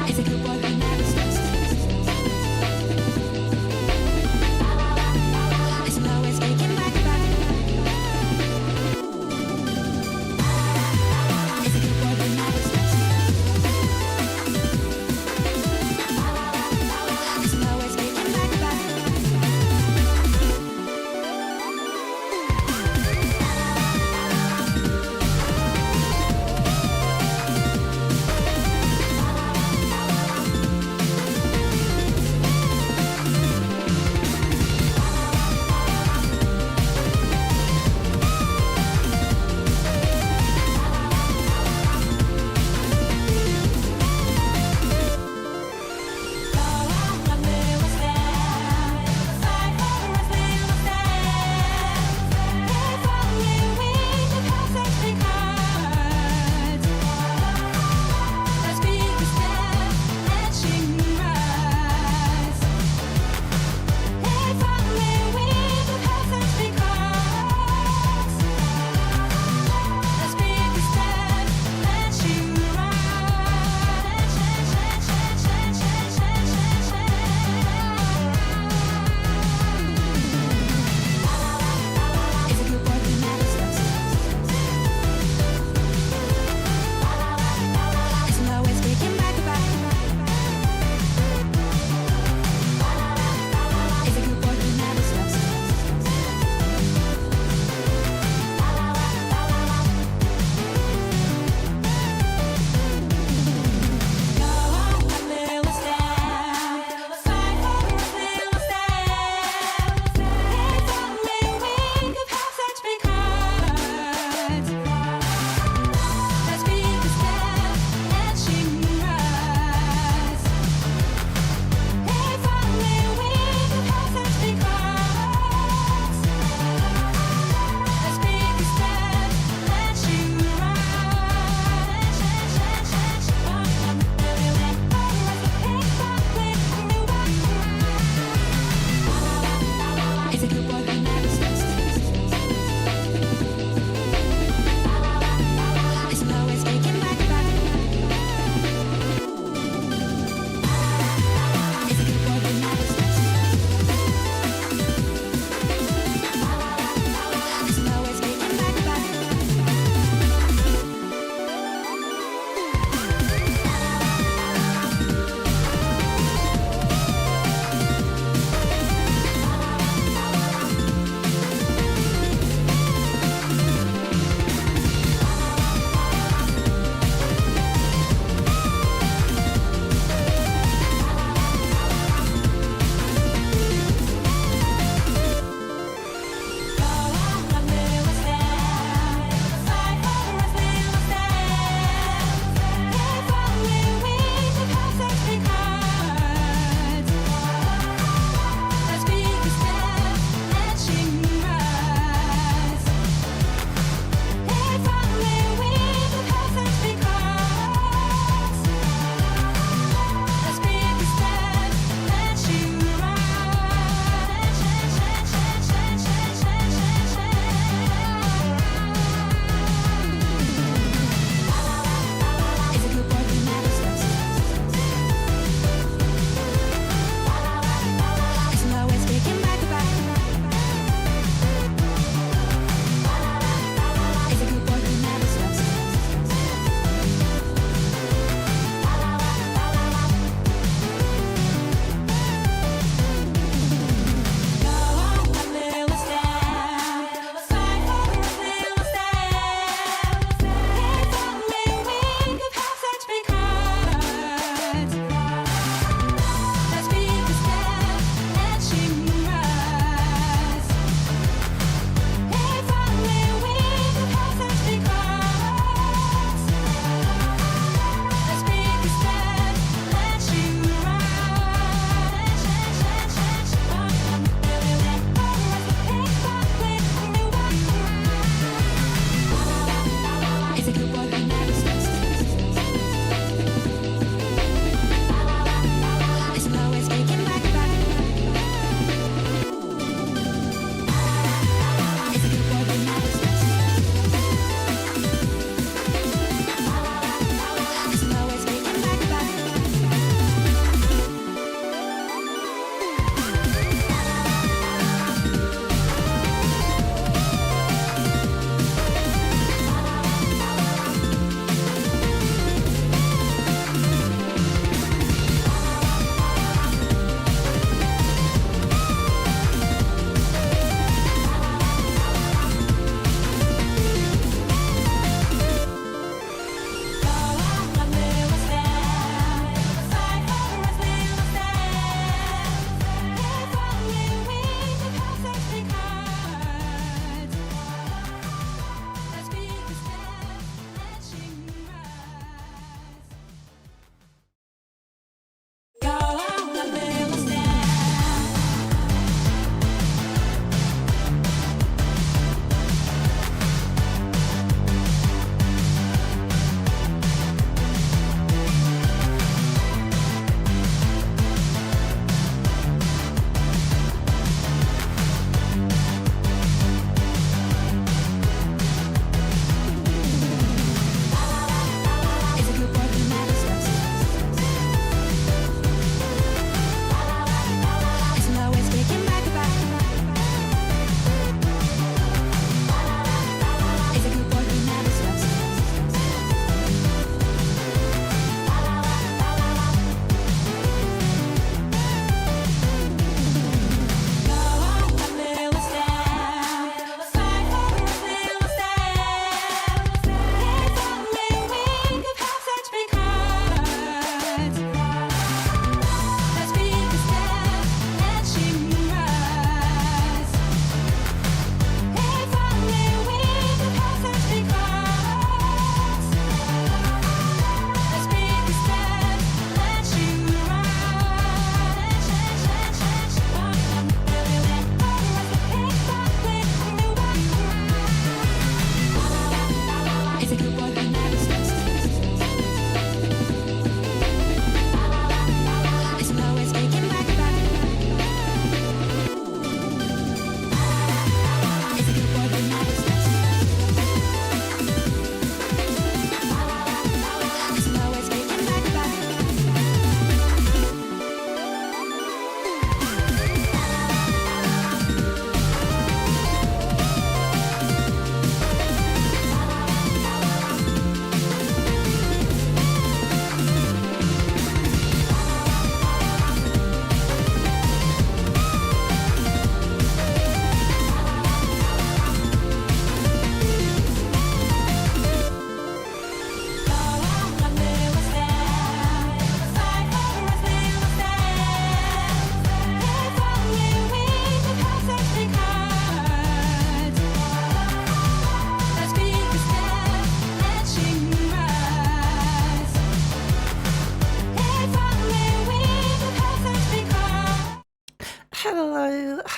Is a good boy who never stops. Is always making back. Is a good boy who never stops. Is always making back.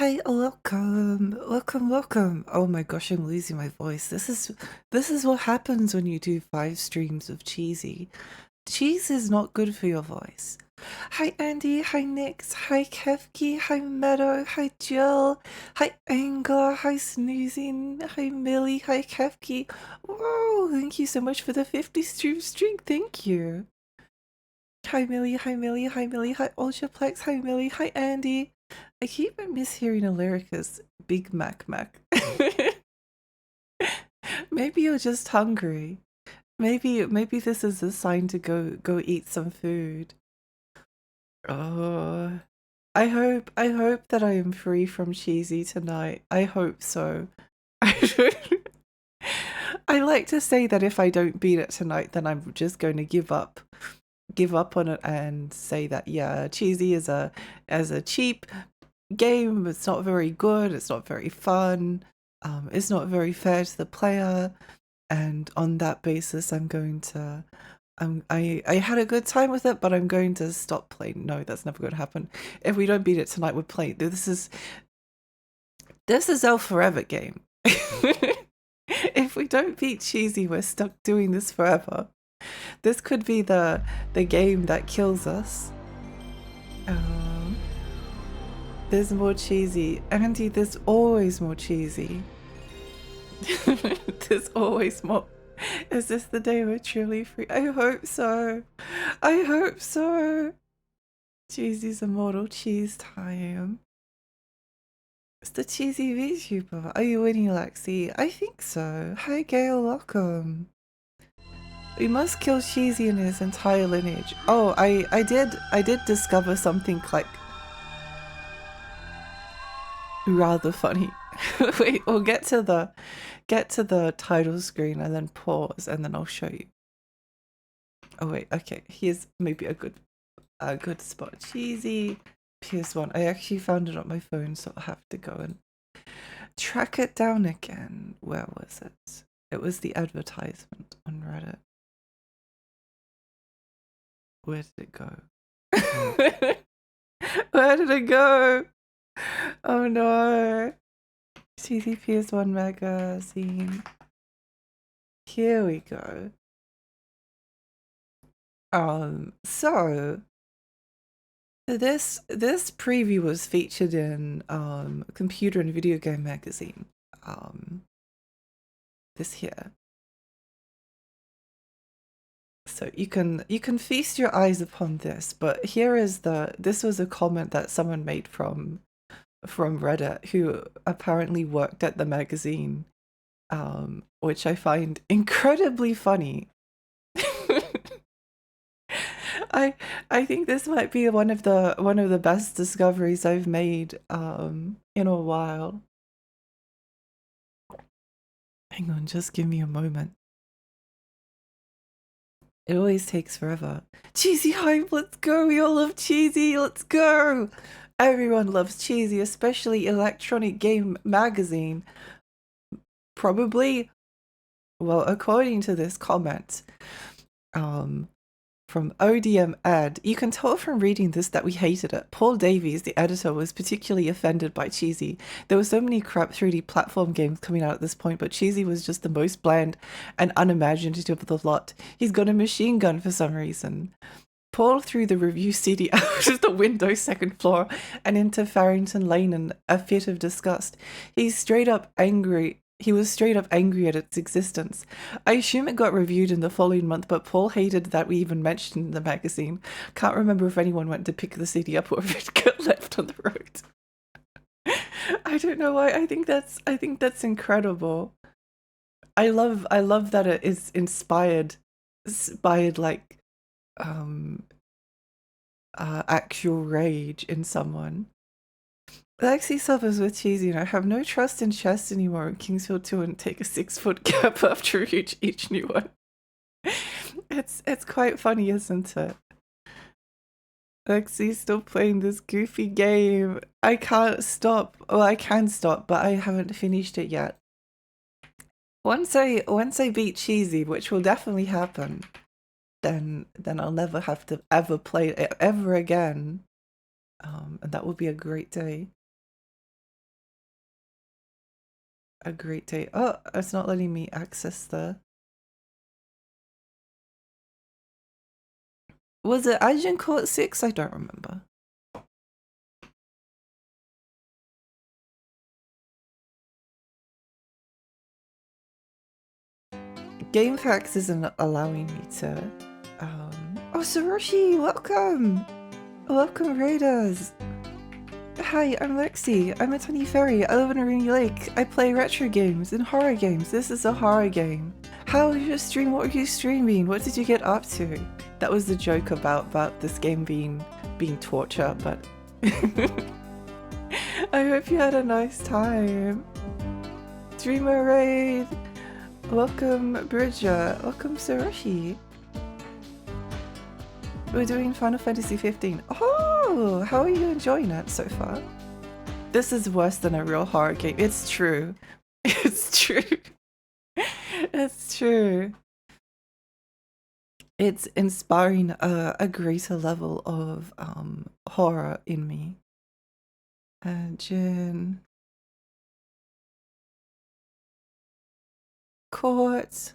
Hi, welcome. Oh my gosh, I'm losing my voice. This is what happens when you do 5 streams of cheesy. Cheese is not good for your voice. Hi Andy, hi Nix, hi Kefki, hi Meadow, hi Jill, hi Angler, hi Snoozing, hi Millie, hi Kefki. Whoa, thank you so much for the 50 streak, thank you. Hi Millie, hi Millie, hi Millie, hi Ultraplex, hi Millie, hi Andy. I keep mishearing a lyric as Big Mac Mac. Maybe you're just hungry. Maybe this is a sign to go eat some food. Oh, I hope that I am free from cheesy tonight. I hope so. I like to say that if I don't beat it tonight, then I'm just going to give up on it and say that yeah, cheesy is a cheap game. It's not very good. It's not very fun. It's not very fair to the player. And on that basis, I'm going to. I had a good time with it, but I'm going to stop playing. No, that's never going to happen. If we don't beat it tonight, we're playing. This is our forever game. If we don't beat cheesy, we're stuck doing this forever. This could be the game that kills us. There's more cheesy. Andy, there's always more cheesy. There's always more. Is this the day we're truly free? I hope so. I hope so. Cheesy's immortal cheese time. It's the cheesy VTuber. Are you winning, Lexi? I think so. Hi, Gail. Welcome. We must kill Cheesy and his entire lineage. Oh, I did discover something like rather funny. Wait, we'll get to the title screen and then pause and then I'll show you. Oh wait, okay. Here's maybe a good spot. Cheesy PS1. I actually found it on my phone, so I'll have to go and track it down again. Where was it? It was the advertisement on Reddit. Where did it go? Where did it go? Oh no. Cheesy PS1 magazine. Here we go. So this preview was featured in Computer and Video Game Magazine. This here. So you can feast your eyes upon this, but here is this was a comment that someone made from Reddit who apparently worked at the magazine, which I find incredibly funny. I think this might be one of the best discoveries I've made in a while. Hang on, just give me a moment. It always takes forever. Cheesy hype, let's go! We all love cheesy, let's go! Everyone loves cheesy, especially Electronic Game Magazine. Probably, well, according to this comment, from ODM Ad, you can tell from reading this that we hated it. Paul Davies, the editor, was particularly offended by Cheesy. There were so many crap 3D platform games coming out at this point, but Cheesy was just the most bland and unimaginative of the lot. He's got a machine gun for some reason. Paul threw the review CD out of the window second floor and into Farrington Lane in a fit of disgust. He was straight up angry at its existence. I assume it got reviewed in the following month, but Paul hated that we even mentioned it in the magazine. Can't remember if anyone went to pick the CD up or if it got left on the road. I don't know why. I think that's incredible. I love that it is inspired like actual rage in someone. Lexi suffers with cheesy and I have no trust in chess anymore in Kingsfield 2 and take a 6-foot gap after each new one. It's quite funny, isn't it? Lexi's still playing this goofy game. I can't stop. Well, I can stop, but I haven't finished it yet. Once I beat Cheesy, which will definitely happen, then I'll never have to ever play it ever again. And that will be a great day. a great day. Oh, it's not letting me access the... Was it Agincourt 6? I don't remember. GameFAQs isn't allowing me to... Oh, Saroshi, welcome! Welcome, Raiders! Hi, I'm Lexi. I'm a tiny fairy. I live in a rainy lake. I play retro games and horror games. This is a horror game. How was your stream? What were you streaming? What did you get up to? That was the joke about this game being torture, but... I hope you had a nice time. Dreamer Raid! Welcome, Bridger. Welcome, Saroshi. We're doing Final Fantasy 15. Oh, how are you enjoying it so far? This is worse than a real horror game. It's true. It's true. It's true. It's inspiring a greater level of horror in me. Jin. Court.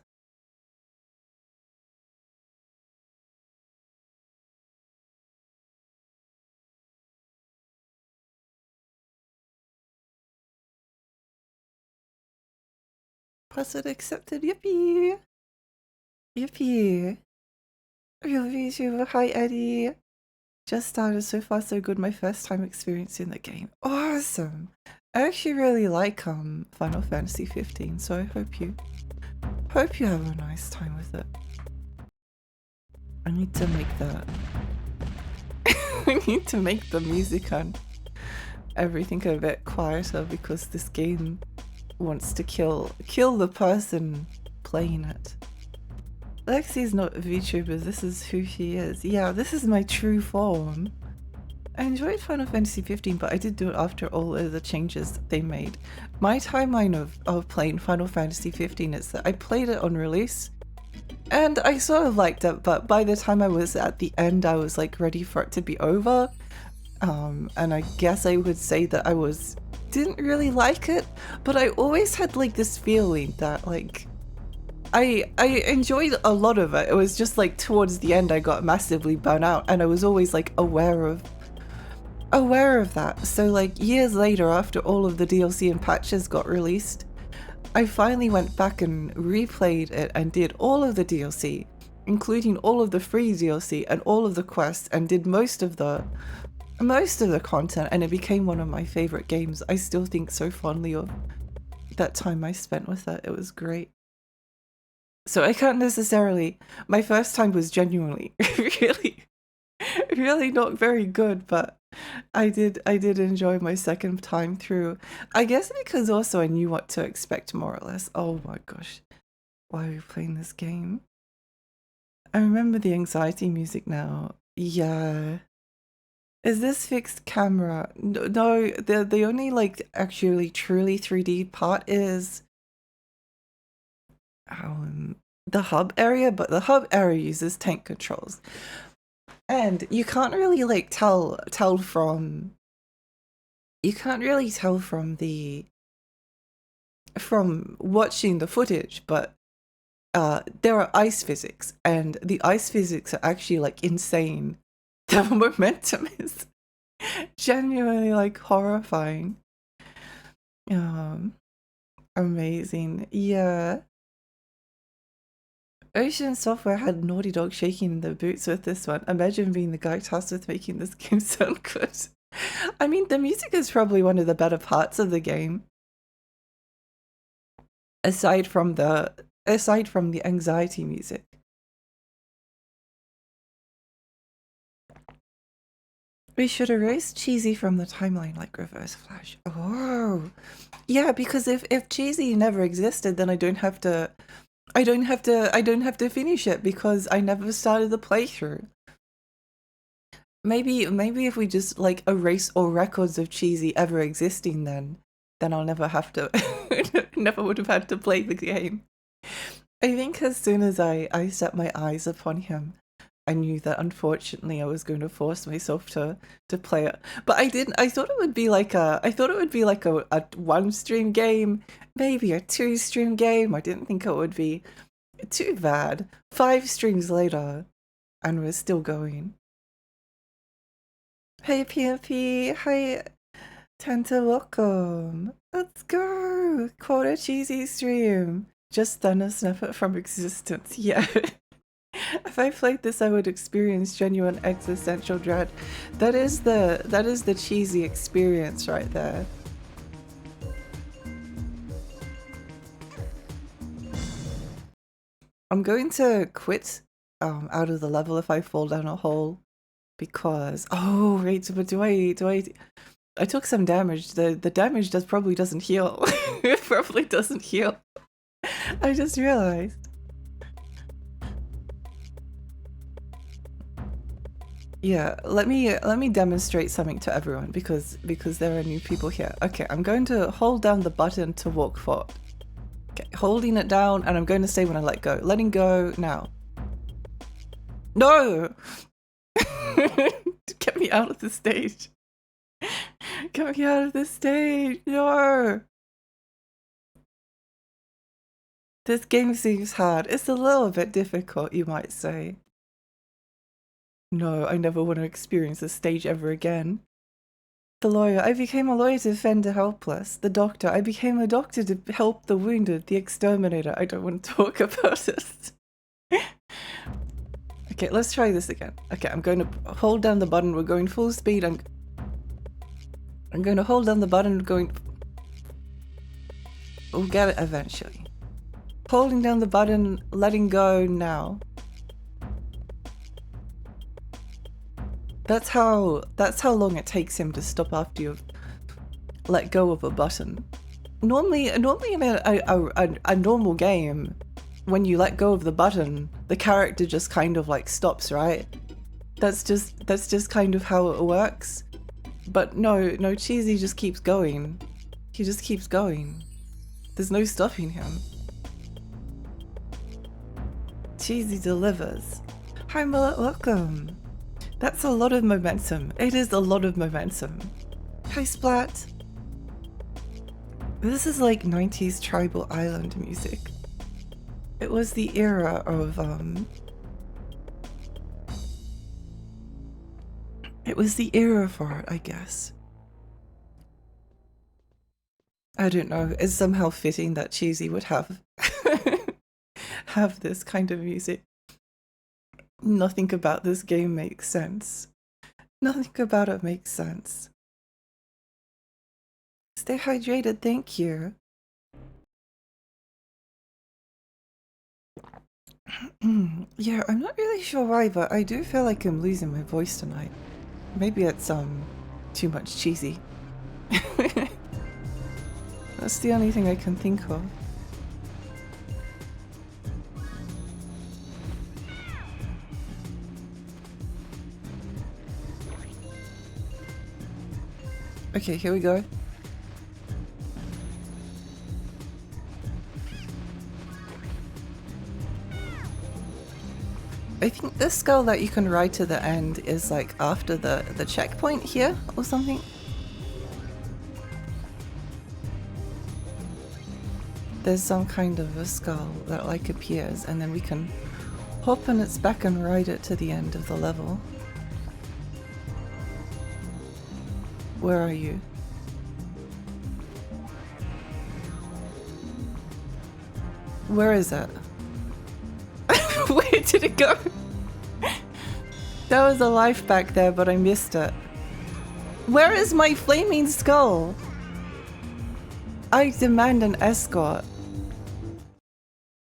Password accepted. Yippee! Yippee! Real VTuber. Hi, Eddie. Just started. So far, so good. My first time experiencing the game. Awesome! I actually really like Final Fantasy 15, so I hope you have a nice time with it. I need to make that. I need to make the music on everything a bit quieter because this game wants to kill the person playing it. Lexi's not a VTuber, this is who she is. Yeah, this is my true form. I enjoyed Final Fantasy 15, but I did do it after all of the changes that they made. My timeline of playing Final Fantasy 15 is that I played it on release, and I sort of liked it, but by the time I was at the end, I was like ready for it to be over. And I guess I would say that I didn't really like it, but I always had like this feeling that like I enjoyed a lot of it. It was just like towards the end I got massively burnt out, and I was always like aware of that. So like years later, after all of the DLC and patches got released, I finally went back and replayed it and did all of the DLC, including all of the free DLC and all of the quests, and did most of the content, and it became one of my favorite games. I still think so fondly of that time I spent with it. It was great. So I can't necessarily... My first time was genuinely really not very good, but I did enjoy my second time through. I guess because also I knew what to expect more or less. Oh my gosh. Why are we playing this game? I remember the anxiety music now. Yeah. Is this fixed camera? No, the only like actually truly 3D part is the hub area, but the hub area uses tank controls, and you can't really like tell from watching the footage, but there are ice physics, and the ice physics are actually like insane. The momentum is genuinely like horrifying. Amazing. Yeah. Ocean Software had Naughty Dog shaking in their boots with this one. Imagine being the guy tasked with making this game sound good. I mean, the music is probably one of the better parts of the game. Aside from the anxiety music. We should erase Cheesy from the timeline like Reverse Flash. Oh, yeah, because if Cheesy never existed, then I don't have to finish it because I never started the playthrough. Maybe if we just like erase all records of Cheesy ever existing, then I'll never have to never would have had to play the game. I think as soon as I set my eyes upon him, I knew that unfortunately I was going to force myself to play it. But I didn't. I thought it would be like a one stream game, maybe a 2 stream game. I didn't think it would be too bad. 5 streams later, and we're still going. Hey PMP, hi Tanta, welcome. Let's go. Quarter cheesy stream. Just done a snippet from existence. Yeah. If I played this, I would experience genuine existential dread. That is the cheesy experience right there. I'm going to quit out of the level if I fall down a hole because wait, but do I took some damage. The damage probably doesn't heal. It probably doesn't heal. I just realized. Yeah, let me demonstrate something to everyone because there are new people here. Okay, I'm going to hold down the button to walk forward. Okay, holding it down, and I'm going to say when I let go. Letting go now. No! Get me out of the stage. Get me out of the stage. No! This game seems hard. It's a little bit difficult, you might say. No, I never want to experience this stage ever again. The lawyer. I became a lawyer to defend the helpless. The doctor. I became a doctor to help the wounded. The exterminator. I don't want to talk about it. Okay, let's try this again. Okay, I'm going to hold down the button. We're going full speed. I'm going to hold down the button. We'll get it eventually. Holding down the button. Letting go now. That's how long it takes him to stop after you've let go of a button. Normally in a normal game, when you let go of the button, the character just kind of like stops, right? That's just kind of how it works. But no, Cheesy just keeps going. He just keeps going. There's no stopping him. Cheesy delivers. Hi Millet, welcome. That's a lot of momentum. It is a lot of momentum. Hi Splat. This is like 90s tribal island music. It was the era of it was the era for it, I guess. I don't know. It's somehow fitting that Cheesy would have have this kind of music. Nothing about this game makes sense. Nothing about it makes sense. Stay hydrated, thank you. Yeah, I'm not really sure why, but I do feel like I'm losing my voice tonight. Maybe it's too much cheesy. That's the only thing I can think of. Okay, here we go. I think the skull that you can ride to the end is like after the checkpoint here or something. There's some kind of a skull that like appears and then we can hop on its back and ride it to the end of the level. Where are you? Where is it? Where did it go? There was a life back there, but I missed it. Where is my flaming skull? I demand an escort.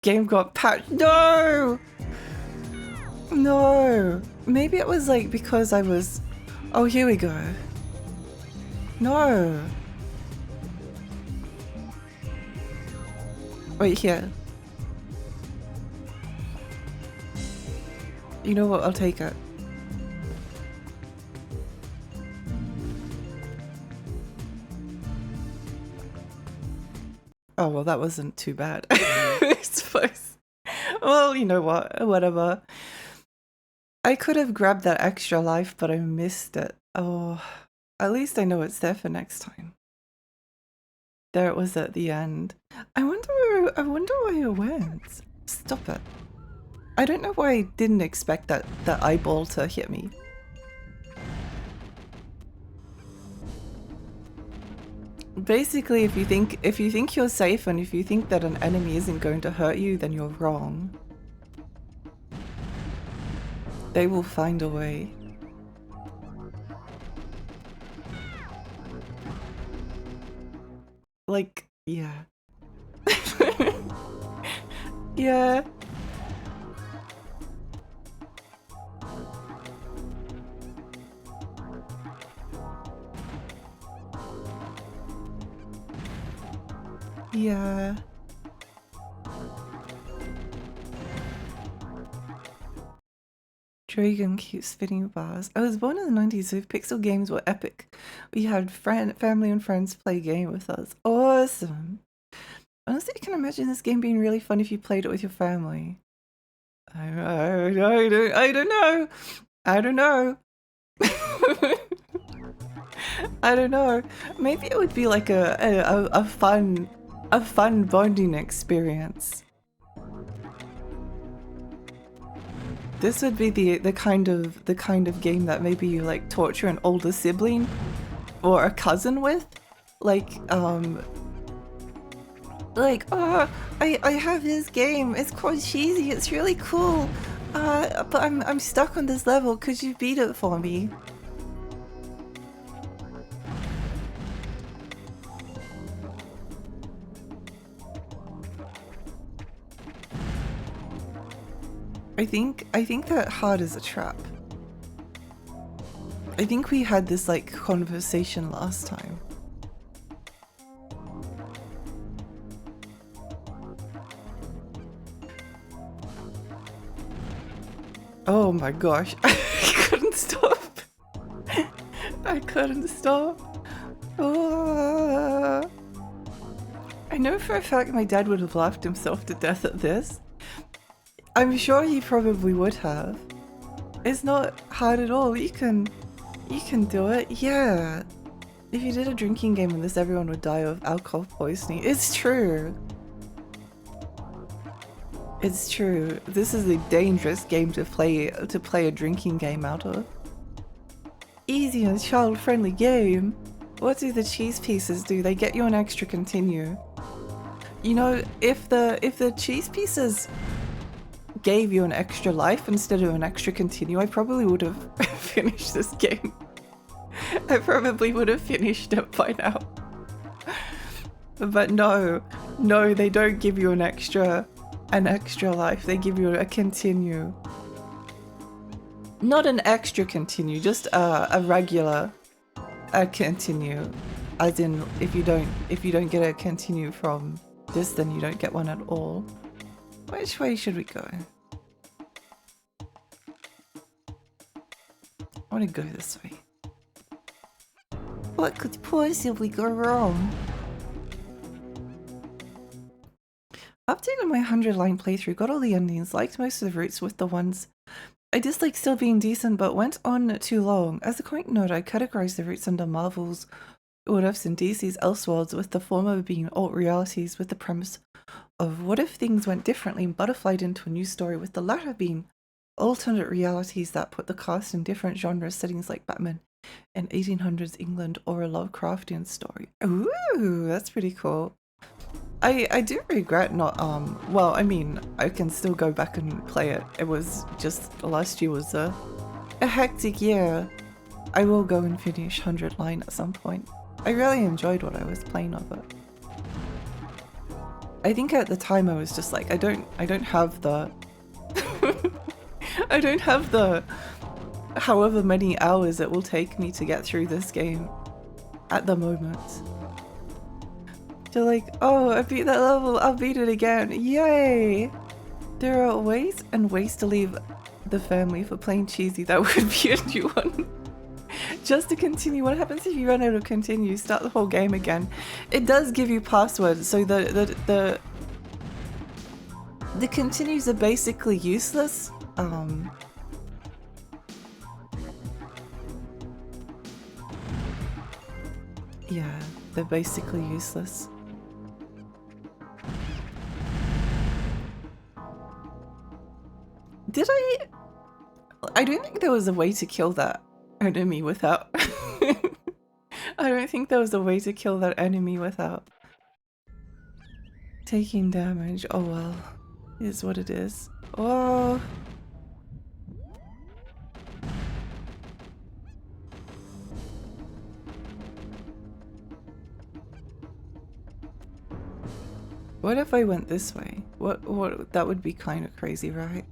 Game got patched. No! No! Maybe it was like because I was... Oh, here we go. No! Wait, here. You know what? I'll take it. Oh, well, that wasn't too bad. I suppose. Well, you know what? Whatever. I could have grabbed that extra life, but I missed it. Oh, at least I know it's there for next time. There it was at the end. I wonder why it went. Stop it. I don't know why I didn't expect that eyeball to hit me. Basically, if you think you're safe and if you think that an enemy isn't going to hurt you, then you're wrong. They will find a way. Like, yeah. Yeah. Yeah. Dragon keeps spinning bars. I was born in the 90s, so pixel games were epic. We had family and friends play game with us. Awesome. Honestly, I can imagine this game being really fun if you played it with your family. I don't know. I don't know. I don't know. Maybe it would be like a fun bonding experience. This would be the kind of game that maybe you like torture an older sibling or a cousin with, like oh, I have this game. It's called Cheesy. It's really cool. But I'm stuck on this level. Could you beat it for me? I think that heart is a trap. I think we had this like conversation last time. Oh my gosh, I couldn't stop. I couldn't stop. Oh. I know for a fact my dad would have laughed himself to death at this. I'm sure he probably would have. It's not hard at all. You can do it. Yeah. If you did a drinking game in this, everyone would die of alcohol poisoning. It's true. It's true. This is a dangerous game to play a drinking game out of. Easy and child-friendly game. What do the cheese pieces do? They get you an extra continue. You know, if the cheese pieces gave you an extra life instead of an extra continue, I probably would have finished this game. I probably would have finished it by now. But no, they don't give you an extra life. They give you a continue. Not an extra continue, just a regular continue. As in, if you don't get a continue from this, then you don't get one at all. Which way should we go? I want to go this way. What could possibly go wrong? Updated my 100-line playthrough, got all the endings, liked most of the routes with the ones I dislike still being decent but went on too long. As a quick note, I categorized the routes under Marvel's What Ifs and DC's Elseworlds, with the former being alt realities with the premise of what if things went differently and butterflied into a new story, with the latter being alternate realities that put the cast in different genre settings like Batman in 1800s England or a Lovecraftian story. Ooh, that's pretty cool. I do regret not, well, I mean, I can still go back and play it. It was just, last year was a hectic year. I will go and finish 100 Line at some point. I really enjoyed what I was playing of it. I think at the time I was just like, I don't have the I don't have the however many hours it will take me to get through this game at the moment. They're like, oh, I beat that level, I'll beat it again, yay! There are ways and ways to leave the family for playing cheesy. That would be a new one. Just to continue. What happens if you run out of continue? Start the whole game again. It does give you passwords, so the continues are basically useless. Yeah, they're basically useless. Did I don't think there was a way to kill that enemy without... I don't think there was a way to kill that enemy without taking damage. Oh well, it is what it is. Oh. What if I went this way? What, that would be kind of crazy, right?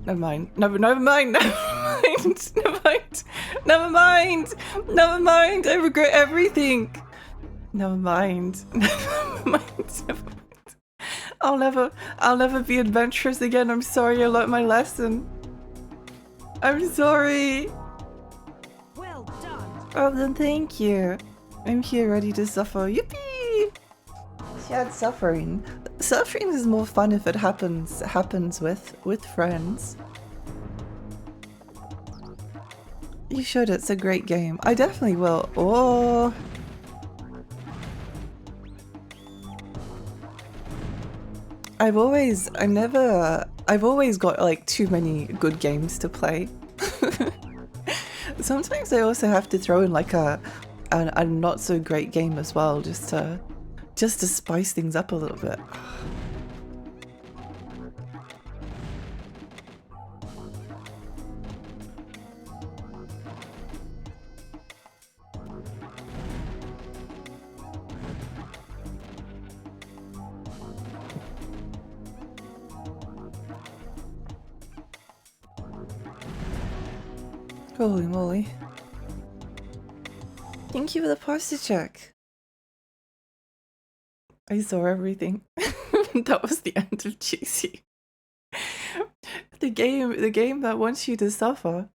Never mind. Never mind. Never mind. Never mind. Never mind. Never mind. I regret everything. Never mind. Never mind. Never mind. I'll never be adventurous again. I'm sorry. I learned my lesson. I'm sorry. Well done. Oh, then thank you. I'm here ready to suffer. Yippee! Shared suffering. Suffering is more fun if it happens with friends. You should. It's a great game. I definitely will. Oh. I've always got like too many good games to play. Sometimes I also have to throw in like a not so great game as well, just to spice things up a little bit. Holy moly. Thank you for the posture check. I saw everything. That was the end of GC. The game that wants you to suffer.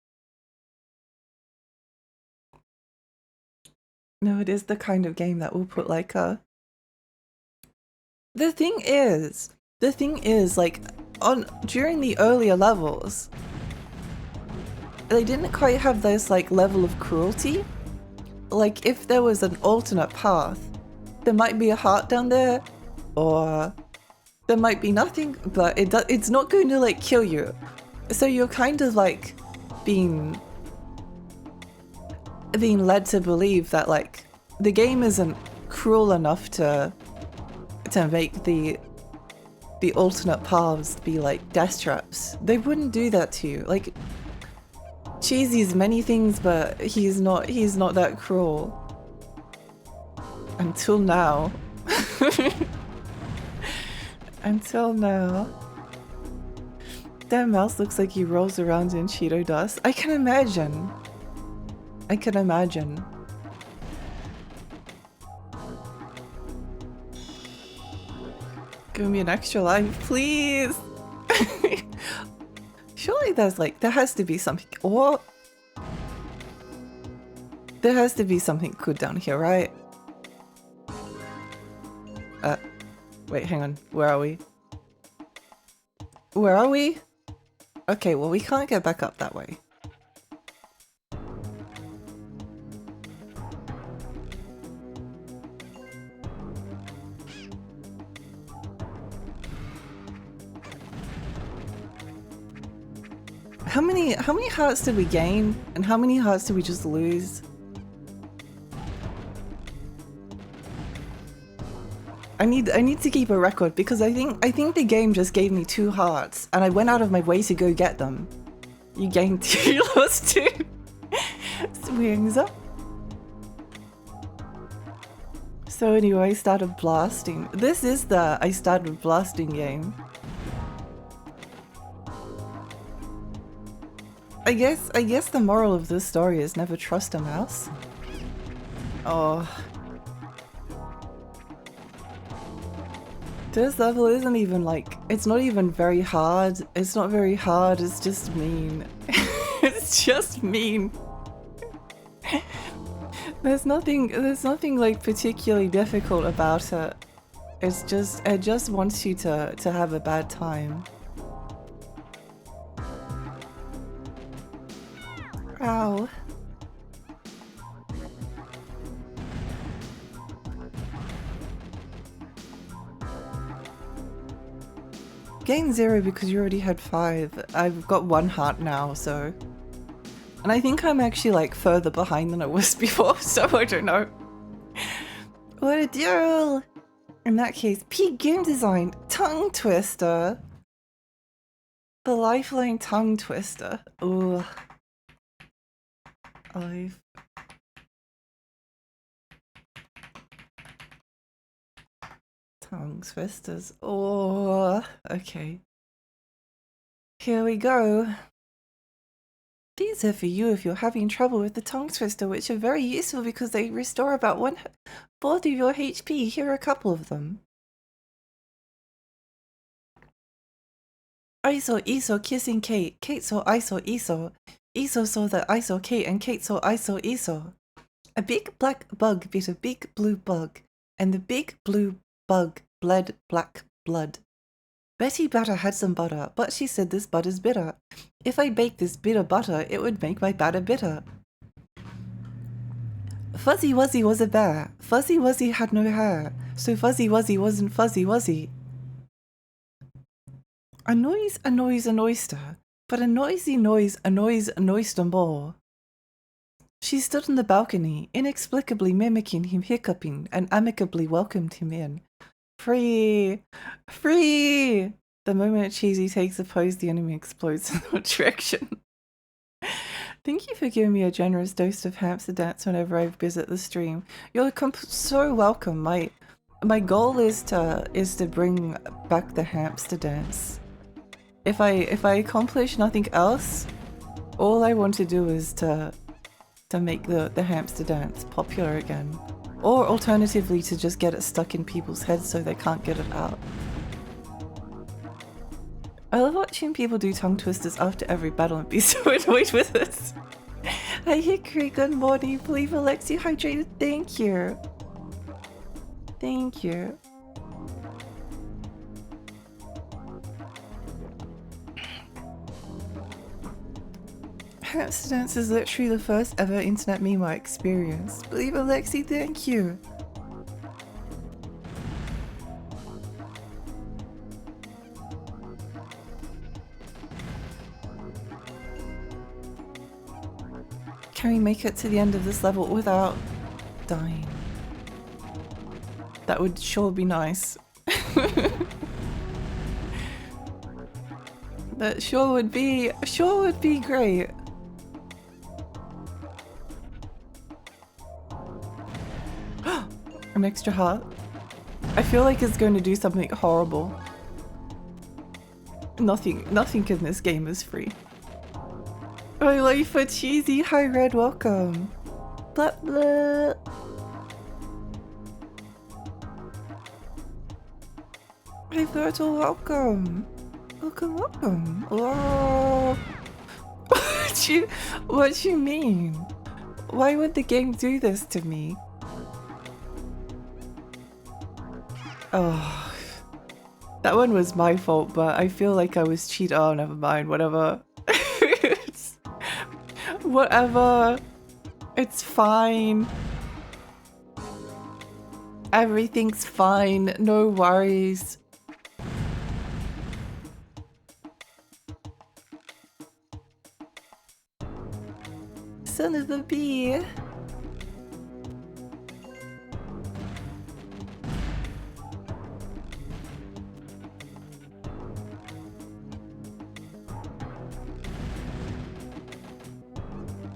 No, it is the kind of game that will put like a... The thing is like during the earlier levels, they didn't quite have this like level of cruelty. Like if there was an alternate path, there might be a heart down there, or there might be nothing, but it's not going to like kill you. So you're kind of like being led to believe that like the game isn't cruel enough to make the alternate paths be like death traps. They wouldn't do that to you. Like Cheesy's many things, but he's not that cruel. Until now. Until now. That mouse looks like he rolls around in Cheeto dust. I can imagine. I can imagine. Give me an extra life, please! Surely there has to be something. What? There has to be something good down here, right? Wait, hang on. Where are we? Where are we? Okay, well we can't get back up that way. How many hearts did we gain? And how many hearts did we just lose? I need to keep a record because I think the game just gave me 2 hearts and I went out of my way to go get them. You gained 2, you lost 2. Swings up. So anyway, I started blasting. This is the I started blasting game. I guess the moral of this story is never trust a mouse. Oh. This level isn't even like, it's not even very hard. It's not very hard, it's just mean. It's just mean. There's nothing like particularly difficult about it. It's just, it just wants you to have a bad time. Ow. gained 0 because you already had 5. I've got 1 heart now, so... And I think I'm actually like further behind than I was before, so I don't know. What a deal! In that case, P Game Design, Tongue Twister. The Lifeline Tongue Twister. Ooh. I've... Tongue Twisters. Oh, okay. Here we go. These are for you if you're having trouble with the tongue twister, which are very useful because they restore about 1/4 of your HP. Here are a couple of them. ISO kissing Kate. Kate saw ISO. ISO saw that ISO Kate, and Kate saw ISO. A big black bug bit a big blue bug, and the big blue bug bled black blood. Betty Butter had some butter, but she said this butter's bitter. If I baked this bitter butter, it would make my batter bitter. Fuzzy Wuzzy was a bear. Fuzzy Wuzzy had no hair, so Fuzzy Wuzzy wasn't Fuzzy Wuzzy. A noise annoys an oyster, but a noisy noise annoys an oyster more. She stood on the balcony, inexplicably mimicking him hiccuping, and amicably welcomed him in. Free! Free! The moment Cheesy takes a pose, the enemy explodes in that direction. Thank you for giving me a generous dose of hamster dance whenever I visit the stream. You're so welcome. My goal is to bring back the hamster dance. If I accomplish nothing else, all I want to do is to make the hamster dance popular again. Or alternatively to just get it stuck in people's heads so they can't get it out. I love watching people do tongue twisters after every battle and be so annoyed with this. Hi Hickory, good morning. Believe Alexi hydrated. Thank you. Thank you. Hamster dance is literally the first ever internet meme I experienced. Believe Alexi, thank you. Can we make it to the end of this level without dying? That would sure be nice. That sure would be great. An extra heart. I feel like it's going to do something horrible. Nothing in this game is free. Oh, life for cheesy. Hi Red, welcome. Blah blah. Hey Virtual, welcome. Welcome. Oh. What you mean? Why would the game do this to me? Oh, that one was my fault, but I feel like I was cheated. Oh, never mind. Whatever. Whatever. It's fine. Everything's fine. No worries. Son of a bee.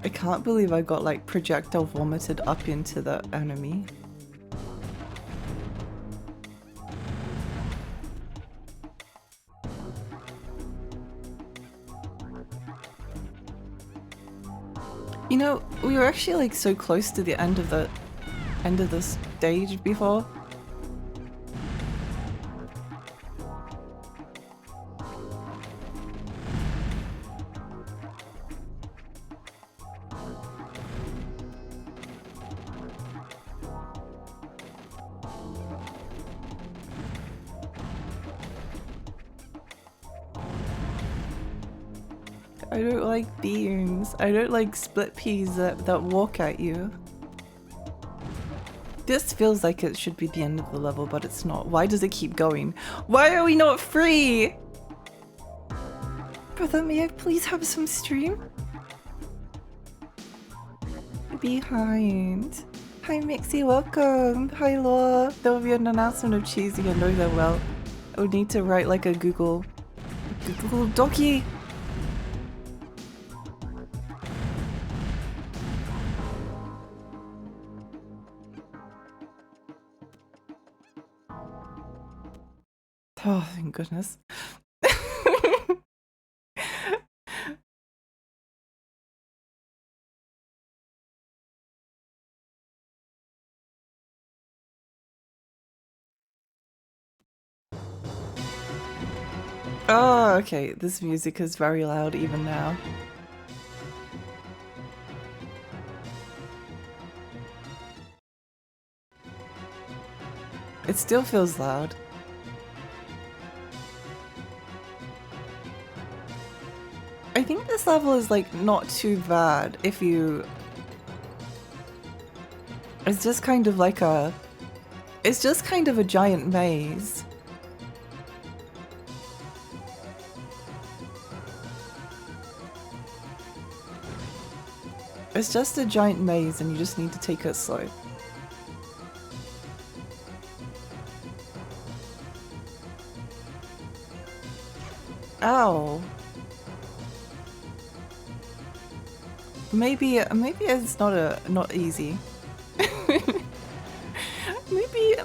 I can't believe I got like projectile vomited up into the enemy. You know, we were actually like so close to the end of the stage before. I don't like beans. I don't like split peas that walk at you. This feels like it should be the end of the level, but it's not. Why does it keep going? Why are we not free? brother, may I please have some stream? Behind. Hi Mixie, welcome. Hi Laura. There will be an announcement of Cheesy, I know that well. I would need to write like a Google Docky. Oh, thank goodness. Oh, okay. This music is very loud even now. It still feels loud. I think this level is like not too bad if you... It's just kind of like a... It's just kind of a giant maze. It's just a giant maze and you just need to take it slow. Ow. Maybe it's not easy. maybe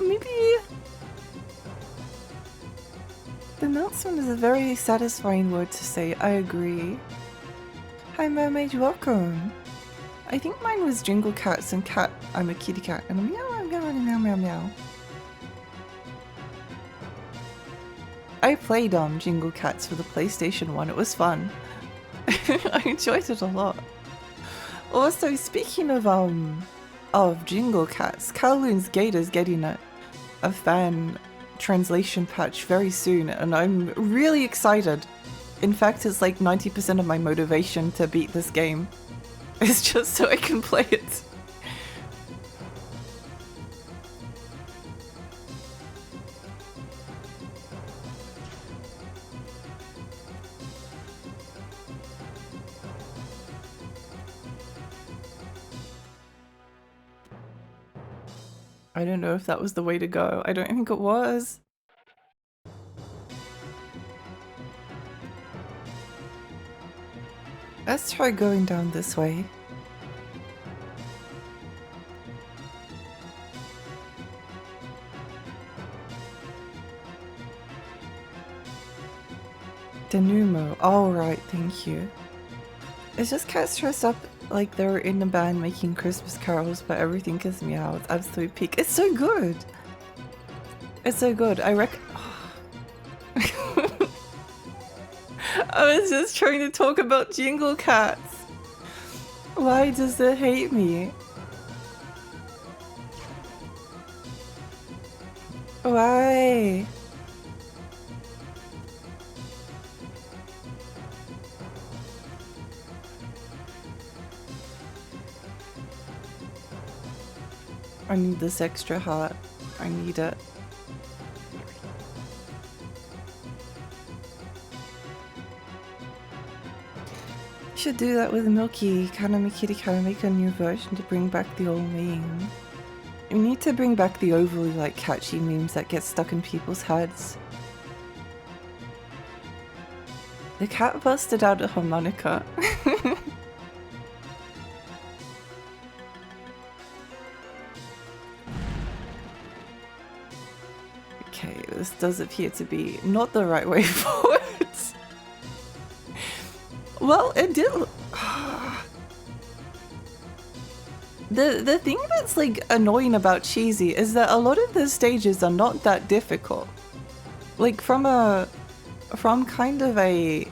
the announcement is a very satisfying word to say. I agree. Hi mermaid, welcome. I think mine was Jingle Cats and cat. I'm a kitty cat and a meow meow meow meow meow meow. I played Jingle Cats for the PlayStation 1. It was fun. I enjoyed it a lot. Also, speaking of Jingle Cats, Kowloon's Gate is getting a fan translation patch very soon, and I'm really excited. In fact, it's like 90% of my motivation to beat this game. It's just so I can play it. I don't know if that was the way to go. I don't think it was. Let's try going down this way. Denumo. All right, thank you. It's just cats dressed up like they're in a band making Christmas carols, but everything is meow. It's absolute peak. It's so good. It's so good. I reckon. I was just trying to talk about Jingle Cats. Why does it hate me? Why? I need this extra heart. I need it. Should do that with Milky. Kanami Kitty Cat, make a new version to bring back the old meme. You need to bring back the overly like catchy memes that get stuck in people's heads. The cat busted out a harmonica. Okay, this does appear to be not the right way forward. Well, it did. The thing that's like annoying about Cheesy is that a lot of the stages are not that difficult. Like from kind of a,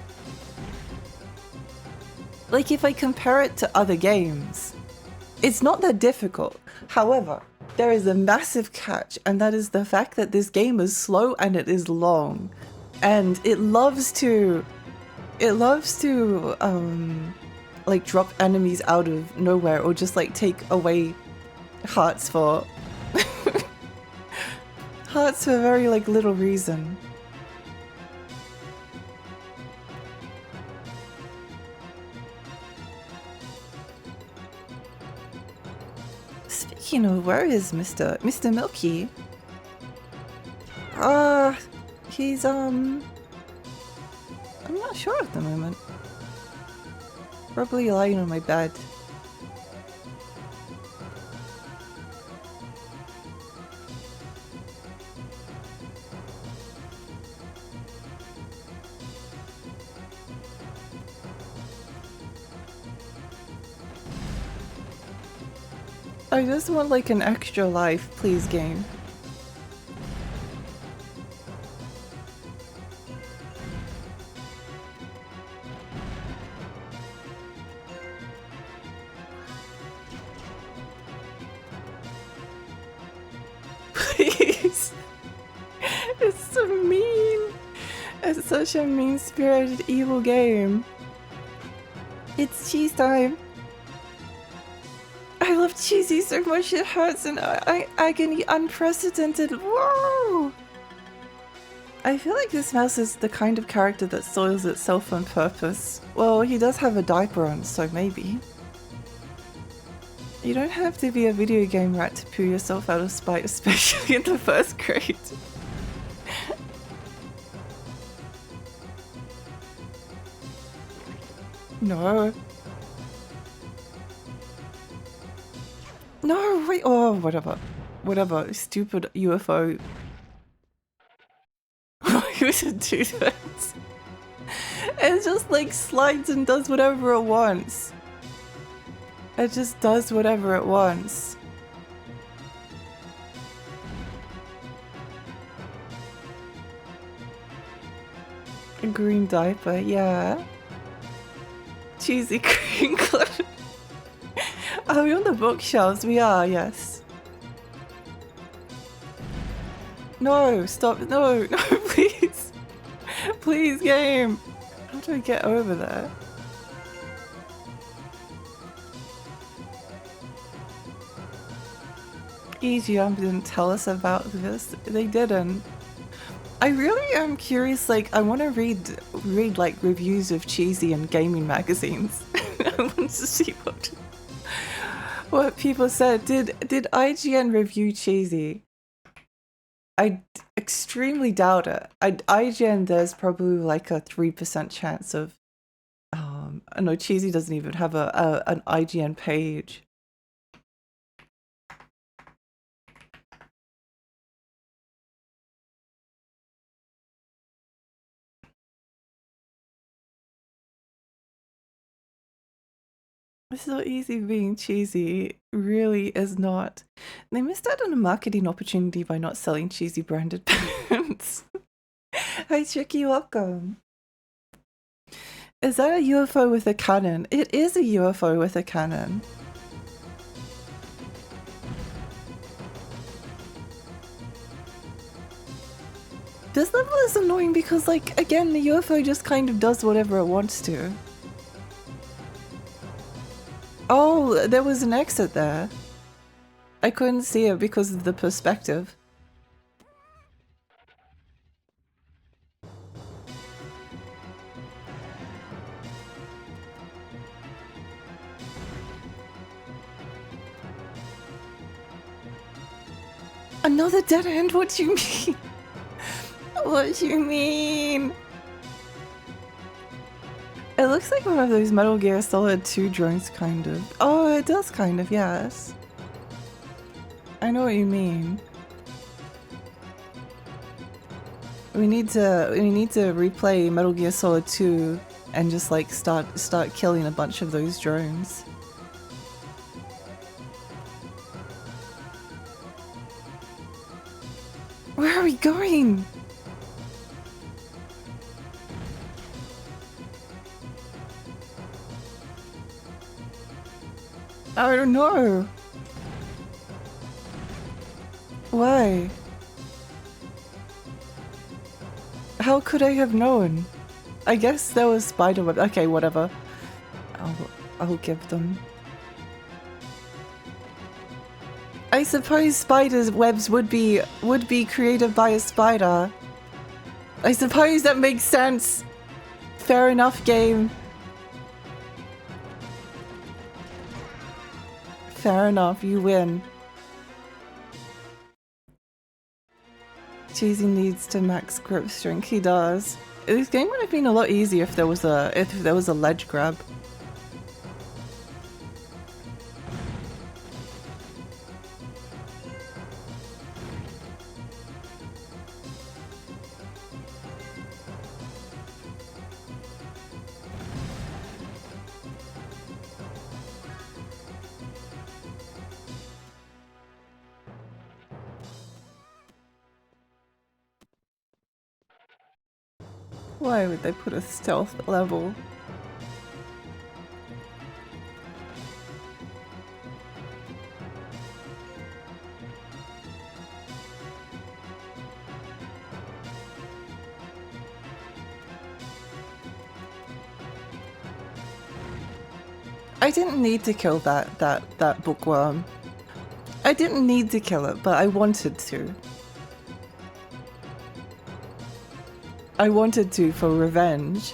like if I compare it to other games, it's not that difficult. However, there is a massive catch, and that is the fact that this game is slow and it is long, and it loves to like drop enemies out of nowhere or just like take away hearts for hearts for very like little reason. Speaking of, where is Mr. Milky? He's I'm not sure at the moment. Probably lying on my bed. I just want like an extra life, please, game. Please. It's so mean. It's such a mean-spirited evil game. It's cheese time. I love Cheesy so much it hurts and agony unprecedented. Whoa! I feel like this mouse is the kind of character that soils itself on purpose. Well, he does have a diaper on, so maybe. You don't have to be a video game rat to poo yourself out of spite, especially in the first grade. No. No, wait, oh, whatever. Whatever, stupid UFO. Why would it do that? It just like slides and does whatever it wants. It just does whatever it wants. A green diaper, yeah. Cheesy green clothes. Are we on the bookshelves? We are, yes. No, stop. No, no, please. Please, game. How do I get over there? EGM didn't tell us about this. They didn't. I really am curious, like, I want to read like reviews of Cheesy and gaming magazines. I want to see what people said. Did IGN review Cheesy? I extremely doubt it. IGN, there's probably like a 3% chance of I know Cheesy doesn't even have an IGN page. It's so easy being Cheesy. Really is not. They missed out on a marketing opportunity by not selling Cheesy branded pants. Hi Tricky, welcome. Is that a UFO with a cannon? It is a UFO with a cannon. This level is annoying because, like, again, the UFO just kind of does whatever it wants to. Oh, there was an exit there. I couldn't see it because of the perspective. Another dead end? What do you mean? What do you mean? It looks like one of those Metal Gear Solid 2 drones, kind of. Oh, it does kind of, yes. I know what you mean. We need to replay Metal Gear Solid 2 and just like start killing a bunch of those drones. Where are we going? I don't know. Why? How could I have known? I guess there was spiderweb. Okay, whatever. I'll give them. I suppose spiders' webs would be created by a spider. I suppose that makes sense. Fair enough, game. Fair enough, you win. Cheesy needs to max grip strength. He does. This game would have been a lot easier if there was a ledge grab. Why would they put a stealth level? I didn't need to kill that bookworm. I didn't need to kill it, but I wanted to. I wanted to for revenge.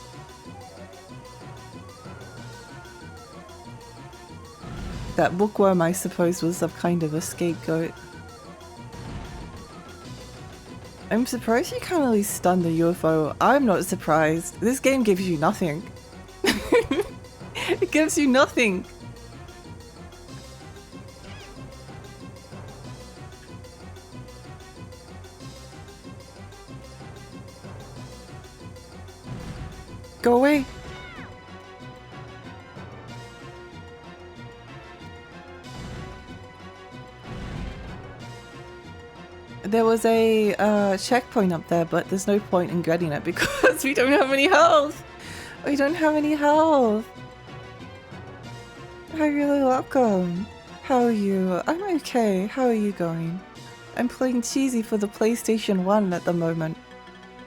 That bookworm, I suppose, was some kind of a scapegoat. I'm surprised you can't at least stun the UFO. I'm not surprised. This game gives you nothing. It gives you nothing. Go away. There was a checkpoint up there, but there's no point in getting it because we don't have any health. We don't have any health. You're really welcome. How are you? I'm okay. How are you going? I'm playing Cheesy for the PlayStation 1 at the moment.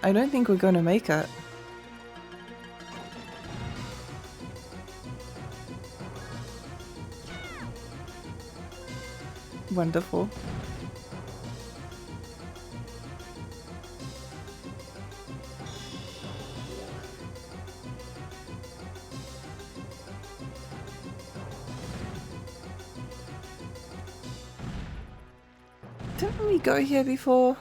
I don't think we're gonna make it. Wonderful. Didn't we go here before?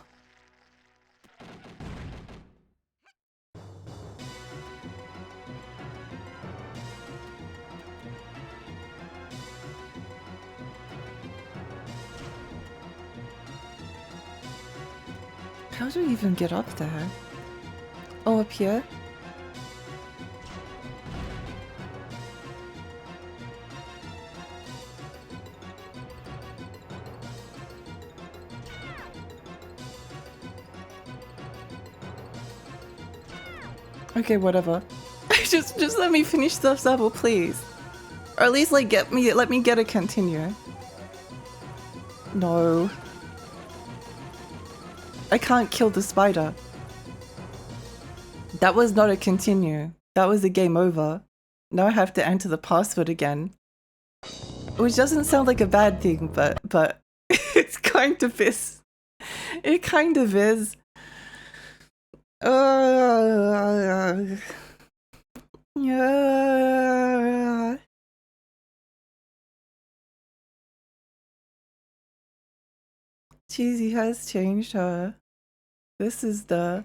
How do we even get up there? Oh, up here? Okay, whatever. just let me finish this level, please. Or at least like let me get a continue. No. I can't kill the spider. That was not a continue. That was a game over. Now I have to enter the password again. Which doesn't sound like a bad thing, but it's kind of is. It kind of is. Yeah. Cheesy has changed her. This is the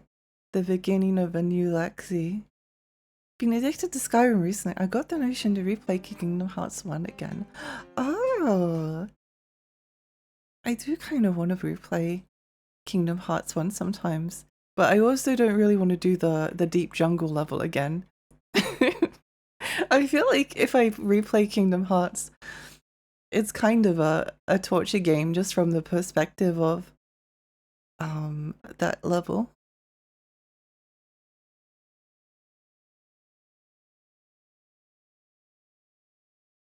beginning of a new Lexi. Been addicted to Skyrim recently. I got the notion to replay Kingdom Hearts 1 again. Oh! I do kind of want to replay Kingdom Hearts 1 sometimes. But I also don't really want to do the deep jungle level again. I feel like if I replay Kingdom Hearts, it's kind of a torture game just from the perspective of that level.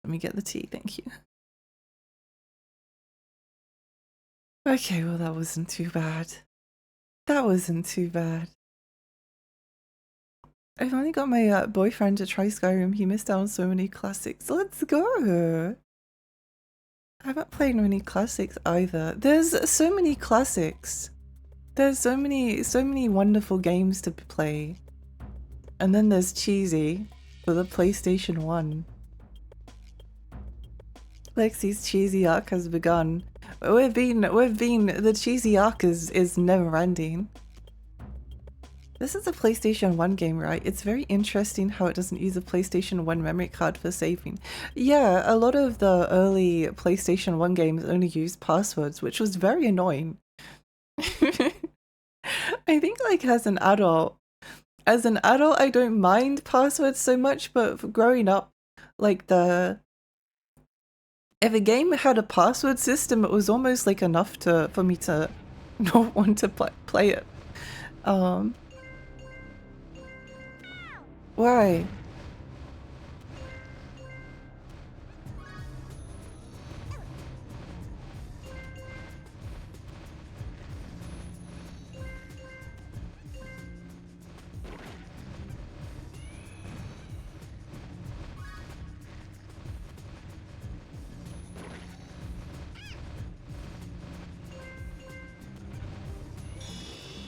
Let me get the tea, thank you. Okay, well that wasn't too bad. That wasn't too bad. I've only got my boyfriend to try Skyrim. He missed out on so many classics. Let's go! I haven't played many classics either. There's so many classics. There's so many wonderful games to play. And then there's Cheesy for the PlayStation 1. Lexi's cheesy arc has begun. The cheesy arc is never ending. This is a PlayStation 1 game, right? It's very interesting how it doesn't use a PlayStation 1 memory card for saving. Yeah, a lot of the early PlayStation 1 games only used passwords, which was very annoying. I think like as an adult, I don't mind passwords so much, but for growing up, like if a game had a password system, it was almost like enough for me to not want to play it. Why?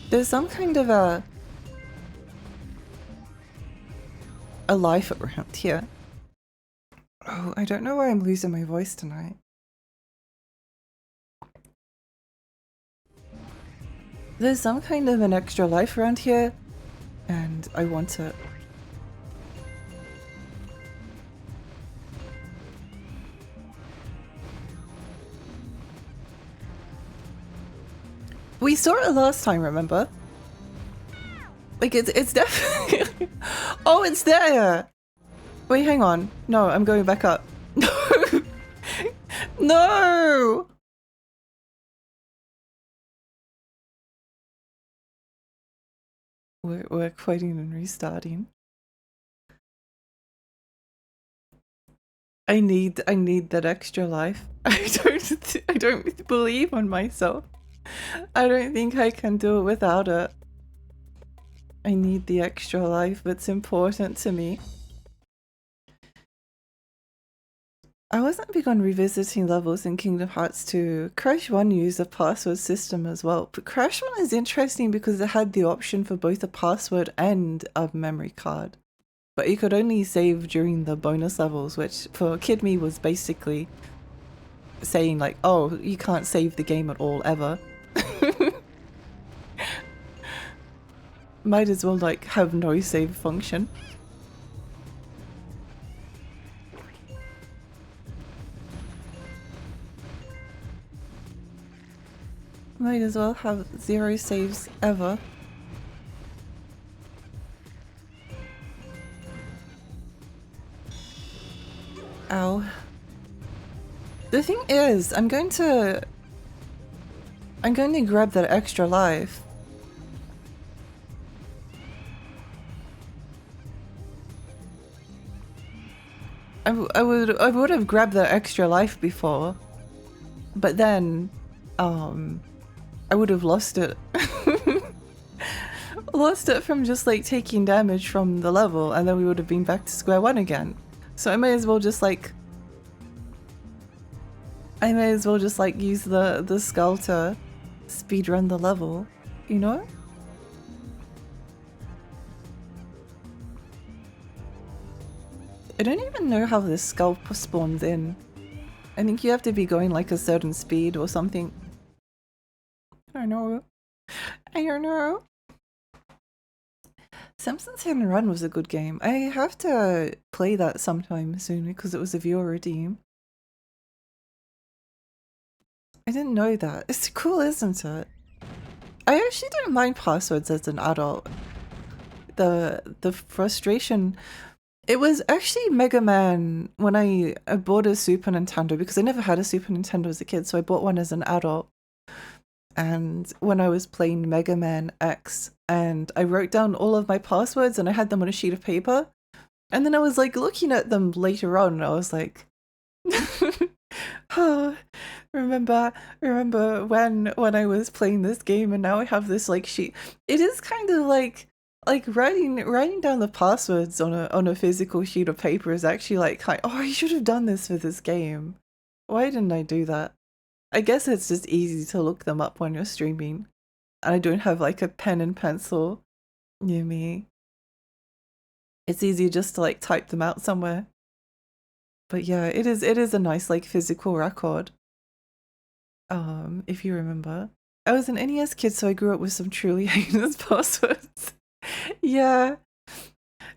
There's some kind of a life around here. Oh, I don't know why I'm losing my voice tonight. There's some kind of an extra life around here, and I want it. We saw it last time, remember? Like it's definitely. Oh, it's there. Wait, hang on. No, I'm going back up. No. No. We're quitting and restarting. I need that extra life. I don't believe on myself. I don't think I can do it without it. I need the extra life. It's important to me. I wasn't big on revisiting levels in Kingdom Hearts 2. Crash 1 used a password system as well, but Crash 1 is interesting because it had the option for both a password and a memory card. But you could only save during the bonus levels, which for Kid Me was basically saying like, oh, you can't save the game at all ever. Might as well like have no save function. Might as well have 0 saves ever. Ow. The thing is, I'm going to grab that extra life. I would have grabbed that extra life before, but then I would have lost it. Lost it from just like taking damage from the level, and then we would have been back to square one again. So I may as well just like use the skull to speedrun the level, you know? I don't even know how this skull spawns in. I think you have to be going like a certain speed or something. I don't know. I don't know. Simpsons Hit and Run was a good game. I have to play that sometime soon because it was a viewer redeem. I didn't know that. It's cool, isn't it? I actually don't mind passwords as an adult. The frustration. It was actually Mega Man when I bought a Super Nintendo because I never had a Super Nintendo as a kid, so I bought one as an adult. And when I was playing Mega Man X, and I wrote down all of my passwords and I had them on a sheet of paper, and then I was like looking at them later on, and I was like, "Oh, remember when I was playing this game, and now I have this like sheet." It is kind of like writing down the passwords on a physical sheet of paper is actually like, oh, I should have done this for this game. Why didn't I do that? I guess it's just easy to look them up when you're streaming, and I don't have like a pen and pencil near me. It's easy just to like type them out somewhere. But yeah, it is a nice like physical record. If you remember. I was an NES kid, so I grew up with some truly heinous passwords. Yeah.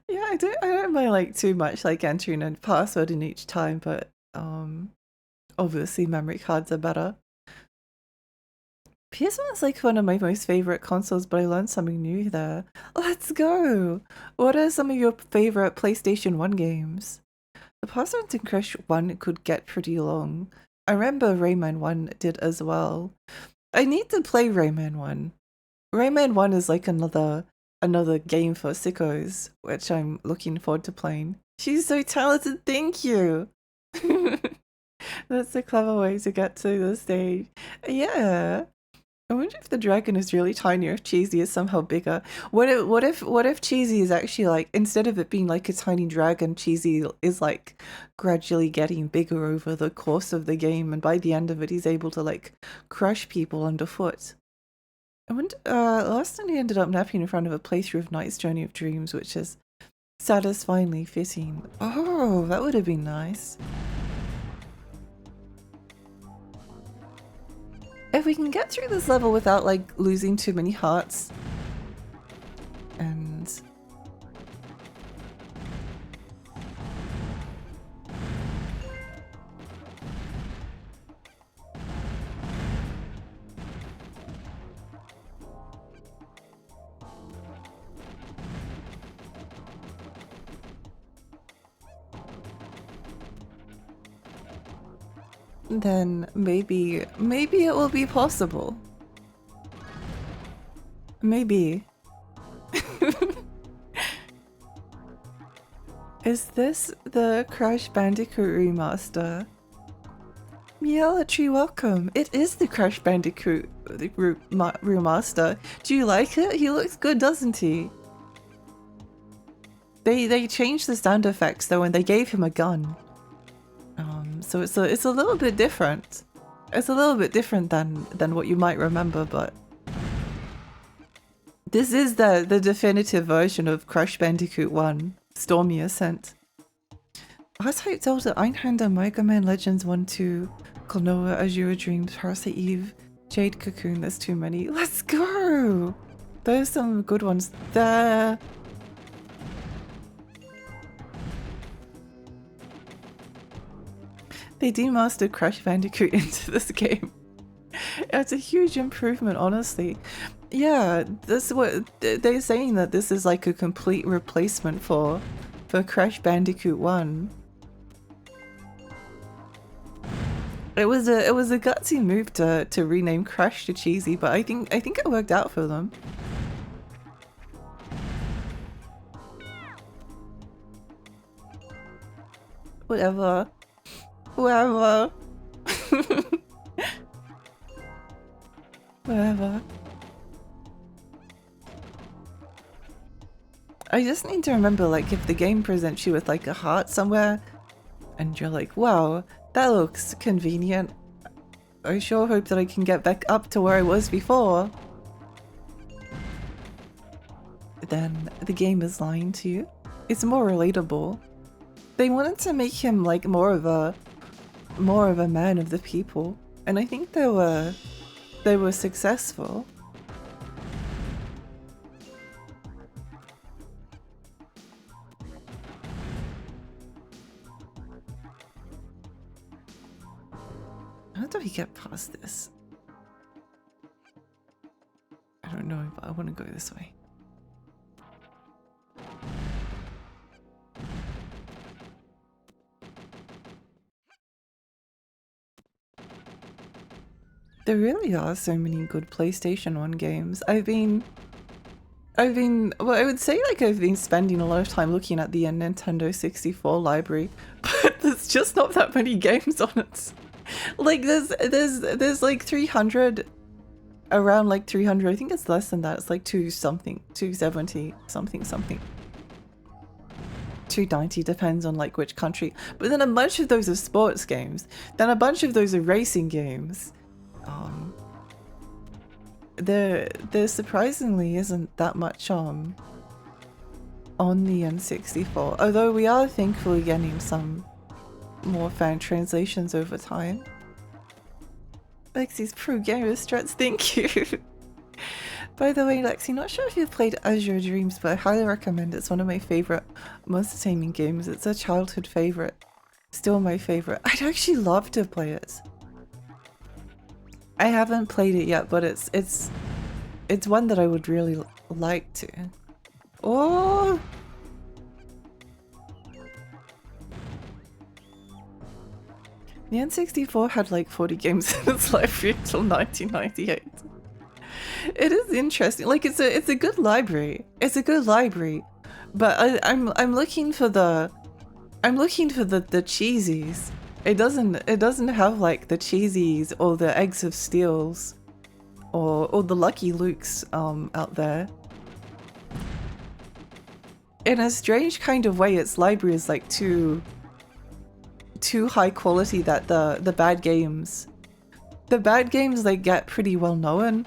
Yeah, I don't mind like too much like entering a password in each time, but obviously memory cards are better. PS1 is like one of my most favorite consoles, but I learned something new there. Let's go! What are some of your favorite PlayStation 1 games? The passwords in Crash 1 could get pretty long. I remember Rayman 1 did as well. I need to play Rayman 1. Rayman 1 is like another game for sickos, which I'm looking forward to playing. She's so talented, thank you! That's a clever way to get to the stage. Yeah. I wonder if the dragon is really tiny or if Cheesy is somehow bigger. What if Cheesy is actually like, instead of it being like a tiny dragon, Cheesy is like gradually getting bigger over the course of the game, and by the end of it he's able to like crush people underfoot. I wonder, last time he ended up napping in front of a playthrough of Knight's Journey of Dreams, which is satisfyingly fitting. Oh, that would have been nice. If we can get through this level without like losing too many hearts and then maybe it will be possible. Maybe. Is this the Crash Bandicoot remaster? Meowlatry, welcome. It is the Crash Bandicoot remaster. Do you like it? He looks good, doesn't he? They changed the sound effects though, and they gave him a gun. So it's a little bit different. It's a little bit different than what you might remember, but this is the definitive version of Crash Bandicoot 1, Stormy Ascent. R-Type Zelda, Einhander, Mega Man Legends 1, 2, Klonoa, Azure Dreams, Parasite Eve, Jade Cocoon, there's too many. Let's go! There's some good ones there. They demastered Crash Bandicoot into this game. It's a huge improvement, honestly. Yeah, that's what they're saying, that this is like a complete replacement for Crash Bandicoot 1. It was a gutsy move to rename Crash to Cheesy, but I think it worked out for them. Whatever. Whatever. Whatever. I just need to remember, like, if the game presents you with like a heart somewhere and you're like, wow, that looks convenient. I sure hope that I can get back up to where I was before. Then the game is lying to you. It's more relatable. They wanted to make him like more of a man of the people, and I think they were successful. How do we get past this? I don't know, but I want to go this way. There really are so many good PlayStation 1 games. I've been, well, I would say like I've been spending a lot of time looking at the Nintendo 64 library, but there's just not that many games on it. Like there's like 300, around like 300, I think it's less than that, it's like 270 something. 290, depends on like which country. But then a bunch of those are sports games, then a bunch of those are racing games. There surprisingly isn't that much on the N64, although we are thankfully getting some more fan translations over time. Lexi's pro gamer strats, thank you. By the way, Lexi, not sure if you've played Azure Dreams, but I highly recommend it. It's one of my favorite, most entertaining games. It's a childhood favorite. Still my favorite. I'd actually love to play it. I haven't played it yet, but it's one that I would really like to. Oh! The N64 had like 40 games in its library until 1998. It is interesting. Like it's a good library. It's a good library, but I'm looking for the cheesies. It doesn't have like the cheesies or the eggs of steels or the Lucky Lukes out there. In a strange kind of way, its library is like too high quality that the bad games like get pretty well known.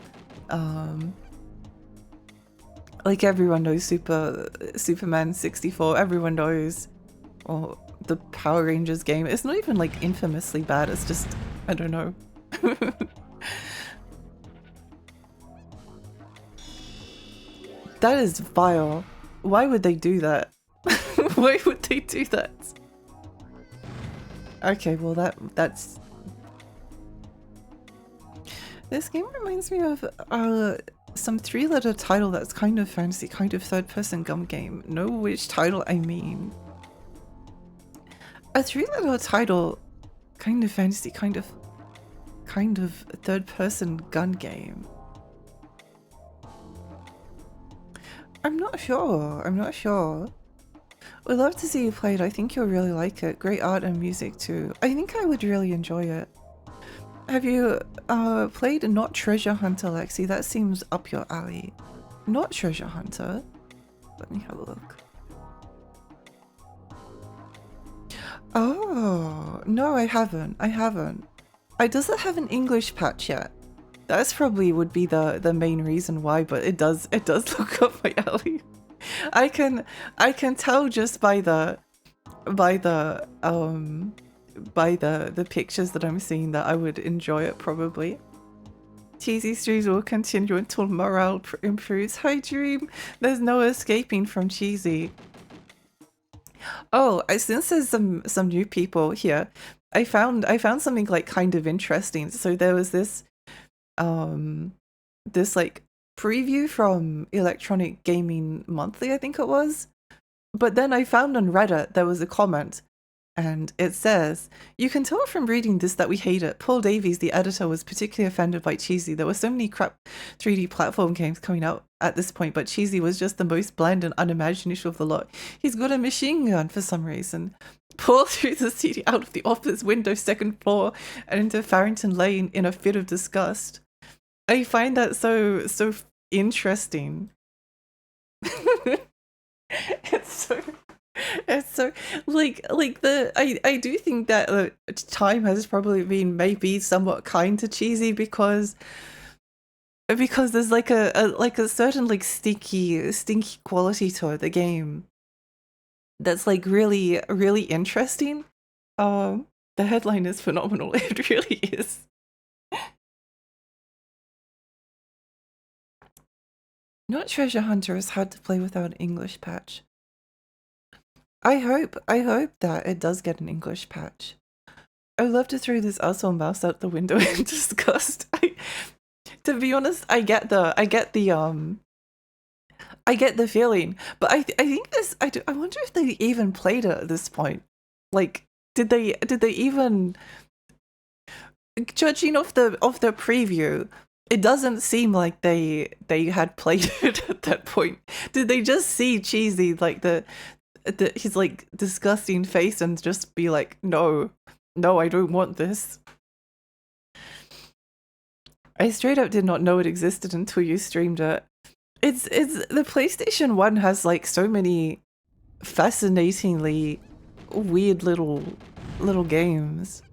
Like everyone knows Superman 64, everyone knows, or the Power Rangers game. It's not even like infamously bad, it's just, I don't know. That is vile. Why would they do that? Why would they do that? Okay, well that's... This game reminds me of some three-letter title that's kind of fantasy, kind of third-person gum game. Know which title I mean. A three-letter title, kind of fantasy, kind of third-person gun game. I'm not sure. Would love to see you play it. I think you'll really like it. Great art and music too. I think I would really enjoy it. Have you played Not Treasure Hunter, Lexi? That seems up your alley. Not Treasure Hunter? Let me have a look. Oh, no, I haven't. Does it have an English patch yet? That's probably would be the main reason why, but it does look up my alley. I can tell just by the pictures that I'm seeing that I would enjoy it probably. Cheesy streams will continue until morale improves. Hi Dream, there's no escaping from Cheesy. Oh, since there's some new people here, I found something like kind of interesting. So there was this like preview from Electronic Gaming Monthly, I think it was. But then I found on Reddit there was a comment, and it says, "You can tell from reading this that we hate it. Paul Davies, the editor, was particularly offended by Cheesy. There were so many crap 3D platform games coming out at this point, but Cheesy was just the most bland and unimaginative of the lot. He's got a machine gun for some reason. Paul threw the CD out of the office window, second floor, and into Farrington Lane in a fit of disgust." I find that so interesting. It's so like I do think that time has probably been maybe somewhat kind to Cheesy because there's like a certain like stinky quality to the game that's like really interesting. The headline is phenomenal. It really is. Not Treasure Hunter is hard to play without an English patch. I hope that it does get an English patch. I would love to throw this asshole mouse out the window in disgust. To be honest, I get the feeling, but I think this. I wonder if they even played it at this point. Like, did they even? Judging off the preview, it doesn't seem like they had played it at that point. Did they just see Cheesy like his like disgusting face and just be like, no, I don't want this. I straight up did not know it existed until you streamed it. It's the PlayStation 1 has like so many fascinatingly weird little games.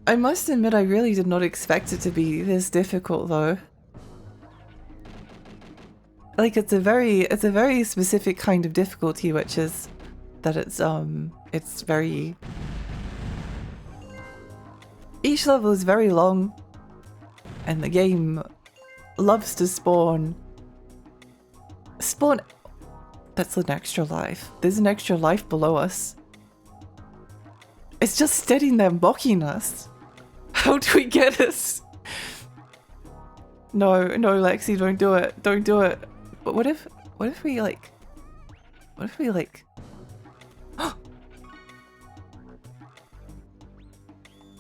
I must admit I really did not expect it to be this difficult though. Like it's a very specific kind of difficulty, which is that it's very... Each level is very long, and the game loves to spawn... That's an extra life. There's an extra life below us. It's just standing there mocking us. How do we get us? No, no, Lexi, don't do it. Don't do it. But what if we like... What if we like...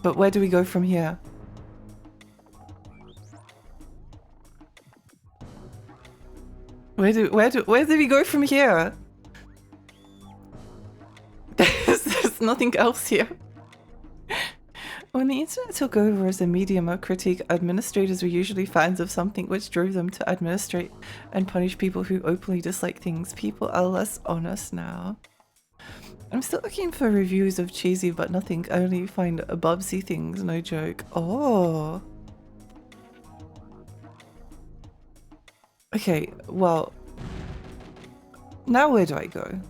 But where do we go from here? Where do we go from here? There's nothing else here. When the internet took over as a medium of critique, administrators were usually fans of something which drove them to administrate and punish people who openly dislike things. People are less honest now. I'm still looking for reviews of cheesy but nothing. I only find Bubsy things, no joke. Oh. Okay, well. Now where do I go?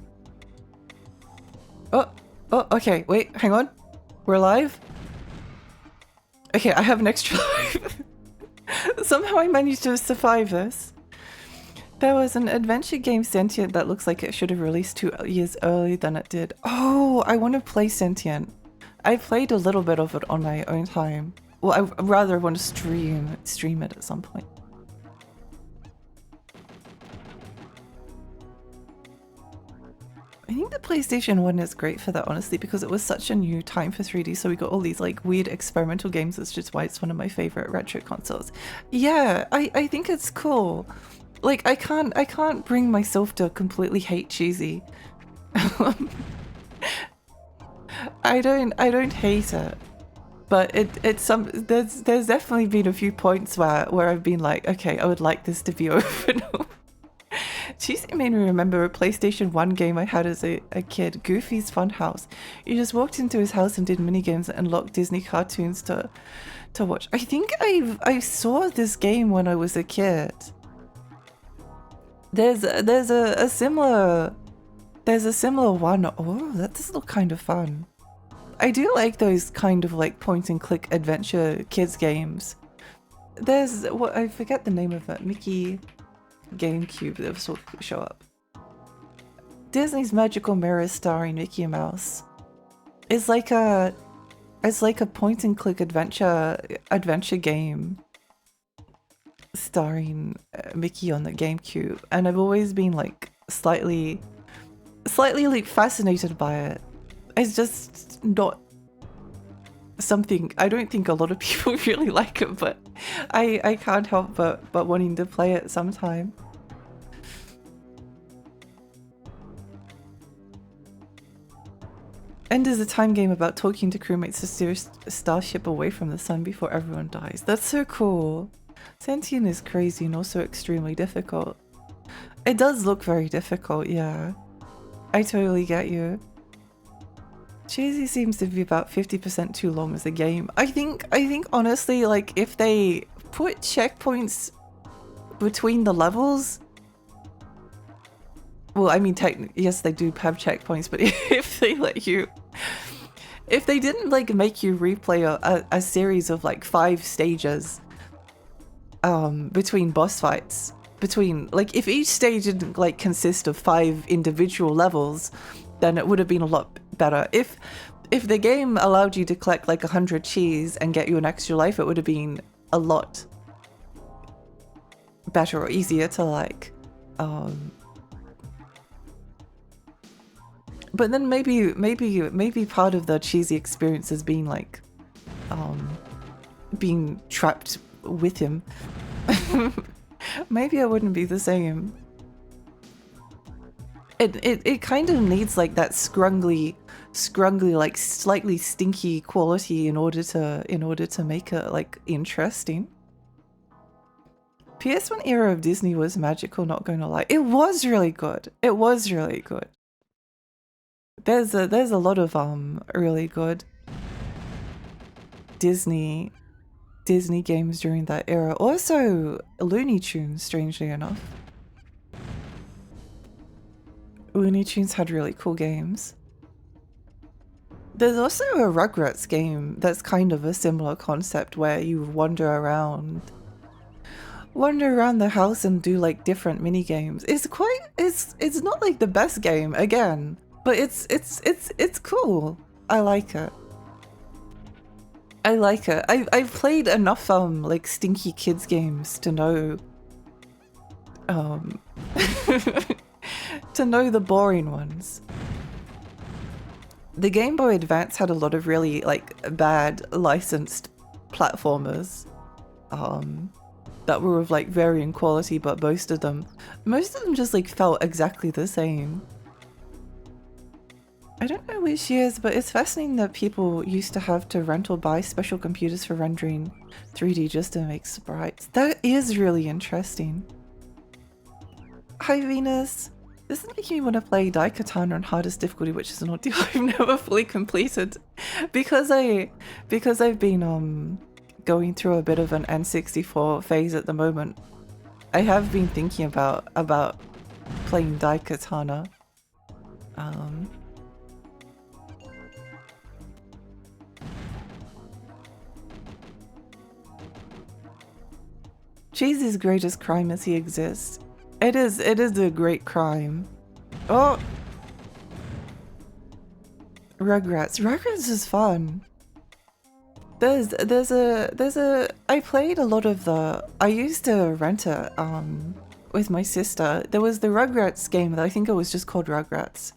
Oh, okay, wait, hang on. We're alive? Okay, I have an extra life. Somehow I managed to survive this. There was an adventure game, Sentient, that looks like it should have released 2 years earlier than it did. Oh, I want to play Sentient. I played a little bit of it on my own time. Well, I rather want to stream it at some point. I think the PlayStation 1 is great for that, honestly, because it was such a new time for 3D, so we got all these like weird experimental games. That's just why it's one of my favorite retro consoles. Yeah, I think it's cool. Like I can't bring myself to completely hate cheesy. I don't hate it, but it's there's definitely been a few points where I've been like, okay, I would like this to be over now. Cheesy made me remember a PlayStation 1 game I had as a kid, Goofy's Funhouse. You just walked into his house and did minigames and unlocked Disney cartoons to watch. I think I saw this game when I was a kid. There's a similar one. Oh, that does look kind of fun. I do like those kind of like point and click adventure kids games. There's what I forget the name of it. Mickey GameCube that will show up. Disney's Magical Mirror starring Mickey Mouse. It's like a point and click adventure game starring Mickey on the GameCube, and I've always been like slightly like fascinated by it. It's just not something I don't think a lot of people really like it, but I can't help but wanting to play it sometime. End is a time game about talking to crewmates to steer a starship away from the sun before everyone dies. That's so cool. Sentient is crazy and also extremely difficult. It does look very difficult, yeah. I totally get you. Cheesy seems to be about 50% too long as a game. I think honestly, like if they put checkpoints between the levels, well, I mean, yes, they do have checkpoints, but if they let you, if they didn't like make you replay a series of like 5 stages, between boss fights, like if each stage didn't like consist of 5 individual levels, then it would have been a lot better. If the game allowed you to collect like 100 cheese and get you an extra life, it would have been a lot better or easier to like but then maybe part of the cheesy experience has been like being trapped with him. Maybe it wouldn't be the same. It kind of needs like that scrungly like slightly stinky quality in order to make it like interesting. PS1 era of Disney was magical, not gonna lie. It was really good. It was really good. There's a lot of really good Disney games during that era. Also Looney Tunes, strangely enough. Looney Tunes had really cool games. There's also a Rugrats game that's kind of a similar concept where you wander around the house and do like different mini games. It's not like the best game again, but it's cool. I like it. I've played enough like stinky kids games to know to know the boring ones. The Game Boy Advance had a lot of really like bad licensed platformers that were of like varying quality, but most of them just like felt exactly the same. I don't know which years, but it's fascinating that people used to have to rent or buy special computers for rendering 3D just to make sprites. That is really interesting. Hi Venus. This is making me want to play Daikatana on hardest difficulty, which is an ordeal I've never fully completed. Because I've been going through a bit of an N64 phase at the moment. I have been thinking about playing Daikatana. Cheesy's greatest crime as he exists. It is a great crime. Oh! Rugrats is fun. There's a I played a lot of I used to rent it with my sister. There was the Rugrats game that I think it was just called Rugrats.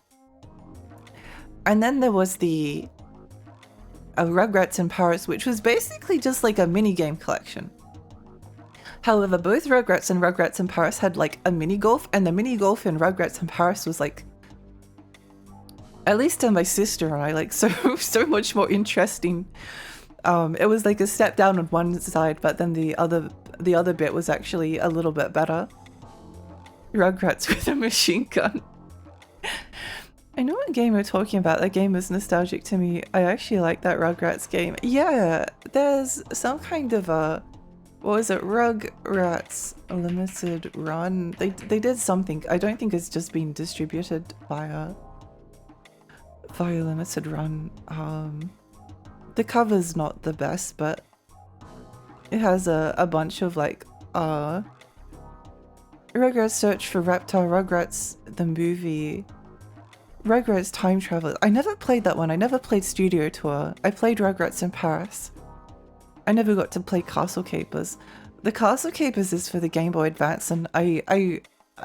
And then there was the Rugrats in Paris, which was basically just like a mini game collection. However, both Rugrats and Rugrats in Paris had like a mini golf, and the mini golf in Rugrats in Paris was like, at least to my sister and I, like so much more interesting. It was like a step down on one side, but then the other bit was actually a little bit better. Rugrats with a machine gun. I know what game we're talking about. That game is nostalgic to me. I actually like that Rugrats game. Yeah, there's some kind of a, what was it? Rugrats Limited Run. They did something. I don't think it's just being distributed via Limited Run. The cover's not the best, but it has a bunch of like Rugrats Search for Reptar, Rugrats the movie, Rugrats Time Travel. I never played that one. I never played Studio Tour. I played Rugrats in Paris. I never got to play Castle Capers. The Castle Capers is for the Game Boy Advance, and I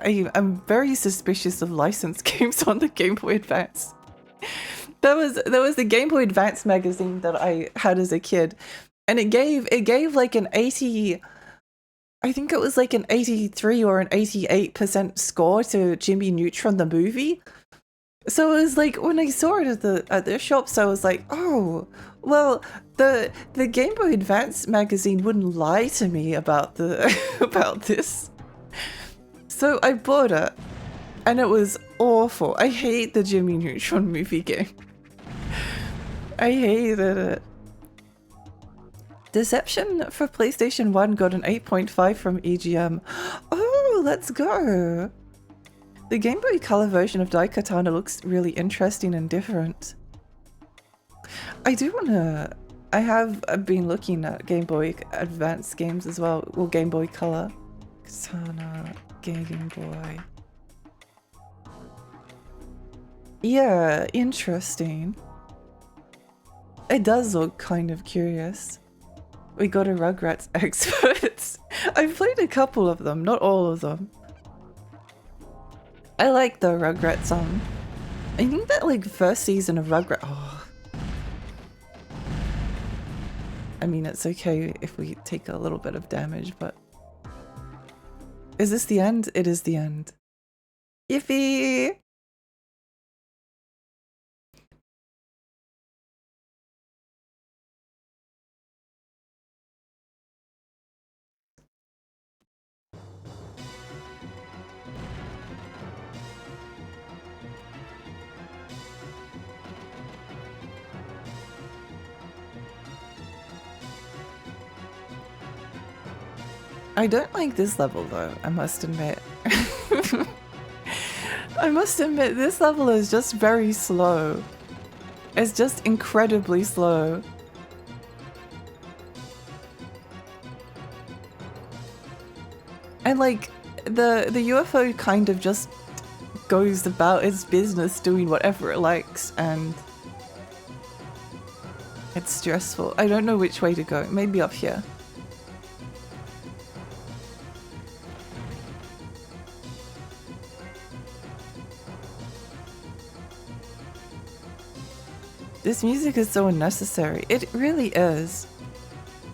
am very suspicious of licensed games on the Game Boy Advance. There was the Game Boy Advance magazine that I had as a kid, and it gave like an 80, I think it was like an 83 or an 88% score to Jimmy Neutron the movie. So it was like, when I saw it at the shops, I was like, oh, well, the Game Boy Advance magazine wouldn't lie to me about about this. So I bought it, and it was awful. I hate the Jimmy Neutron movie game. I hated it. Deception for PlayStation 1 got an 8.5 from EGM. Oh, let's go. The Game Boy Color version of Daikatana looks really interesting and different. I have been looking at Game Boy Advance games as well. Well, Game Boy Color. Katana, Game Boy. Yeah, interesting. It does look kind of curious. We got a Rugrats expert. I've played a couple of them, not all of them. I like the Rugrats I think that like first season of Rugrats. Oh. I mean, it's okay if we take a little bit of damage, but is this the end? It is the end. Yippee! I don't like this level though, I must admit. I must admit, this level is just very slow. It's just incredibly slow. And like, the UFO kind of just goes about its business doing whatever it likes, and it's stressful. I don't know which way to go. Maybe up here. This music is so unnecessary. It really is.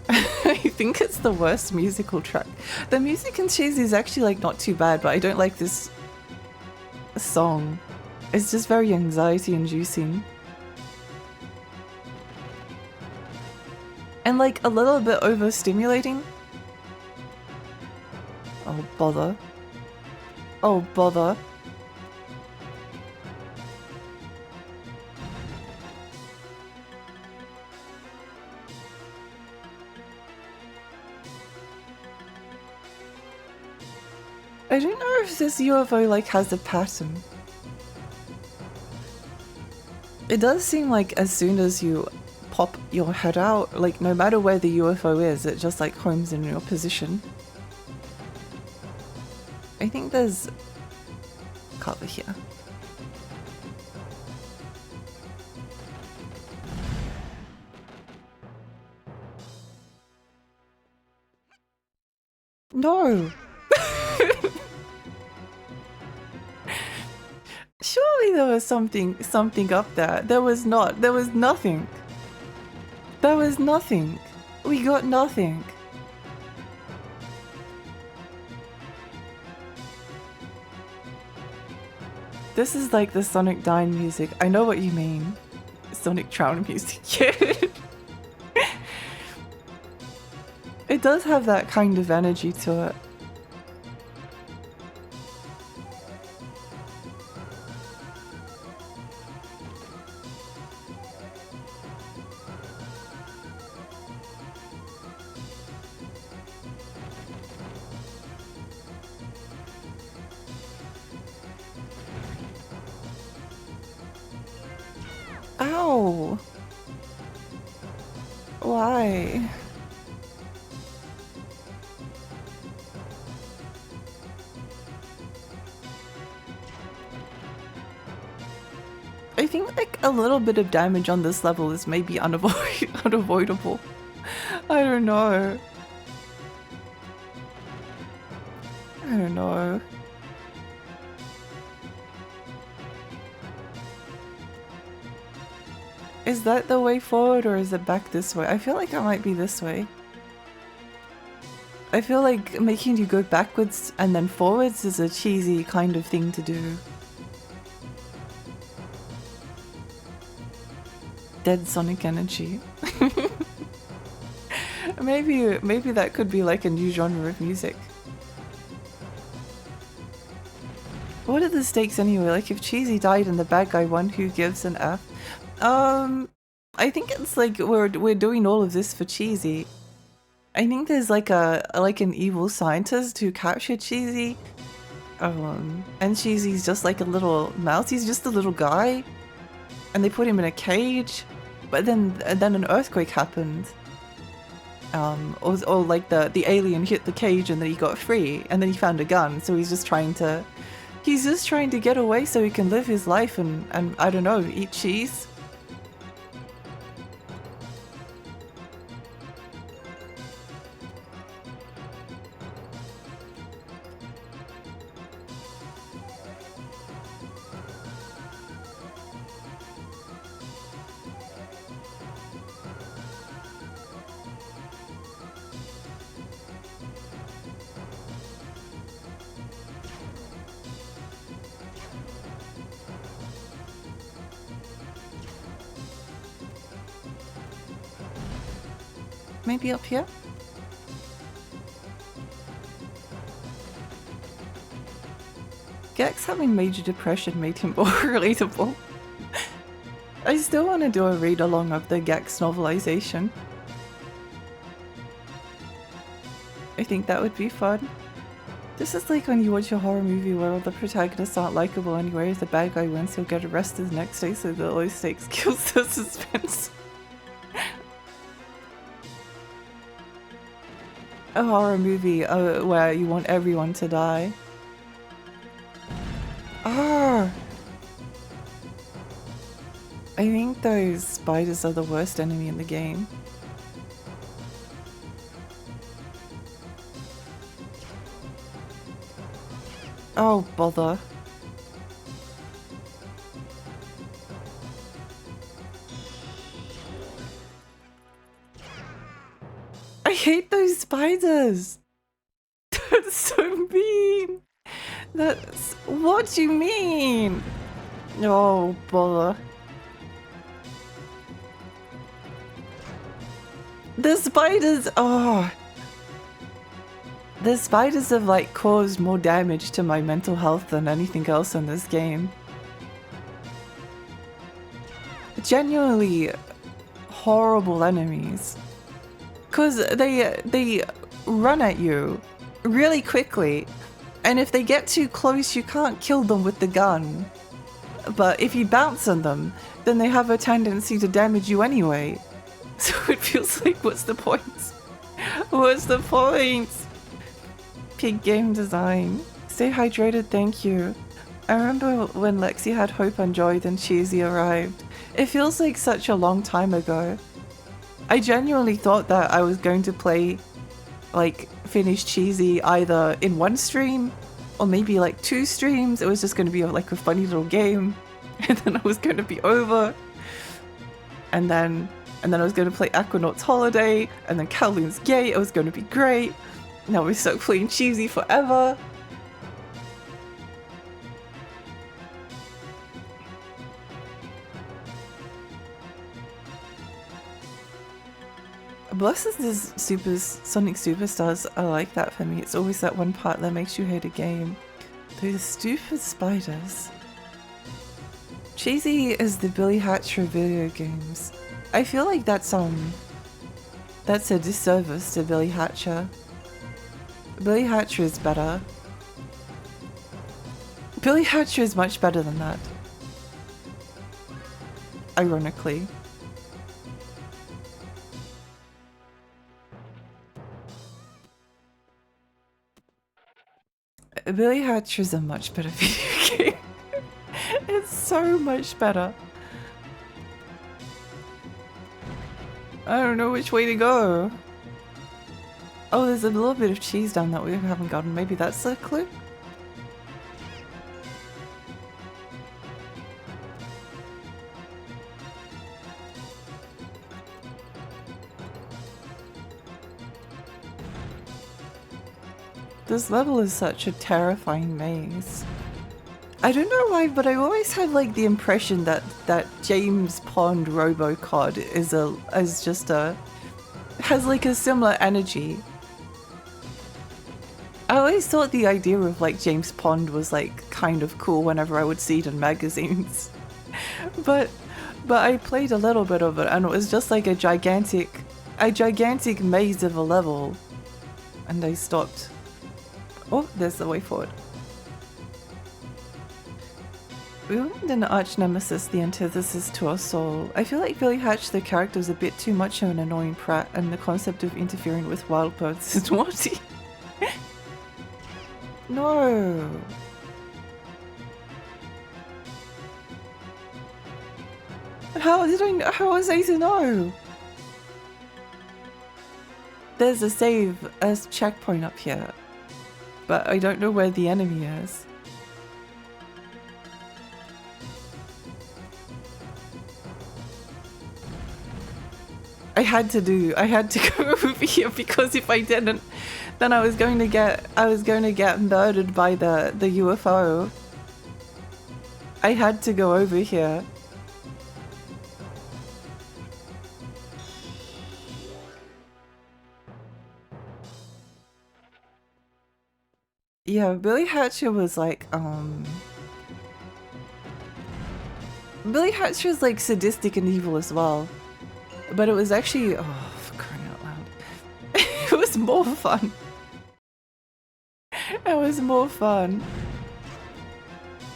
I think it's the worst musical track. The music in Cheesy is actually like not too bad, but I don't like this song. It's just very anxiety inducing. And like a little bit overstimulating. Oh bother. Oh bother. I don't know if this UFO like has a pattern. It does seem like as soon as you pop your head out, like no matter where the UFO is, it just like homes in your position. I think there's cover here. No! Surely there was something up there. There was not. There was nothing. There was nothing. We got nothing. This is like the Sonic Dine music. I know what you mean. Sonic Trown music. It does have that kind of energy to it. Ow! Why? I think like a little bit of damage on this level is maybe unavoidable. I don't know. I don't know. Is that the way forward or is it back this way? I feel like it might be this way. I feel like making you go backwards and then forwards is a cheesy kind of thing to do. Dead Sonic energy. Maybe that could be like a new genre of music. What are the stakes anyway? Like if Cheesy died and the bad guy won, who gives an F? I think it's like we're doing all of this for Cheesy. I think there's like an evil scientist who captured Cheesy. And Cheesy's just like a little mouse. He's just a little guy, and they put him in a cage. But then an earthquake happened. Or like the alien hit the cage and then he got free, and then he found a gun. So he's just trying to get away so he can live his life and I don't know, eat cheese. Maybe up here? Gex having major depression made him more relatable. I still want to do a read along of the Gex novelization. I think that would be fun. This is like when you watch a horror movie where all the protagonists aren't likable anyway. If the bad guy wins, he'll get arrested the next day, so the low stakes kills the suspense. A horror movie where you want everyone to die. Ah! I think those spiders are the worst enemy in the game. Oh, bother. I hate those spiders! That's so mean! That's... What do you mean? Oh, bother. The spiders... Oh... The spiders have like caused more damage to my mental health than anything else in this game. Genuinely horrible enemies. Cause they run at you really quickly, and if they get too close you can't kill them with the gun. But if you bounce on them, then they have a tendency to damage you anyway. So it feels like, what's the point? What's the point? Pig game design. Stay hydrated, thank you. I remember when Lexi had Hope and Joy, then Cheesy arrived. It feels like such a long time ago. I genuinely thought that I was going to play, like, finish Cheesy either in one stream or maybe like 2 streams. It was just going to be like a funny little game, and then I was going to be over. And then I was going to play Aquanaut's Holiday, and then Kowloon's Gate. It was going to be great. Now we're stuck playing Cheesy forever. Bless is Sonic Superstars are like that for me. It's always that one part that makes you hate a game. Those stupid spiders. Cheesy is the Billy Hatcher of video games. I feel like that's a disservice to Billy Hatcher. Billy Hatcher is better. Billy Hatcher is much better than that. Ironically. Billy Hatcher is a much better video game. It's so much better. I don't know which way to go. Oh, there's a little bit of cheese down that we haven't gotten. Maybe that's the clue? This level is such a terrifying maze. I don't know why, but I always have like the impression that James Pond RoboCod has like a similar energy. I always thought the idea of like James Pond was like kind of cool whenever I would see it in magazines. but I played a little bit of it and it was just like a gigantic maze of a level, and I stopped. Oh, there's the way forward. We wanted an arch nemesis, the antithesis to our soul. I feel like Billy Hatch, the character, is a bit too much of an annoying prat, and the concept of interfering with wild birds is naughty. No. How was I to know? There's a checkpoint up here, but I don't know where the enemy is. I had to go over here because if I didn't, then I was going to get murdered by the UFO. I had to go over here. Yeah, Billy Hatcher was like, Billy Hatcher is like sadistic and evil as well. But it was actually, oh, for crying out loud. It was more fun. It was more fun.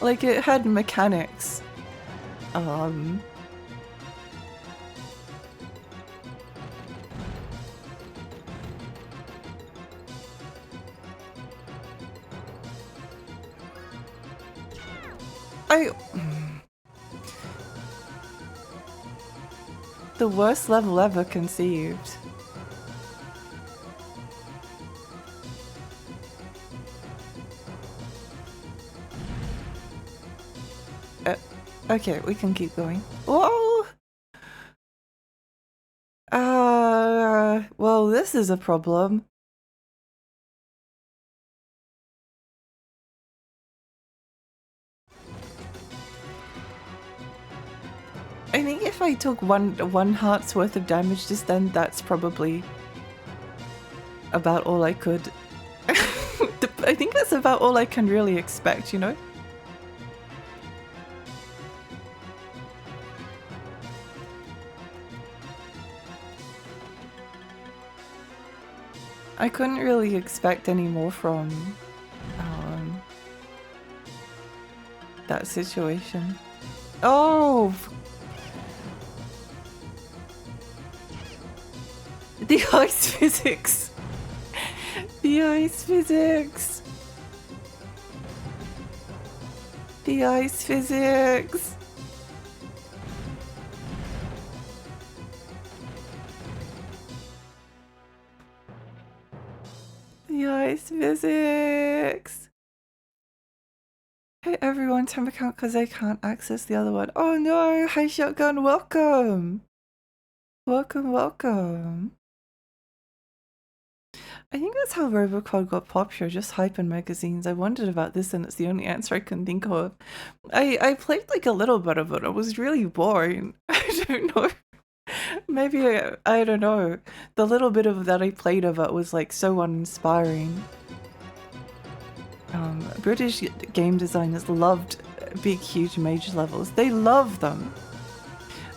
Like, it had mechanics. The worst level ever conceived. Okay, we can keep going. Whoa! Well, this is a problem. I think if I took one heart's worth of damage just then, that's probably about all I could. I think that's about all I can really expect, you know? I couldn't really expect any more from that situation. Oh! The ice physics! The ice physics! The ice physics! The ice physics! Hey everyone, time account because I can't access the other one. Oh no! Hi Shotgun, welcome! Welcome, welcome. I think that's how Robocod got popular, just hype in magazines. I wondered about this and it's the only answer I can think of. I played like a little bit of it. It was really boring. I don't know. Maybe, I don't know. The little bit of that I played of it was like so uninspiring. British game designers loved big, huge mage levels. They love them.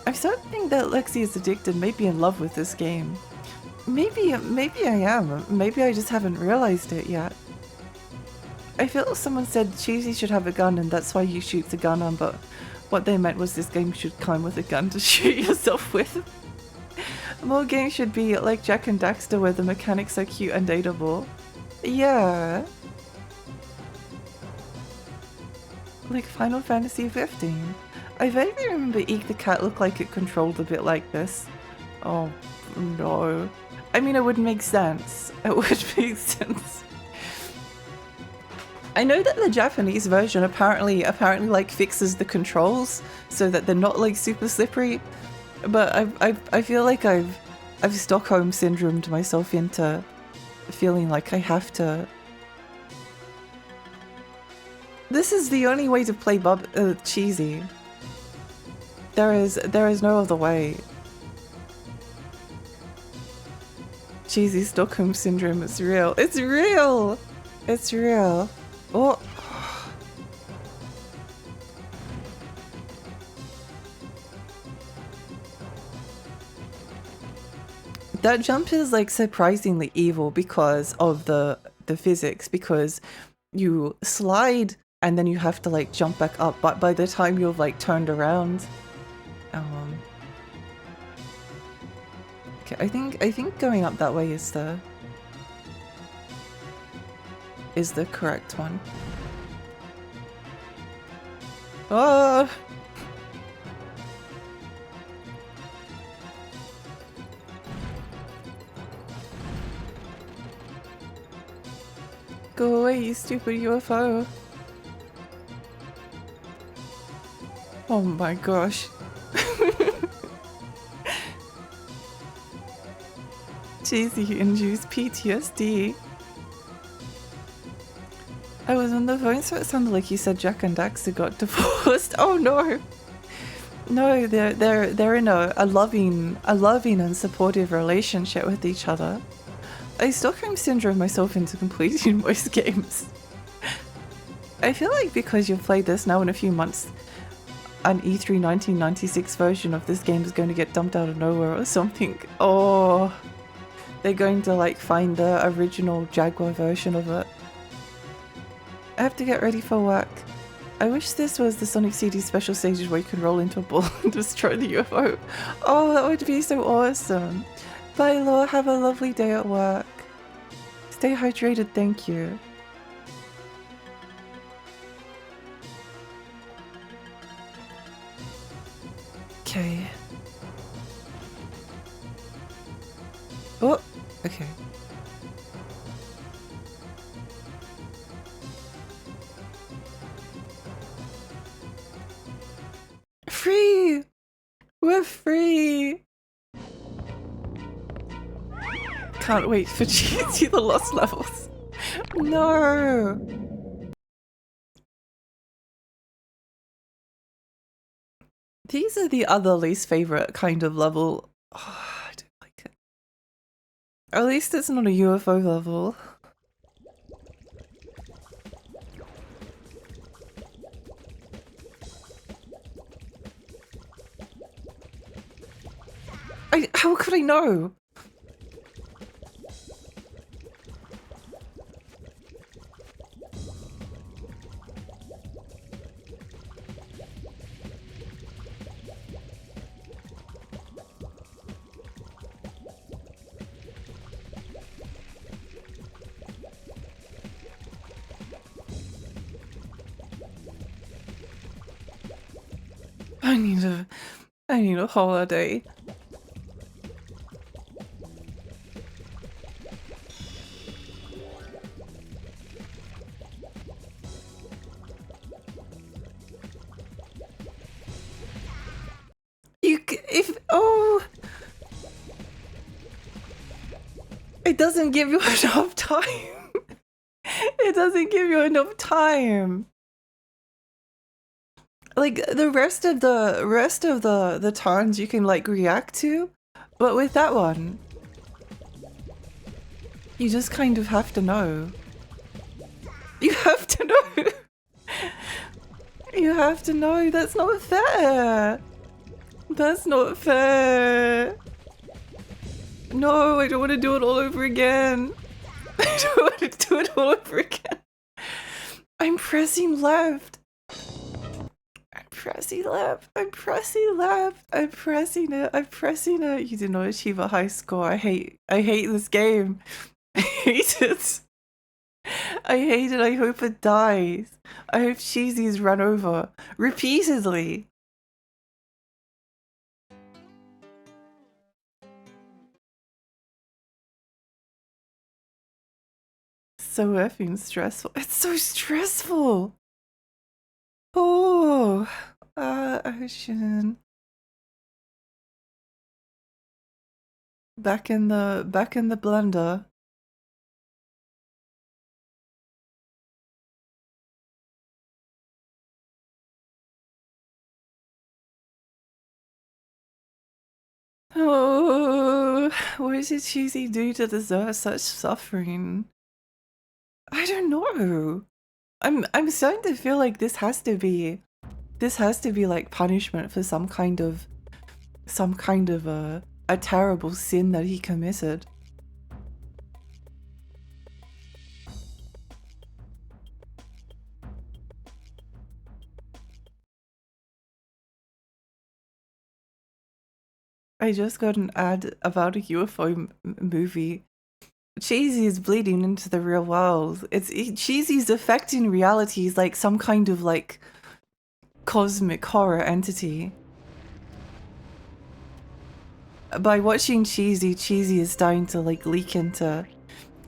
I'm starting to think that Lexi is addicted, maybe in love with this game. Maybe I am. Maybe I just haven't realized it yet. I feel someone said Cheesy should have a gun and that's why he shoots a gun on, but what they meant was this game should come with a gun to shoot yourself with. More games should be like Jack and Daxter where the mechanics are cute and dateable. Yeah. Like Final Fantasy 15. I vaguely remember Eek the cat looked like it controlled a bit like this. Oh no. I mean, it would make sense. It would make sense. I know that the Japanese version apparently like fixes the controls so that they're not like super slippery, but I feel like I've Stockholm syndromed myself into feeling like I have to. This is the only way to play Cheesy. There is no other way. Cheesy Stockholm syndrome is real. It's real! It's real. Oh. That jump is like surprisingly evil because of the physics, because you slide and then you have to like jump back up, but by the time you've like turned around, okay, I think going up that way is the correct one. Oh! Go away, you stupid UFO. Oh my gosh. Cheesy induced PTSD. I was on the phone, so it sounded like you said Jack and Daxter got divorced. Oh no! No, they're in a loving and supportive relationship with each other. I Stockholm syndrome myself into completing most games. I feel like because you've played this now in a few months, an E3 1996 version of this game is going to get dumped out of nowhere or something. Oh, they're going to like find the original Jaguar version of it. I have to get ready for work. I wish this was the Sonic CD special stages where you can roll into a ball and destroy the UFO. Oh, that would be so awesome. Bye, Laura. Have a lovely day at work. Stay hydrated, thank you. Okay. Oh, okay. Free! We're free! Can't wait for GT the lost levels. No! These are the other least favorite kind of level. Oh, I don't like it. At least it's not a UFO level. How could I know? I need a holiday. Oh, it doesn't give you enough time. It doesn't give you enough time. Like the rest of the turns you can like react to, but with that one, you just kind of have to know. You have to know. You have to know. That's not fair. That's not fair. No, I don't want to do it all over again. I don't want to do it all over again. I'm pressing left. I'm pressing left. I'm pressing left. I'm pressing it. I'm pressing it. You did not achieve a high score. I hate this game. I hate it. I hate it. I hope it dies. I hope Cheesy is run over repeatedly. So effing stressful. It's so stressful. Oh, Ocean. Back in the blender. Oh, what did Cheesy do to deserve such suffering? I don't know. I'm starting to feel like this has to be like punishment for some kind of a terrible sin that he committed. I just got an ad about a UFO movie. Cheesy is bleeding into the real world. Cheesy's affecting realities like some kind of like cosmic horror entity. By watching Cheesy is starting to like leak into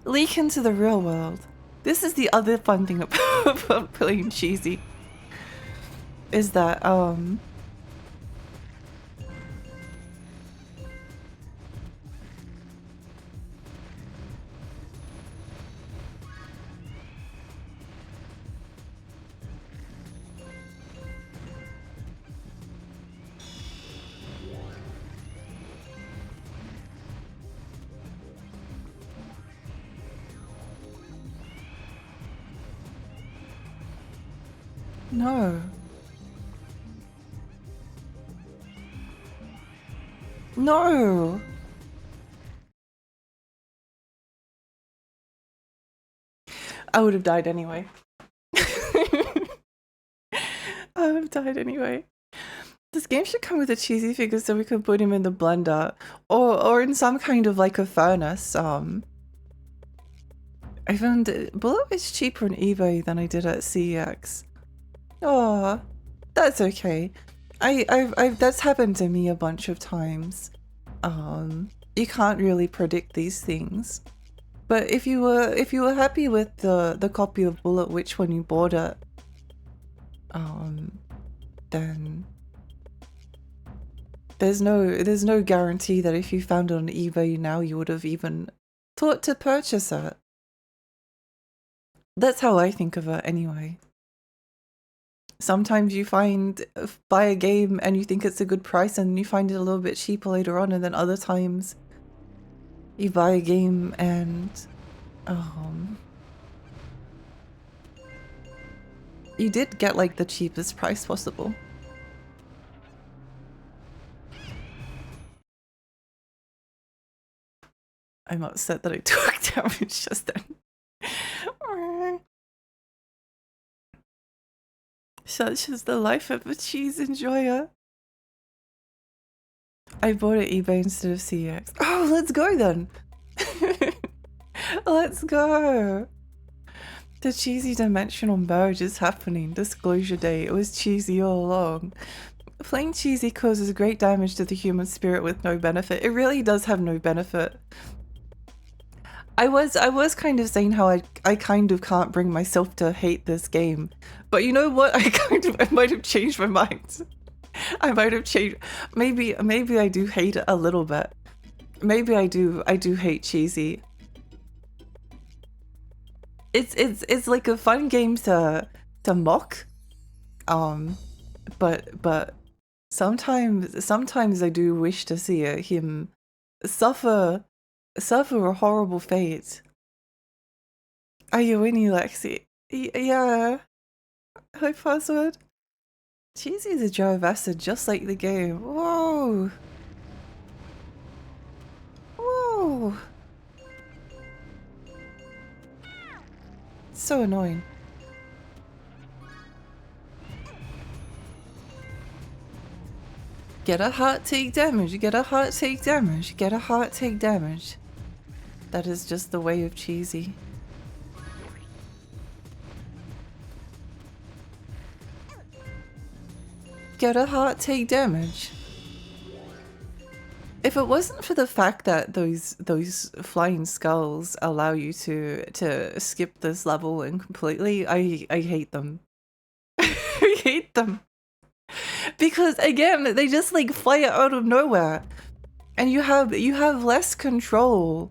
the real world. This is the other fun thing about playing Cheesy. Is that no. No. I would have died anyway. I'm tired anyway. This game should come with a cheesy figure so we can put him in the blender or in some kind of like a furnace. I found Bullet is cheaper on eBay than I did at CEX. Oh, that's okay. I've that's happened to me a bunch of times. You can't really predict these things. But if you were happy with the copy of Bullet, which when you bought it, then there's no guarantee that if you found it on eBay now you would have even thought to purchase it. That's how I think of it anyway. Sometimes you buy a game and you think it's a good price and you find it a little bit cheaper later on, and then other times you buy a game and you did get like the cheapest price possible. I'm upset that I took damage just then. Such is the life of a cheese enjoyer. I bought it eBay instead of CX. Oh, let's go then. Let's go. The cheesy dimensional merge is happening. Disclosure day. It was cheesy all along. Playing cheesy causes great damage to the human spirit with no benefit. It really does have no benefit. I was kind of saying how I kind of can't bring myself to hate this game. But you know what? I might have changed my mind. I might have changed. Maybe I do hate it a little bit. Maybe I do hate cheesy. It's like a fun game to mock. But sometimes I do wish to see him suffer a horrible fate. Are you winning, Lexi? Yeah. Hi, password. Cheesy is a jar of acid, just like the game. Whoa. Whoa. So annoying. Get a heart, take damage. Get a heart, take damage. Get a heart, take damage. That is just the way of cheesy. Get a heart, take damage. If it wasn't for the fact that those flying skulls allow you to skip this level and completely, I hate them. I hate them. Because again, they just like fly out of nowhere. And you have less control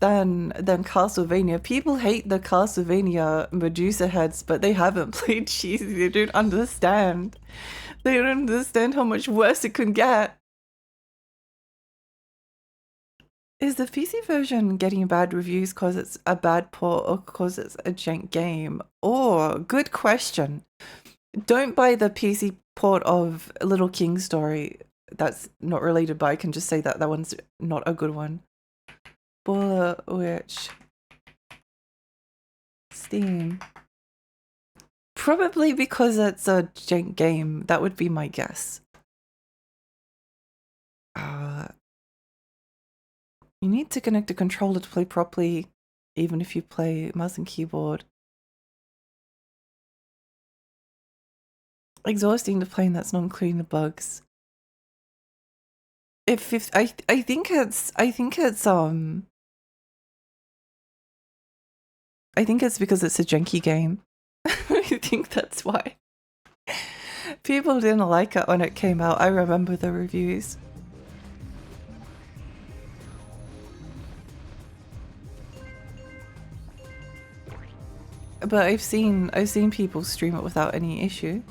than Castlevania. People hate the Castlevania Medusa heads, but they haven't played cheesy. They don't understand. They don't understand how much worse it can get. Is the PC version getting bad reviews cause it's a bad port or cause it's a jank game? Oh, good question. Don't buy the PC port of Little King Story. That's not related, but I can just say that that one's not a good one. Bullet Witch. Steam. Probably because it's a jank game. That would be my guess. You need to connect a controller to play properly, even if you play mouse and keyboard. Exhausting to play, and that's not including the bugs. I think it's because it's a janky game. I think that's why. People didn't like it when it came out. I remember the reviews. But I've seen people stream it without any issue.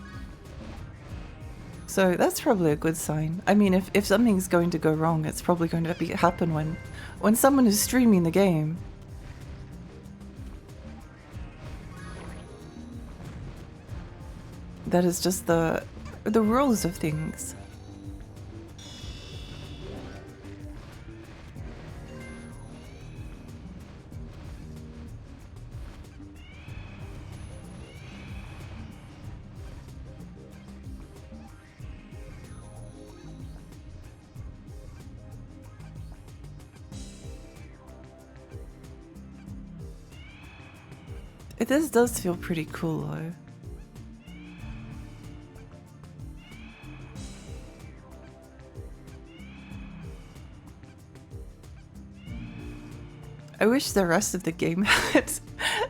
So that's probably a good sign. I mean, if something's going to go wrong, it's probably going to happen when someone is streaming the game. That is just the rules of things. This does feel pretty cool though. I wish the rest of the game had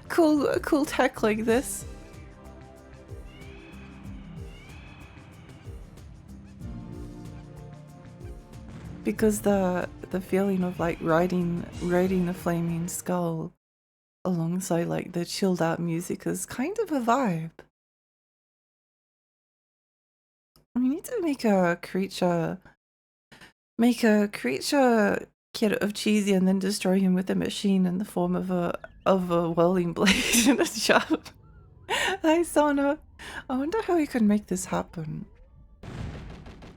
cool tech like this. Because the feeling of like riding a flaming skull alongside like the chilled out music is kind of a vibe. We need to make a creature kit of Cheesy and then destroy him with a machine in the form of a whirling blade in a shop. Hi Sana. I wonder how we could make this happen.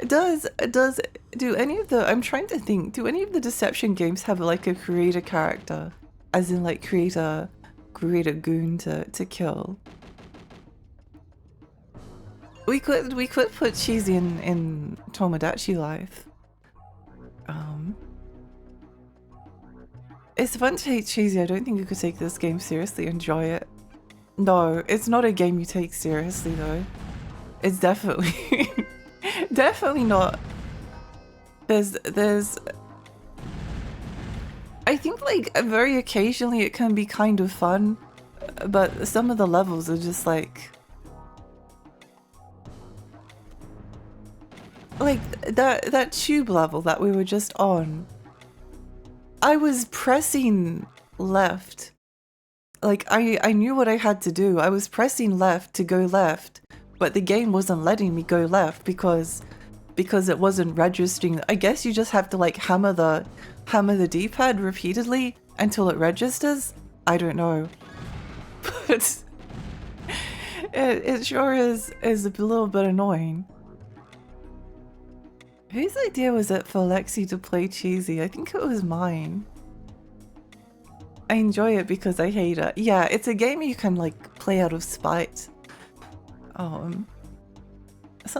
Do any of the, I'm trying to think, do any of the Deception games have like a creator character? As in like create a goon to kill? We could put Cheesy in Tomodachi Life. It's fun to hate Cheesy. I don't think you could take this game seriously, enjoy it. No, it's not a game you take seriously though. It's definitely definitely not. There's I think like very occasionally it can be kind of fun, but some of the levels are just like that tube level that we were just on. I was pressing left. Like I knew what I had to do. I was pressing left to go left, but the game wasn't letting me go left because it wasn't registering. I guess you just have to like hammer the D-pad repeatedly until it registers. I don't know. But it sure is a little bit annoying. Whose idea was it for Lexi to play Cheesy? I think it was mine. I enjoy it because I hate it. Yeah, it's a game you can like play out of spite. Some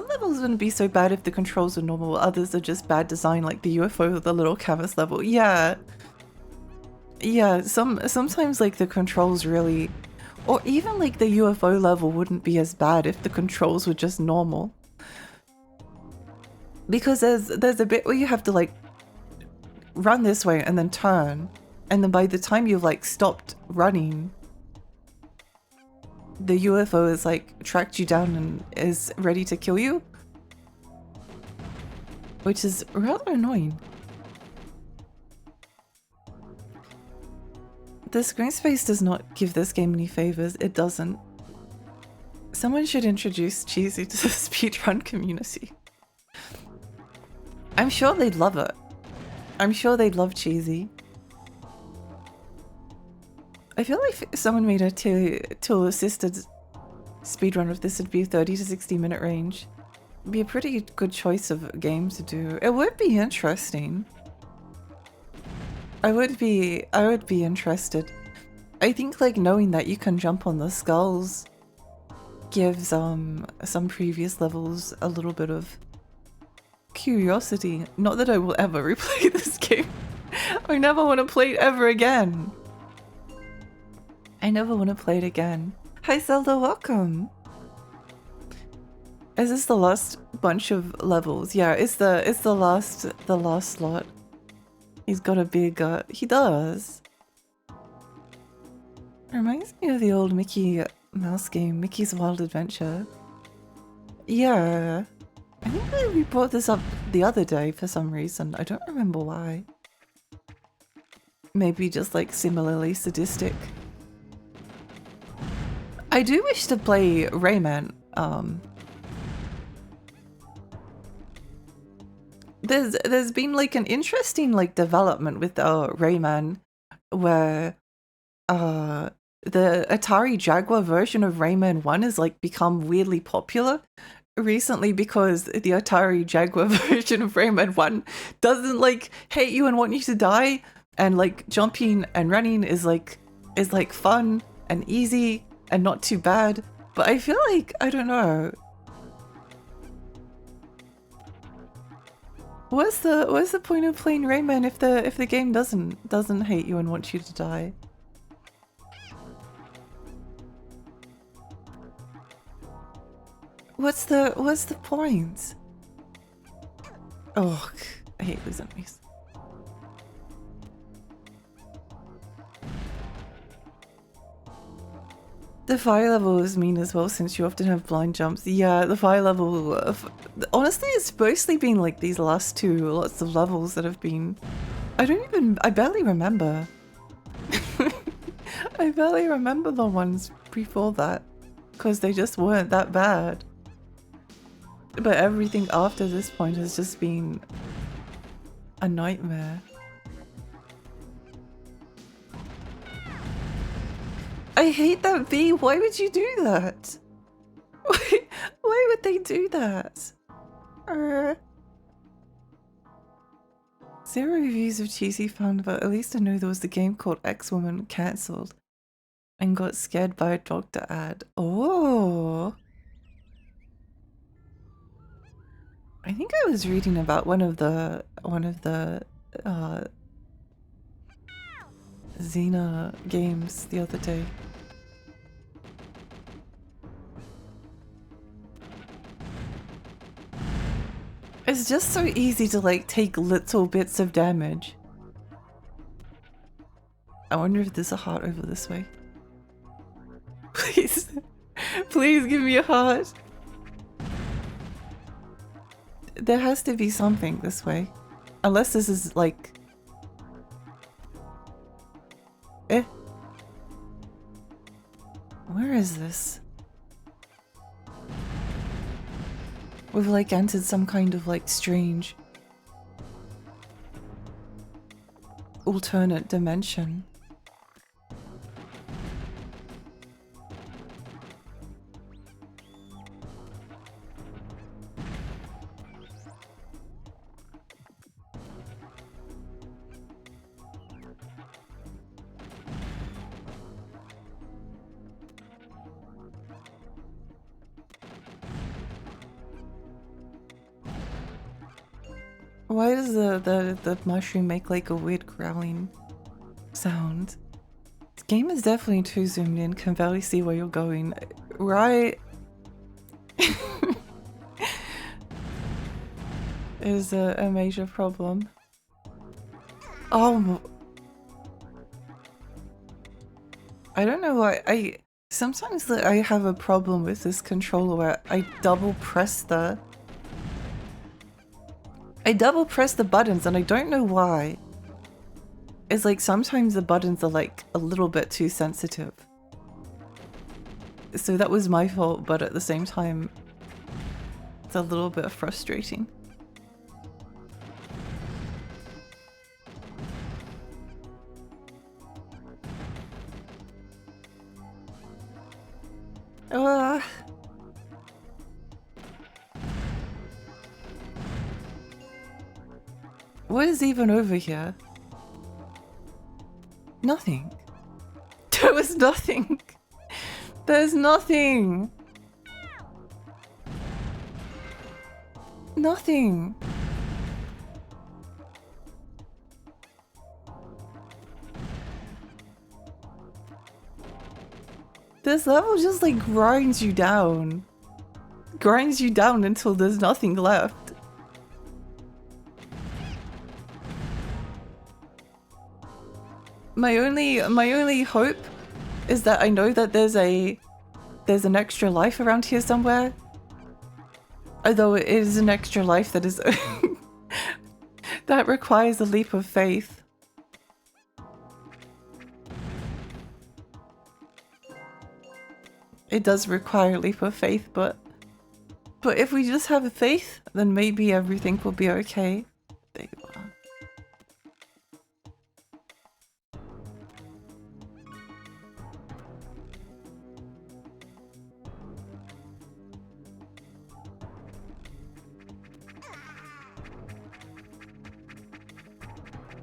levels wouldn't be so bad if the controls were normal, others are just bad design, like the UFO with the little canvas level. Yeah. Yeah, sometimes like the controls really, or even like the UFO level wouldn't be as bad if the controls were just normal. Because there's a bit where you have to like run this way and then turn, and then by the time you've like stopped running, the UFO has like tracked you down and is ready to kill you, which is rather annoying. The screen space does not give this game any favors. It doesn't. Someone should introduce Cheesy to the speedrun community. I'm sure they'd love it. I'm sure they'd love Cheesy. I feel like if someone made a tool-assisted speedrun of this, it'd be a 30 to 60 minute range. It'd be a pretty good choice of game to do. It would be interesting. I would be interested. I think like knowing that you can jump on the skulls gives some previous levels a little bit of curiosity. Not that I will ever replay this game. I never want to play it ever again. I never want to play it again. Hi Zelda, welcome. Is this the last bunch of levels? Yeah, it's the last lot. He's got a big he does. Reminds me of the old Mickey Mouse game, Mickey's Wild Adventure. Yeah. I think that we brought this up the other day for some reason. I don't remember why. Maybe just like similarly sadistic. I do wish to play Rayman. There's been like an interesting like development with Rayman where the Atari Jaguar version of Rayman 1 has like become weirdly popular recently because the Atari Jaguar version of Rayman 1 doesn't like hate you and want you to die, and like jumping and running is like fun and easy and not too bad. But I feel like, I don't know, what's the point of playing Rayman if the game doesn't hate you and want you to die? What's the point? Oh, I hate those enemies. The fire level is mean as well since you often have blind jumps. Yeah, the fire level... honestly, it's mostly been like these last two lots of levels that have been... I barely remember. I barely remember the ones before that. Because they just weren't that bad. But everything after this point has just been... a nightmare. I hate that bee. Why would you do that? Why would they do that? Zero reviews of Cheesy found, but at least I know there was the game called X-Woman cancelled and got scared by a doctor ad. Oh. I think I was reading about one of the Xena games the other day. It's just so easy to like take little bits of damage. I wonder if there's a heart over this way. Please. Please give me a heart. There has to be something this way. Unless this is like... Eh? Where is this? We've like entered some kind of like strange alternate dimension. Why does the mushroom make like a weird growling sound? The game is definitely too zoomed in, can barely see where you're going. Right? Is a major problem. Oh, I don't know why sometimes I have a problem with this controller where I double press the buttons and I don't know why. It's like sometimes the buttons are like a little bit too sensitive. So that was my fault, but at the same time, it's a little bit frustrating. What is even over here? Nothing. There was nothing. There's nothing. Nothing. This level just like grinds you down. Grinds you down until there's nothing left. My only hope is that I know that there's an extra life around here somewhere. Although it is an extra life that is that requires a leap of faith. It does require a leap of faith, but if we just have faith, then maybe everything will be okay. There you are.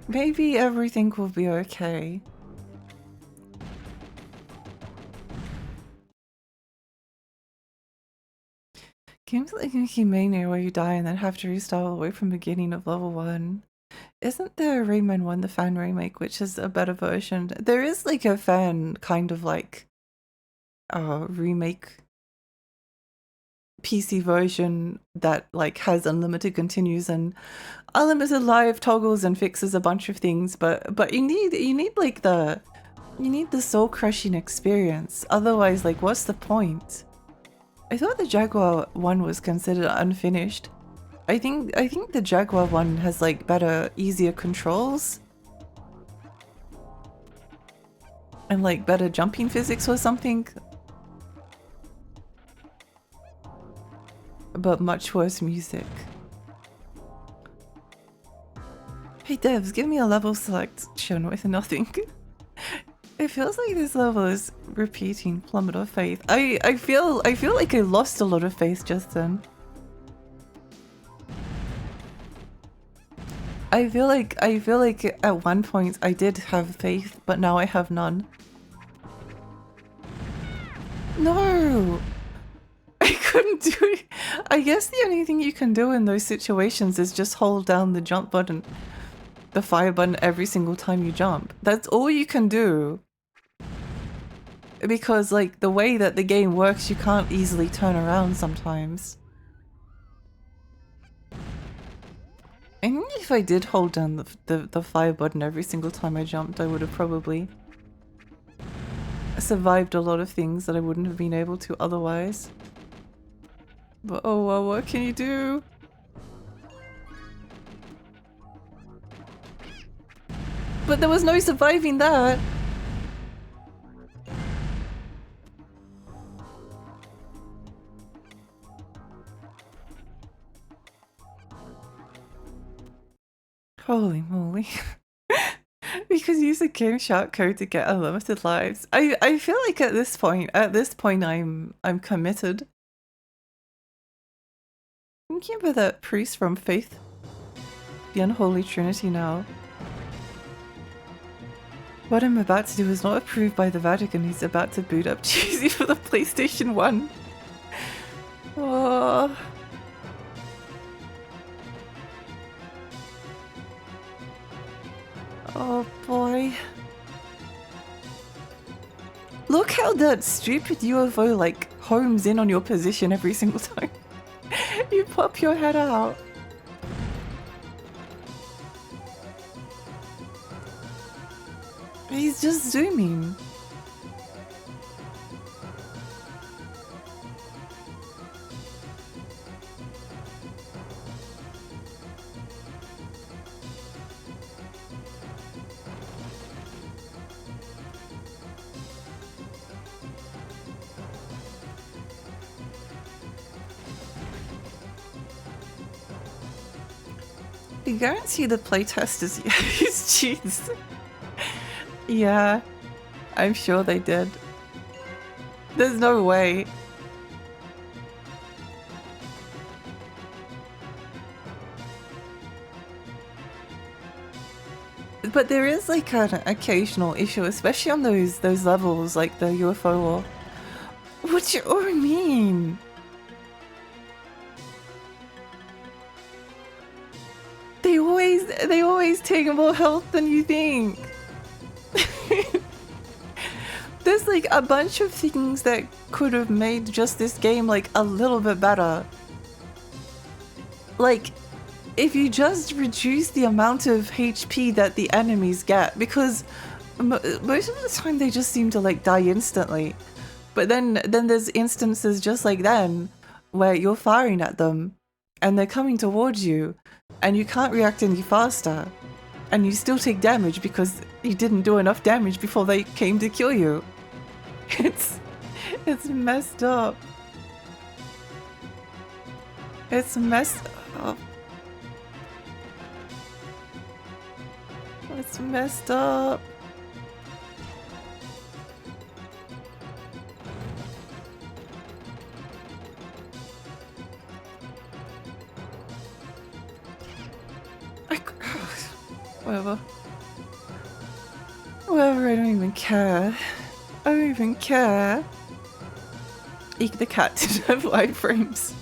Maybe everything will be okay. Games like Mickey Mania where you die and then have to restart all the way from the beginning of level 1. Isn't there Rayman 1 the fan remake, which is a better version? There is like a fan kind of like remake PC version that like has unlimited continues and unlimited live toggles and fixes a bunch of things, but you need like the soul crushing experience. Otherwise, like, what's the point? I thought the Jaguar one was considered unfinished. I think the Jaguar one has like better, easier controls and like better jumping physics or something, but much worse music. Hey devs, give me a level selection with nothing. It feels like this level is repeating Plummet of Faith. I feel like I lost a lot of faith just then. I feel like at one point I did have faith, but now I have none. No! I couldn't do it. I guess the only thing you can do in those situations is just hold down the jump button, the fire button every single time you jump. That's all you can do. Because like the way that the game works, you can't easily turn around sometimes. I think if I did hold down the fire button every single time I jumped, I would have probably survived a lot of things that I wouldn't have been able to otherwise. But oh well, what can you do? But there was no surviving that! Holy moly. Because use a game shark code to get unlimited lives. I feel like at this point I'm committed. Thinking about that priest from Faith, the Unholy Trinity now. What I'm about to do is not approved by the Vatican. He's about to boot up Cheesy for the PlayStation 1. Oh. Oh boy. Look how that stupid UFO like homes in on your position every single time you pop your head out. He's just zooming. I guarantee the playtesters used cheats. Yeah, I'm sure they did. There's no way. But there is like an occasional issue, especially on those levels like the UFO wall. What do you mean? They always take more health than you think. There's like a bunch of things that could have made just this game like a little bit better. Like, if you just reduce the amount of HP that the enemies get, because most of the time they just seem to like die instantly. But then there's instances just like then where you're firing at them and they're coming towards you and you can't react any faster and you still take damage because you didn't do enough damage before they came to kill you. It's messed up. It's messed up. It's messed up. Whatever. Whatever, I don't even care. I don't even care. Eek the cat didn't have wireframes.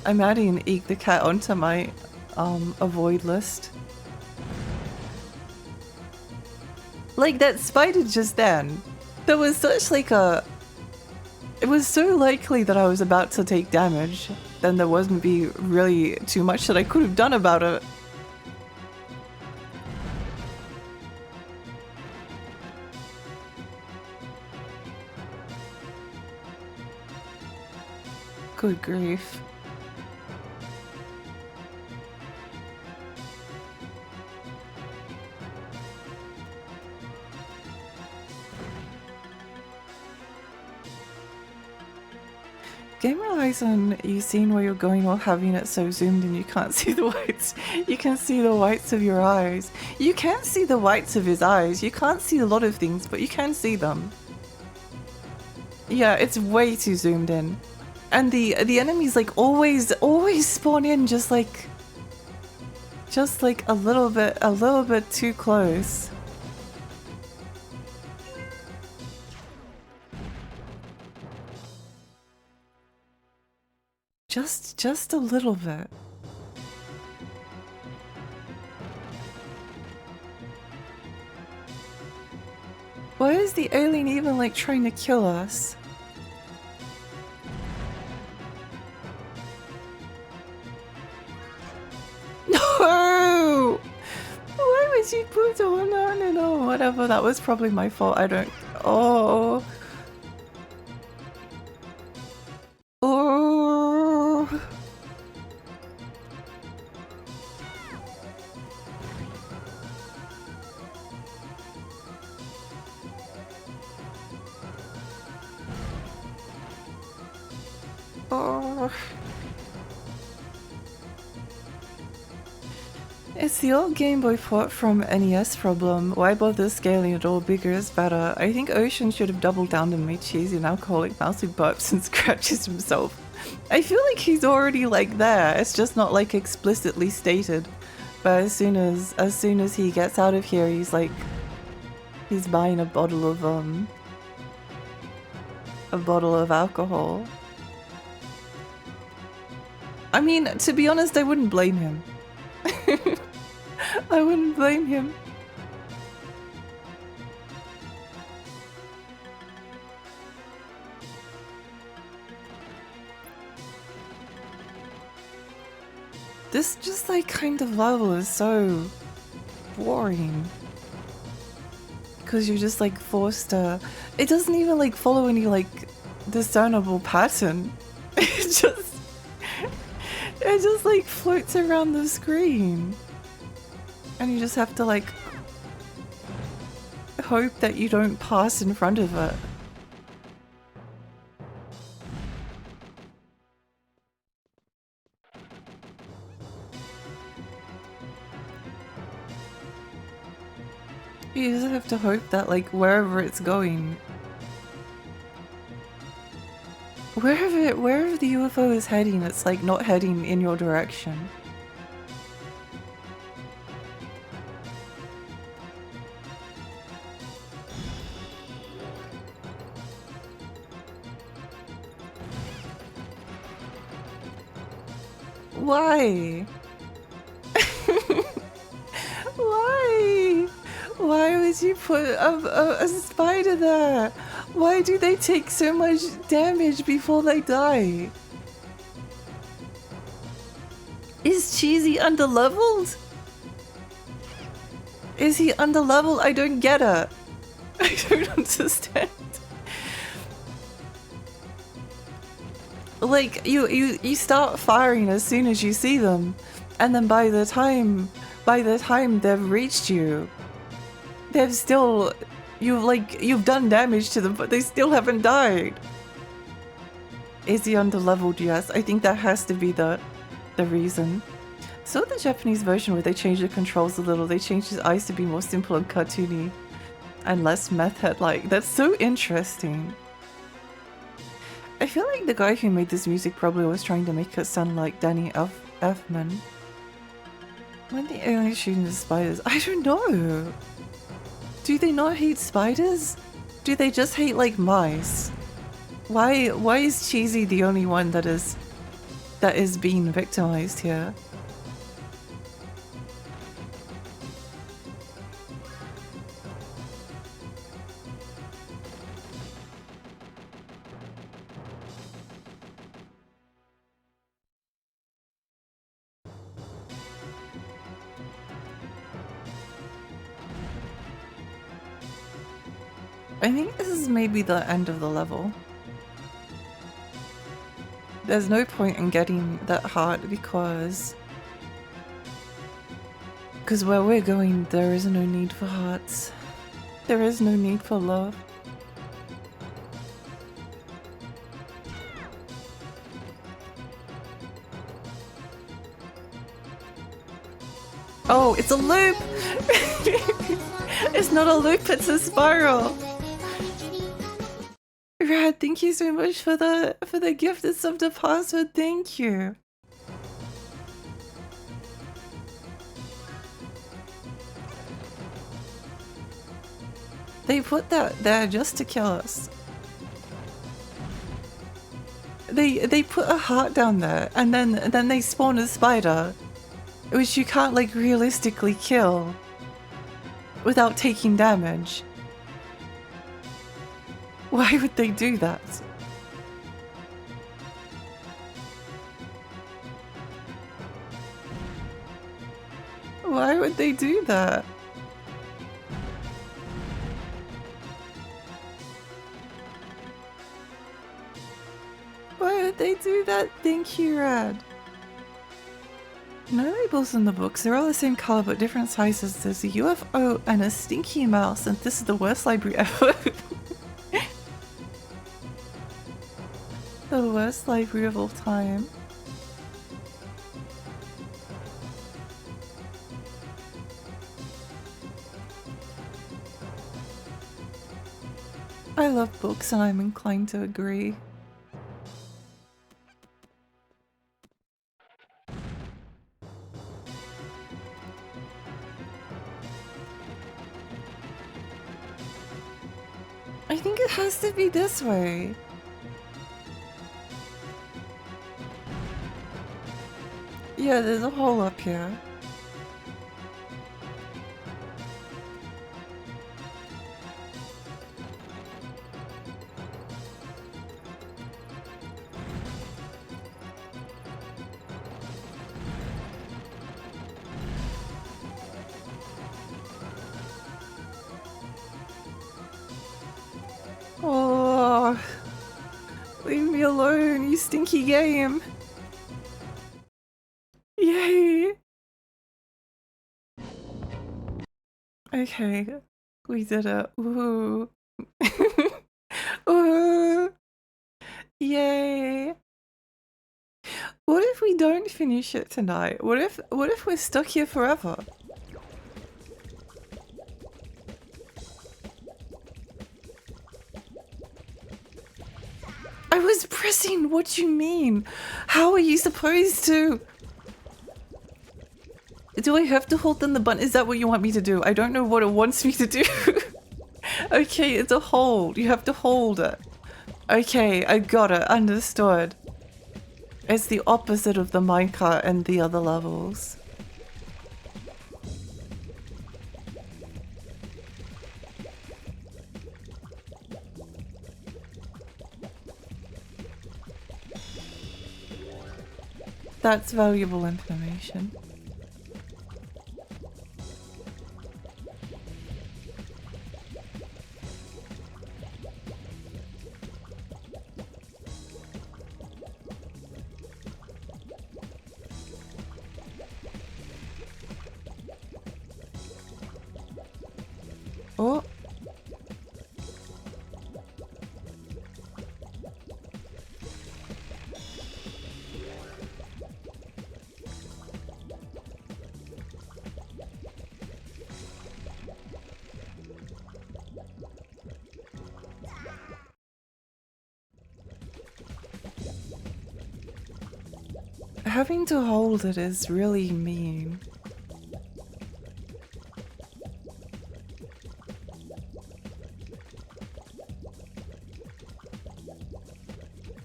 I'm adding Eek the cat onto my avoid list. Like that spider just then. There was such like a It was so likely that I was about to take damage, then there wasn't be really too much that I could have done about it. Good grief. Game relies on you seeing where you're going while having it so zoomed in you can't see the whites. You can see the whites of your eyes. You can see the whites of his eyes. You can't see a lot of things, but you can see them. Yeah, it's way too zoomed in. And the enemies like always spawn in just like a little bit too close. Just a little bit. Why is the alien even like trying to kill us? No! Why would she put on? No, whatever. That was probably my fault. I don't. Oh. Oh. Oh. It's the old Game Boy port from NES problem. Why bother scaling it all? Bigger is better. I think Ocean should have doubled down and made Cheesy an alcoholic mouse who burps and scratches himself. I feel like he's already like there. It's just not like explicitly stated. But as soon as he gets out of here, he's like, he's buying a bottle of alcohol. I mean, to be honest, I wouldn't blame him. I wouldn't blame him. This just like kind of level is so boring. Because you're just like forced to... It doesn't even like follow any like discernible pattern. It just like floats around the screen. And you just have to like hope that you don't pass in front of it. You just have to hope that like wherever it's going, wherever the UFO is heading, it's like not heading in your direction. Why? Why? Why would you put a spider there? Why do they take so much damage before they die? Is Cheesy underleveled? Is he underleveled? I don't get it. I don't understand. Like, you start firing as soon as you see them, and then by the time they've reached you, they've still, you've done damage to them, but they still haven't died. Is he underleveled? Yes, I think that has to be the reason. So the Japanese version where they changed the controls a little, they changed his eyes to be more simple and cartoony, and less meth head-like. That's so interesting. I feel like the guy who made this music probably was trying to make it sound like Danny Elfman. When the aliens shooting the spiders, I don't know. Do they not hate spiders? Do they just hate like mice? Why is Cheesy the only one that is being victimized here? I think this is maybe the end of the level. There's no point in getting that hard because where we're going, there is no need for hearts. There is no need for love. Oh, it's a loop! It's not a loop, it's a spiral! Rad, thank you so much for the gift and sub to password, thank you! They put that there just to kill us. They put a heart down there and then they spawn a spider, which you can't like realistically kill without taking damage. Why would they do that? Why would they do that? Why would they do that? Thank you, Rad. No labels in the books. They're all the same color but different sizes. There's a UFO and a stinky mouse, and this is the worst library ever. The worst library of all time. I love books and I'm inclined to agree. I think it has to be this way. Yeah, there's a hole up here. Oh, leave me alone, you stinky game. Yay. Okay, we did it. Ooh. Ooh. Yay. What if we don't finish it tonight? What if we're stuck here forever? I was pressing, what do you mean? How are you supposed to? Do I have to hold down the button? Is that what you want me to do? I don't know what it wants me to do. Okay, it's a hold. You have to hold it. Okay, I got it. Understood. It's the opposite of the minecart and the other levels. That's valuable information. Oh. Having to hold it is really mean.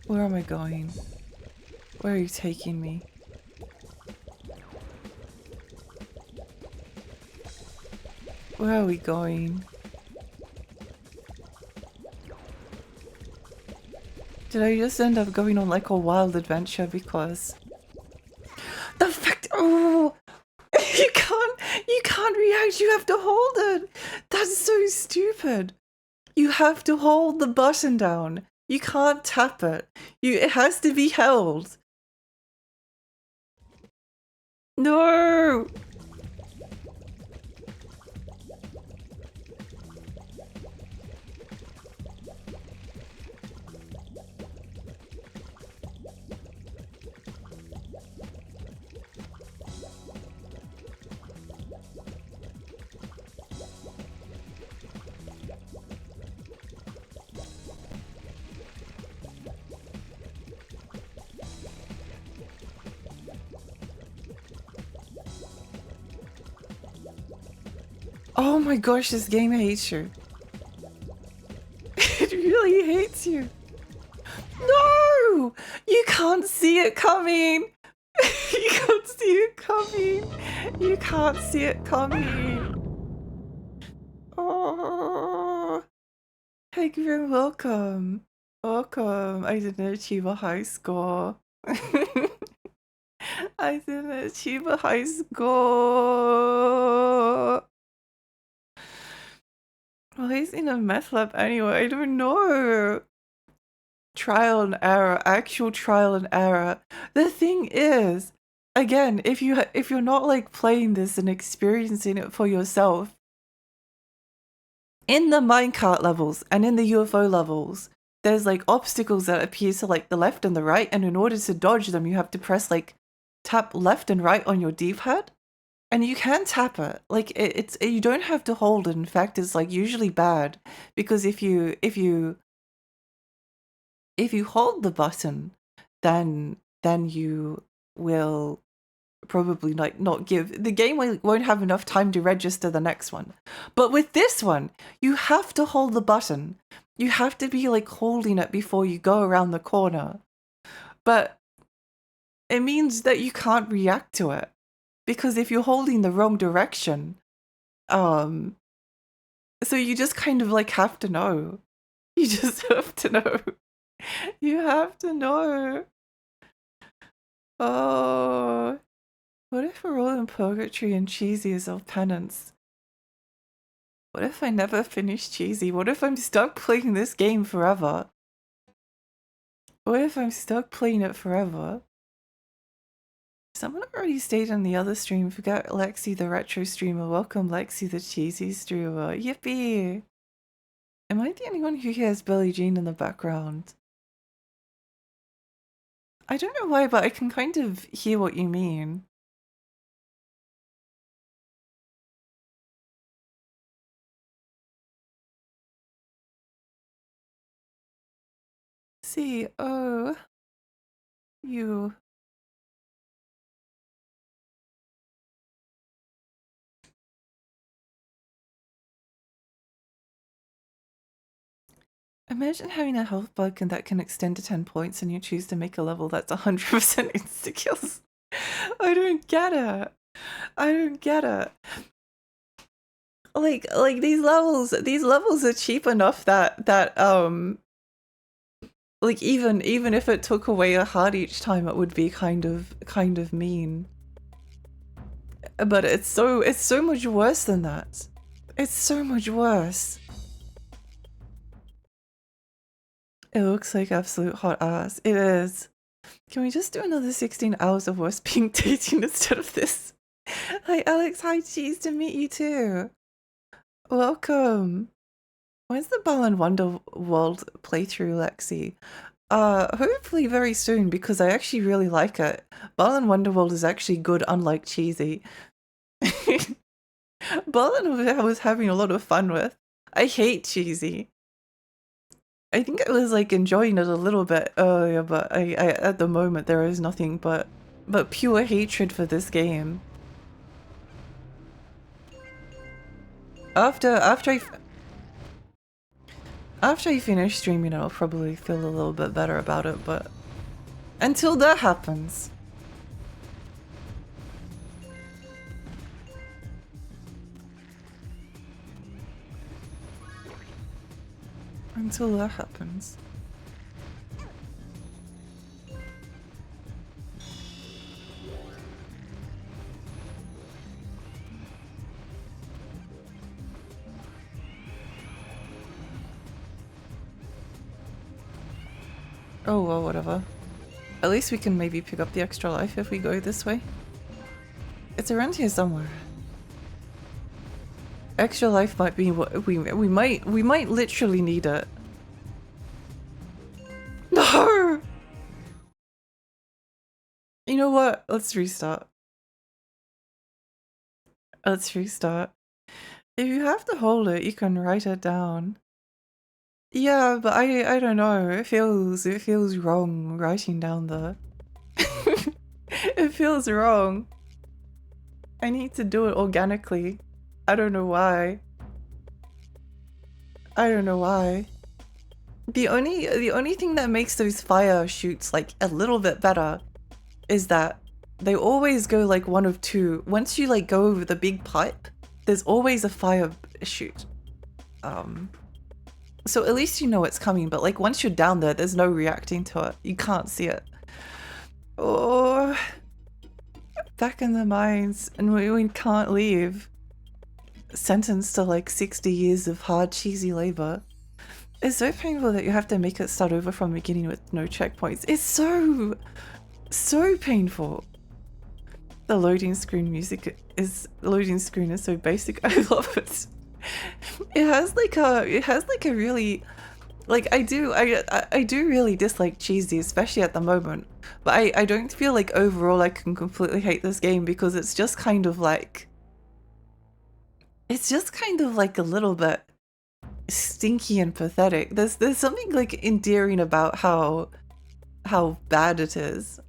Where am I going? Where are you taking me? Where are we going? Did I just end up going on like a wild adventure because... The fact- oh! You can't react, you have to hold it! That's so stupid! You have to hold the button down. You can't tap it. It has to be held. No! Oh my gosh, this game hates you. It really hates you. No! You can't see it coming! You can't see it coming! You can't see it coming! Oh! Hey, you're welcome. Welcome. I didn't achieve a high score. I didn't achieve a high score. Well, he's in a meth lab anyway. I don't know. Trial and error, actual trial and error. The thing is, again, if you're not like playing this and experiencing it for yourself, in the minecart levels and in the UFO levels, there's like obstacles that appear to like the left and the right, and in order to dodge them, you have to press like tap left and right on your D-pad. And you can tap it. Like it's you don't have to hold it. In fact, it's like usually bad because if you hold the button, then you will probably like not give the game won't have enough time to register the next one. But with this one, you have to hold the button. You have to be like holding it before you go around the corner. But it means that you can't react to it. Because if you're holding the wrong direction, so you just kind of like have to know. You just have to know. You have to know. Oh, what if we're all in purgatory and Cheesy is our penance? What if I never finish Cheesy? What if I'm stuck playing this game forever? What if I'm stuck playing it forever? Someone already stayed on the other stream. Forgot Lexi the retro streamer. Welcome Lexi the cheesy streamer. Yippee! Am I the only one who hears Billie Jean in the background? I don't know why, but I can kind of hear what you mean. See, oh, you. Imagine having a health bug and that can extend to 10 points and you choose to make a level that's 100% insta-kills. I don't get it. I don't get it. Like these levels are cheap enough that like even if it took away a heart each time, it would be kind of mean. But it's so much worse than that. It's so much worse. It looks like absolute hot ass. It is. Can we just do another 16 hours of worse being dating instead of this? Hi Alex, hi Cheese, to meet you too. Welcome. When's the Balan Wonderworld playthrough, Lexi? Hopefully very soon because I actually really like it. Balan Wonderworld is actually good, unlike Cheesy. Balan I was having a lot of fun with. I hate Cheesy. I think I was like enjoying it a little bit earlier, but I at the moment there is nothing but pure hatred for this game. After I finish streaming, I'll probably feel a little bit better about it, but until that happens. Until that happens. Oh well, whatever. At least we can maybe pick up the extra life if we go this way. It's around here somewhere. Extra life might be what we might literally need it. No! You know what? Let's restart. Let's restart. If you have to hold it, you can write it down. Yeah, but I don't know. It feels wrong writing down the. It feels wrong. I need to do it organically. I don't know why. I don't know why. The only thing that makes those fire shoots like a little bit better is that they always go like one of two. Once you like go over the big pipe, there's always a fire shoot. So at least you know it's coming, but like once you're down there, there's no reacting to it. You can't see it. Oh, back in the mines, and we can't leave. Sentenced to like 60 years of hard, cheesy labor. It's so painful that you have to make it start over from the beginning with no checkpoints. It's so painful. The loading screen music is so basic. I love it. It has like a really like I do really dislike cheesy, especially at the moment. But I don't feel like overall I can completely hate this game because it's just kind of like a little bit stinky and pathetic. There's something like endearing about how bad it is.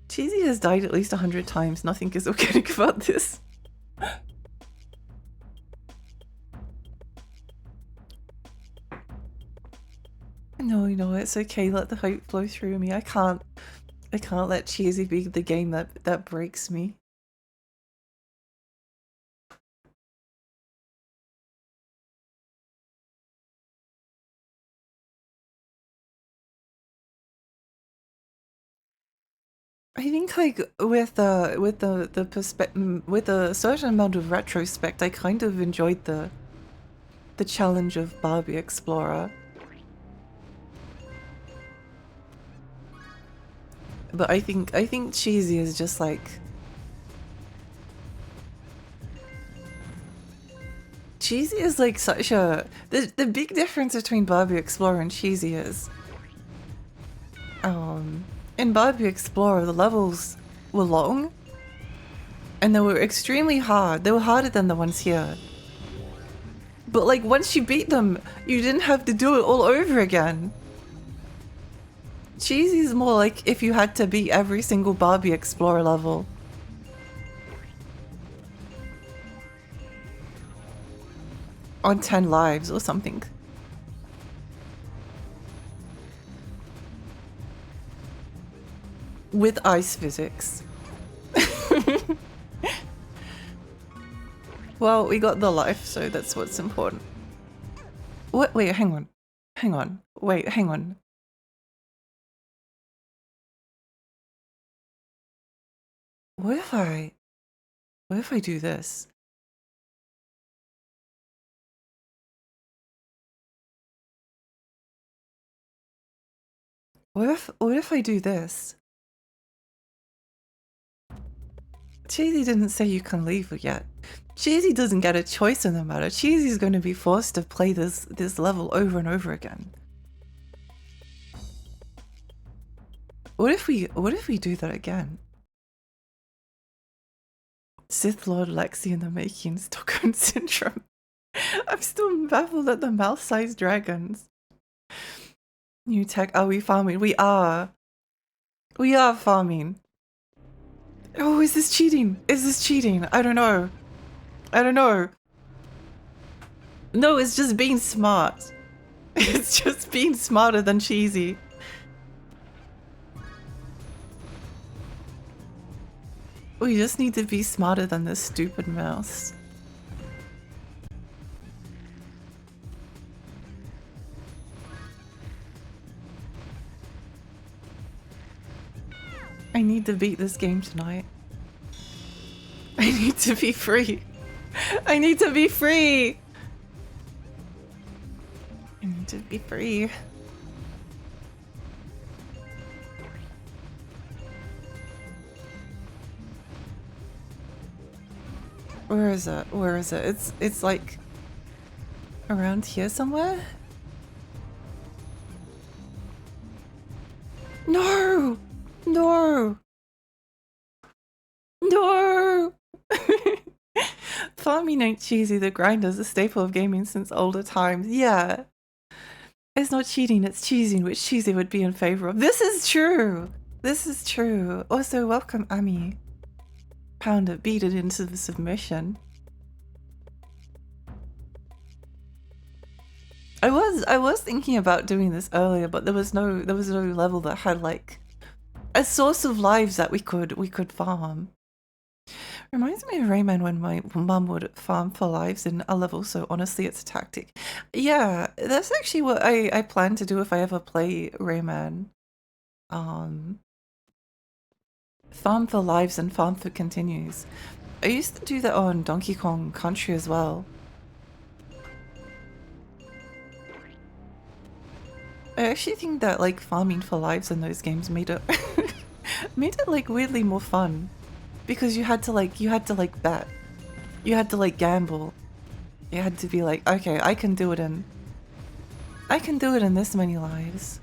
Cheesy has died at least 100 times. Nothing is organic about this. No, it's okay. Let the hope flow through me. I can't let cheesy be the game that breaks me. I think like with the perspective, with a certain amount of retrospect, I kind of enjoyed the challenge of Barbie Explorer. But I think cheesy is just like cheesy is like such a the big difference between Barbie Explorer and cheesy is in Barbie Explorer the levels were long and they were extremely hard. They were harder than the ones here. But like once you beat them, you didn't have to do it all over again. Cheesy is more like if you had to beat every single Barbie Explorer level. On 10 lives or something. With ice physics. Well, we got the life, so that's what's important. What? Wait, hang on. Hang on. Wait, hang on. What if I do this? What if I do this? Cheesy didn't say you can leave yet. Cheesy doesn't get a choice in the matter. Cheesy's going to be forced to play this level over and over again. What if we do that again? Sith Lord Lexi in the making, Stockholm Syndrome. I'm still baffled at the mouse-sized dragons. New tech, are we farming? We are. We are farming. Oh, is this cheating? Is this cheating? I don't know. I don't know. No, it's just being smart. It's just being smarter than cheesy. We just need to be smarter than this stupid mouse. I need to beat this game tonight. I need to be free. I need to be free. I need to be free. Where is it? Where is it? It's like around here somewhere? No! No! No! Farming ain't cheesy, the grind is a staple of gaming since older times. Yeah. It's not cheating, it's cheesing, which cheesy would be in favor of. This is true! This is true. Also, welcome, Ami. Pound it, beat it into the submission. I was thinking about doing this earlier, but there was no level that had like a source of lives that we could farm. Reminds me of Rayman when my mum would farm for lives in a level, so honestly it's a tactic. Yeah, that's actually what I plan to do if I ever play Rayman. Farm for lives and farm for continues. I used to do that on Donkey Kong Country as well. I actually think that like farming for lives in those games made it made it like weirdly more fun. Because you had to like bet. You had to like gamble. You had to be like, okay, I can do it in this many lives.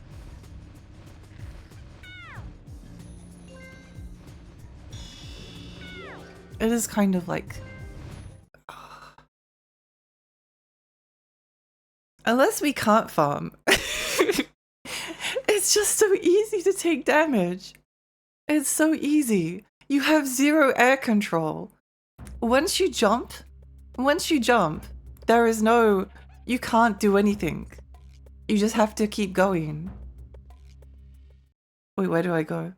It is kind of like unless we can't farm. It's just so easy to take damage. It's so easy. You have 0 air control. Once you jump, there is no, you can't do anything. You just have to keep going. Wait, where do I go?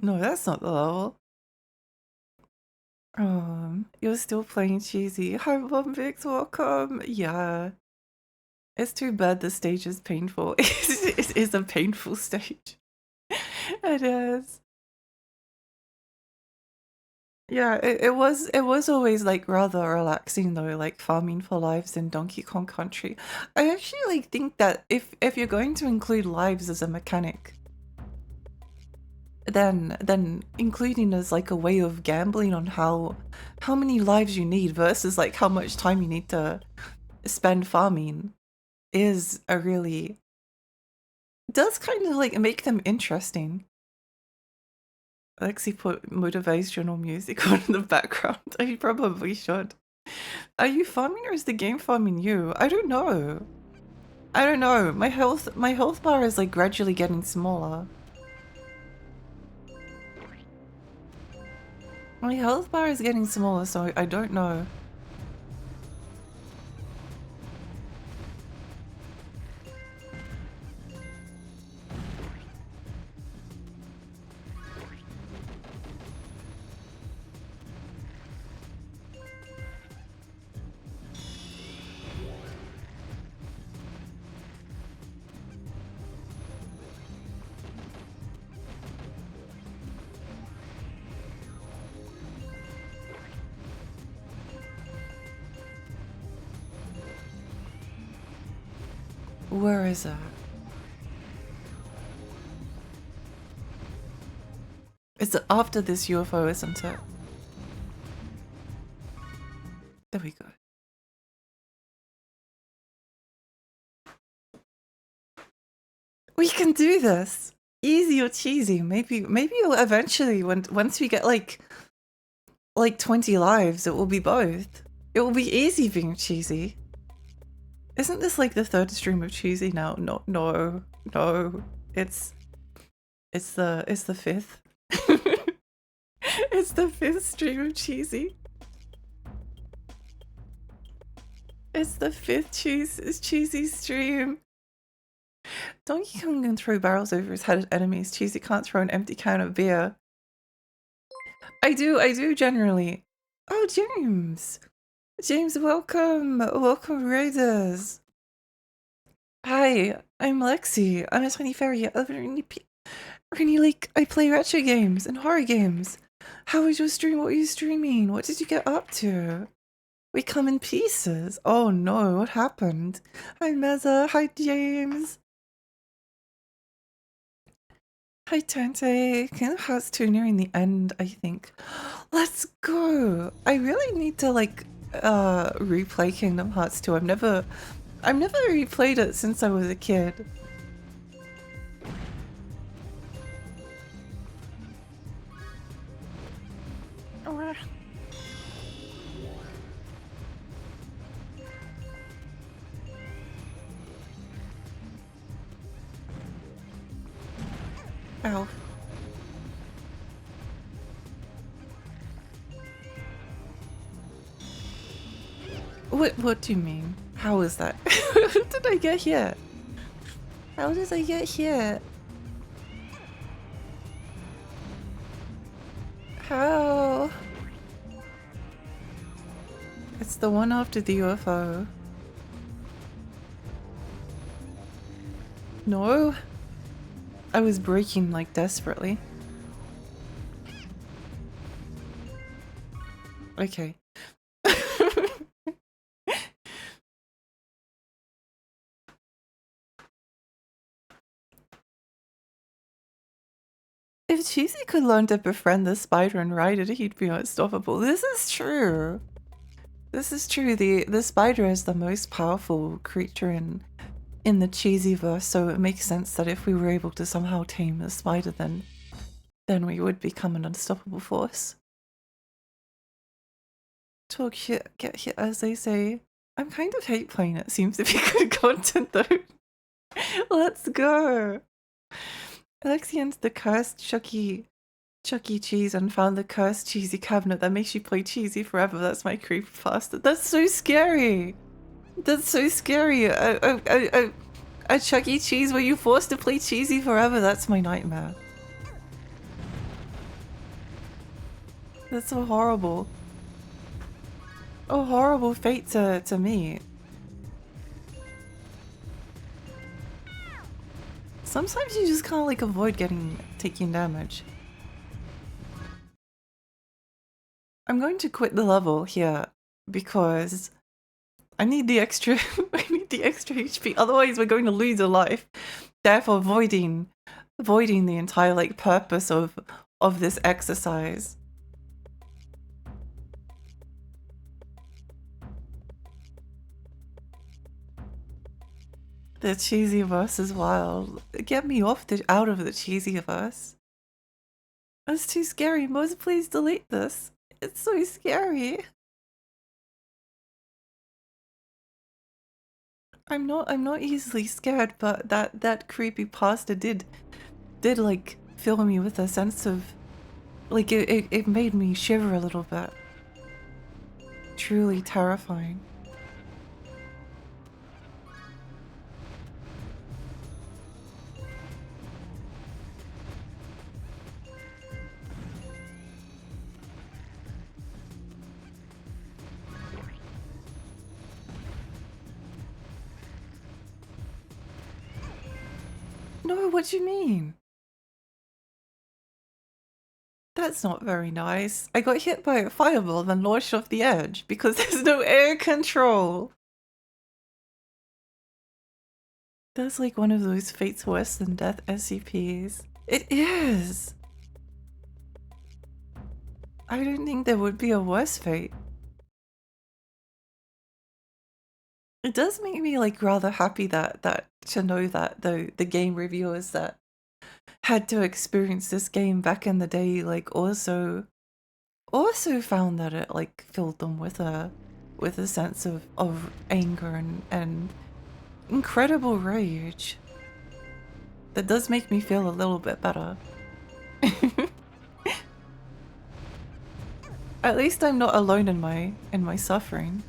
No, that's not the level. You're still playing cheesy. Hi, Bombix, welcome. Yeah. It's too bad the stage is painful. It is a painful stage. It is. Yeah, it was always like rather relaxing though, like farming for lives in Donkey Kong Country. I actually like think that if you're going to include lives as a mechanic, then including as like a way of gambling on how many lives you need versus like how much time you need to spend farming is a really does kind of like make them interesting. Lexi put motivational music on in the background. I probably should. Are you farming or is the game farming you? I don't know. I don't know. My health bar is like gradually getting smaller. My health bar is getting smaller, so I don't know. Where is it? It's after this UFO, isn't it? There we go. We can do this. Easy or cheesy. Maybe you'll eventually once we get like 20 lives, it will be both. It will be easy being cheesy. Isn't this like the 3rd stream of cheesy now? No. It's the 5th. It's the 5th stream of cheesy. It's the 5th cheesy stream. Donkey Kong can throw barrels over his head at enemies. Cheesy can't throw an empty can of beer. I do generally. Oh, James! James, welcome! Welcome, Raiders! Hi, I'm Lexi. I'm a tiny fairy. Really like, I play retro games and horror games. How was your stream? What were you streaming? What did you get up to? We come in pieces. Oh no, what happened? Hi, Meza. Hi, James. Hi Tante. Kingdom Hearts 2 nearing the end, I think. Let's go! I really need to like replay Kingdom Hearts 2. I've never replayed it since I was a kid. Ow. What do you mean? How is that? How did I get here? How did I get here? How? It's the one after the UFO. No. I was braking like desperately. Okay. If Cheesy could learn to befriend the spider and ride it, he'd be unstoppable. This is true. This is true. The spider is the most powerful creature in the Cheesyverse, so it makes sense that if we were able to somehow tame the spider, then we would become an unstoppable force. Talk shit, get hit, as they say. I'm kind of hate playing it. Seems to be good content though. Let's go. Alexi entered the cursed Chuck E. Cheese and found the cursed cheesy cabinet that makes you play cheesy forever. That's my creepypasta. That's so scary. That's so scary. A Chuck E. Cheese where you forced to play cheesy forever. That's my nightmare. That's so horrible. A horrible fate to me. Sometimes you just kind of like avoid taking damage. I'm going to quit the level here because I need the extra I need the extra HP, otherwise we're going to lose a life. Therefore voiding the entire like purpose of this exercise. The Cheesyverse is wild. Get me out of the Cheesyverse. It's too scary. Mose, please delete this. It's so scary. I'm not easily scared, but that creepy pasta did like fill me with a sense of like it made me shiver a little bit. Truly terrifying. No, what do you mean? That's not very nice. I got hit by a fireball then launched off the edge because there's no air control. That's like one of those fates worse than death SCPs. It is! I don't think there would be a worse fate. It does make me like rather happy that to know that the game reviewers that had to experience this game back in the day like also found that it like filled them with a sense of anger and incredible rage. That does make me feel a little bit better. At least I'm not alone in my suffering.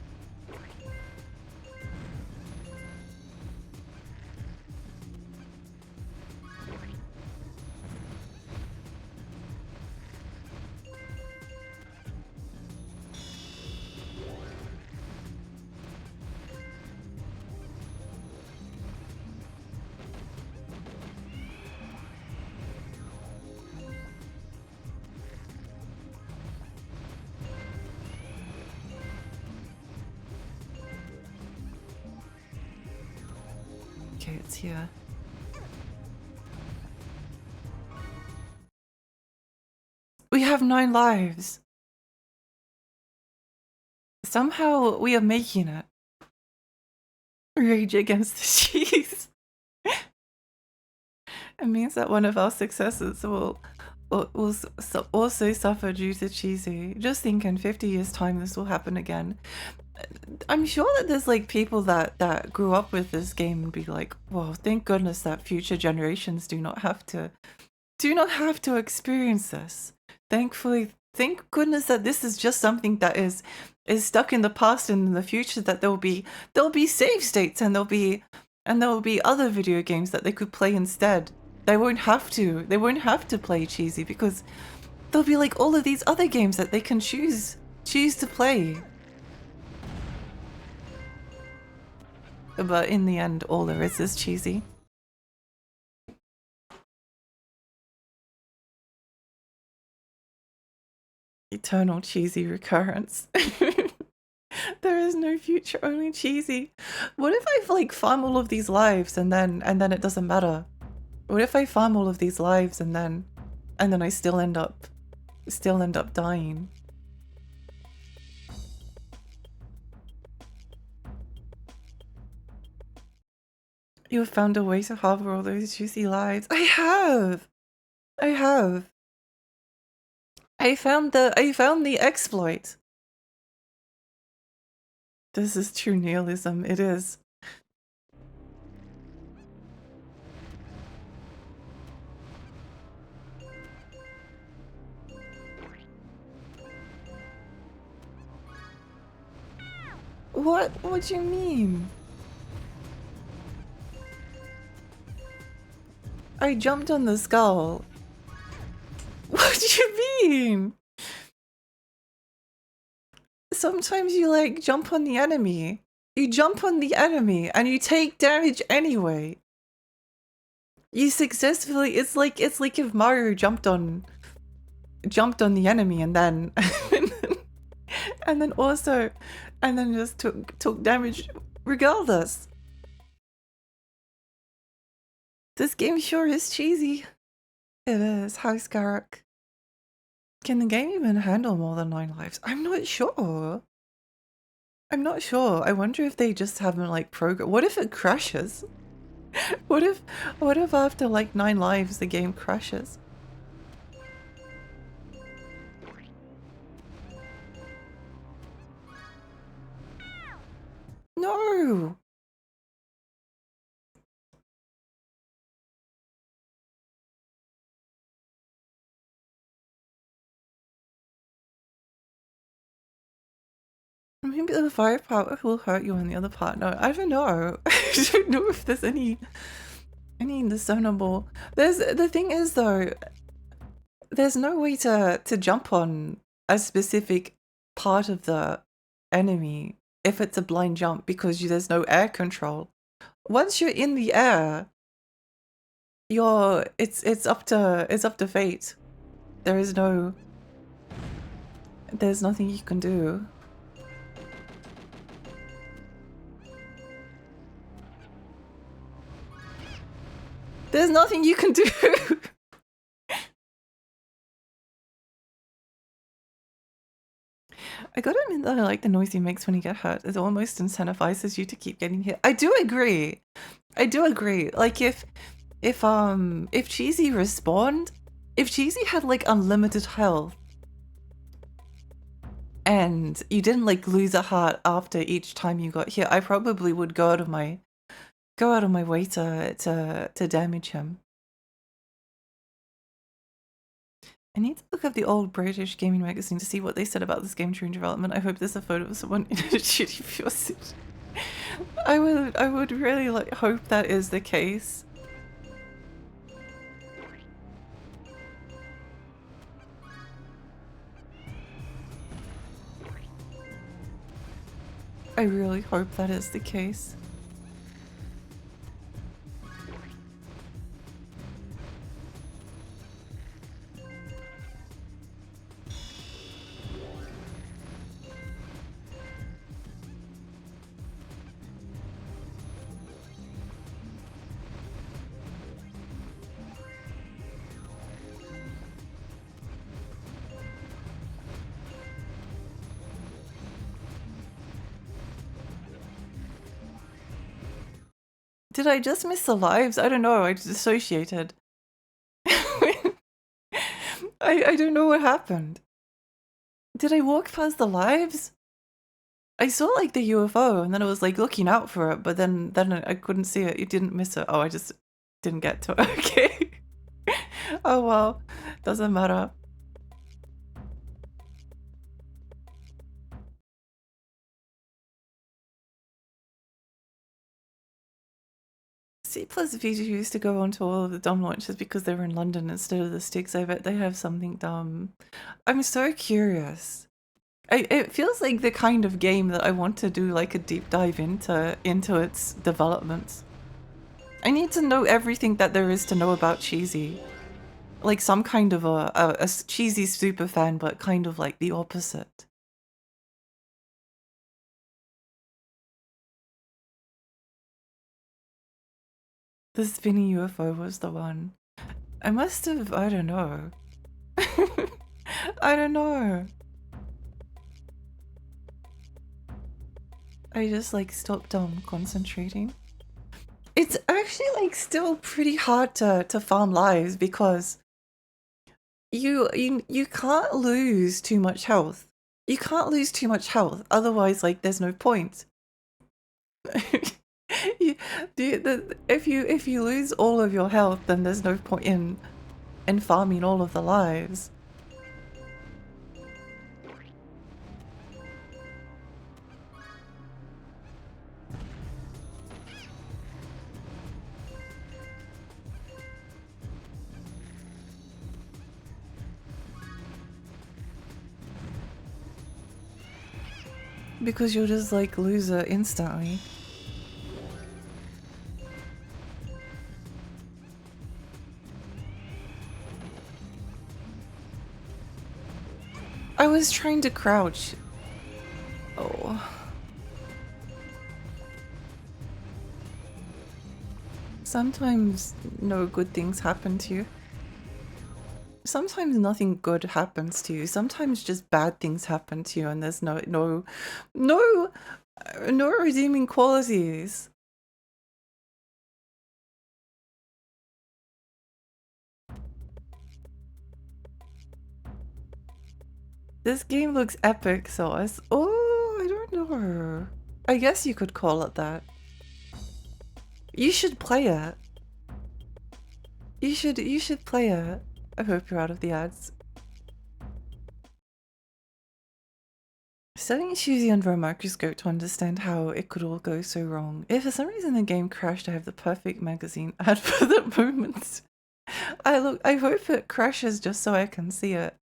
Okay, it's here. We have 9 lives. Somehow we are making it. Rage against the cheese. It means that one of our successes will also suffer due to cheesy. Just think in 50 years' time this will happen again. I'm sure that there's like people that grew up with this game and be like, "Well, thank goodness that future generations do not have to experience this. Thankfully, thank goodness that this is just something that is stuck in the past, and in the future that there'll be save states, and there'll be other video games that they could play instead. They won't have to play cheesy because there'll be like all of these other games that they can choose to play. But in the end, all there is cheesy. Eternal cheesy recurrence. There is no future, only cheesy. What if I like farm all of these lives and then it doesn't matter? What if I farm all of these lives and then I still end up dying? You have found a way to harbor all those juicy lives. I have. I found the exploit. This is true nihilism. It is. What do you mean? I jumped on the skull. What do you mean? Sometimes you like jump on the enemy. You jump on the enemy and you take damage anyway. You successfully, it's like if Mario jumped on the enemy and then and then just took damage regardless. This game sure is cheesy. It is. Hi, Scarrock. Can the game even handle more than 9 lives? I'm not sure. I wonder if they just haven't like programmed. What if it crashes? What if after like 9 lives the game crashes? No! Maybe the firepower will hurt you on the other part. No, I don't know. I don't know if there's any discernible. The thing is though, there's no way to jump on a specific part of the enemy if it's a blind jump because there's no air control. Once you're in the air, it's up to fate. There's nothing you can do. There's nothing you can do. I gotta admit that I like the noise he makes when he gets hurt. It almost incentivizes you to keep getting hit. I do agree. Like if Cheesy respawned, if Cheesy had like unlimited health and you didn't like lose a heart after each time you got hit, I probably would go out of my way to damage him. I need to look up the old British gaming magazine to see what they said about this game during development. I hope there's a photo of someone in a shitty pure suit. I would really like hope that is the case. I really hope that is the case. Did I just miss the lives? I don't know. I dissociated. I don't know what happened. Did I walk past the lives? I saw like the UFO and then I was like looking out for it, but then I couldn't see it. You didn't miss it. Oh, I just didn't get to it. Okay. Oh well, doesn't matter. C plus V used to go onto all of the dumb launches because they were in London instead of the sticks. I bet they have something dumb. I'm so curious. It feels like the kind of game that I want to do like a deep dive into its development. I need to know everything that there is to know about Cheesy. Like some kind of a Cheesy super fan, but kind of like the opposite. The spinny UFO was the one. I must have, I don't know. I don't know. I just like stopped concentrating. It's actually like still pretty hard to farm lives because you can't lose too much health. You can't lose too much health, otherwise like there's no point. If you lose all of your health, then there's no point in farming all of the lives. Because you'll just like lose it instantly. I was trying to crouch. Oh. Sometimes no good things happen to you. Sometimes nothing good happens to you. Sometimes just bad things happen to you and there's no redeeming qualities. This game looks epic, Sauce. Oh, I don't know. I guess you could call it that. You should play it. You should play it. I hope you're out of the ads. Studying Suzy under a microscope to understand how it could all go so wrong. If for some reason the game crashed, I have the perfect magazine ad for the moment. I hope it crashes just so I can see it.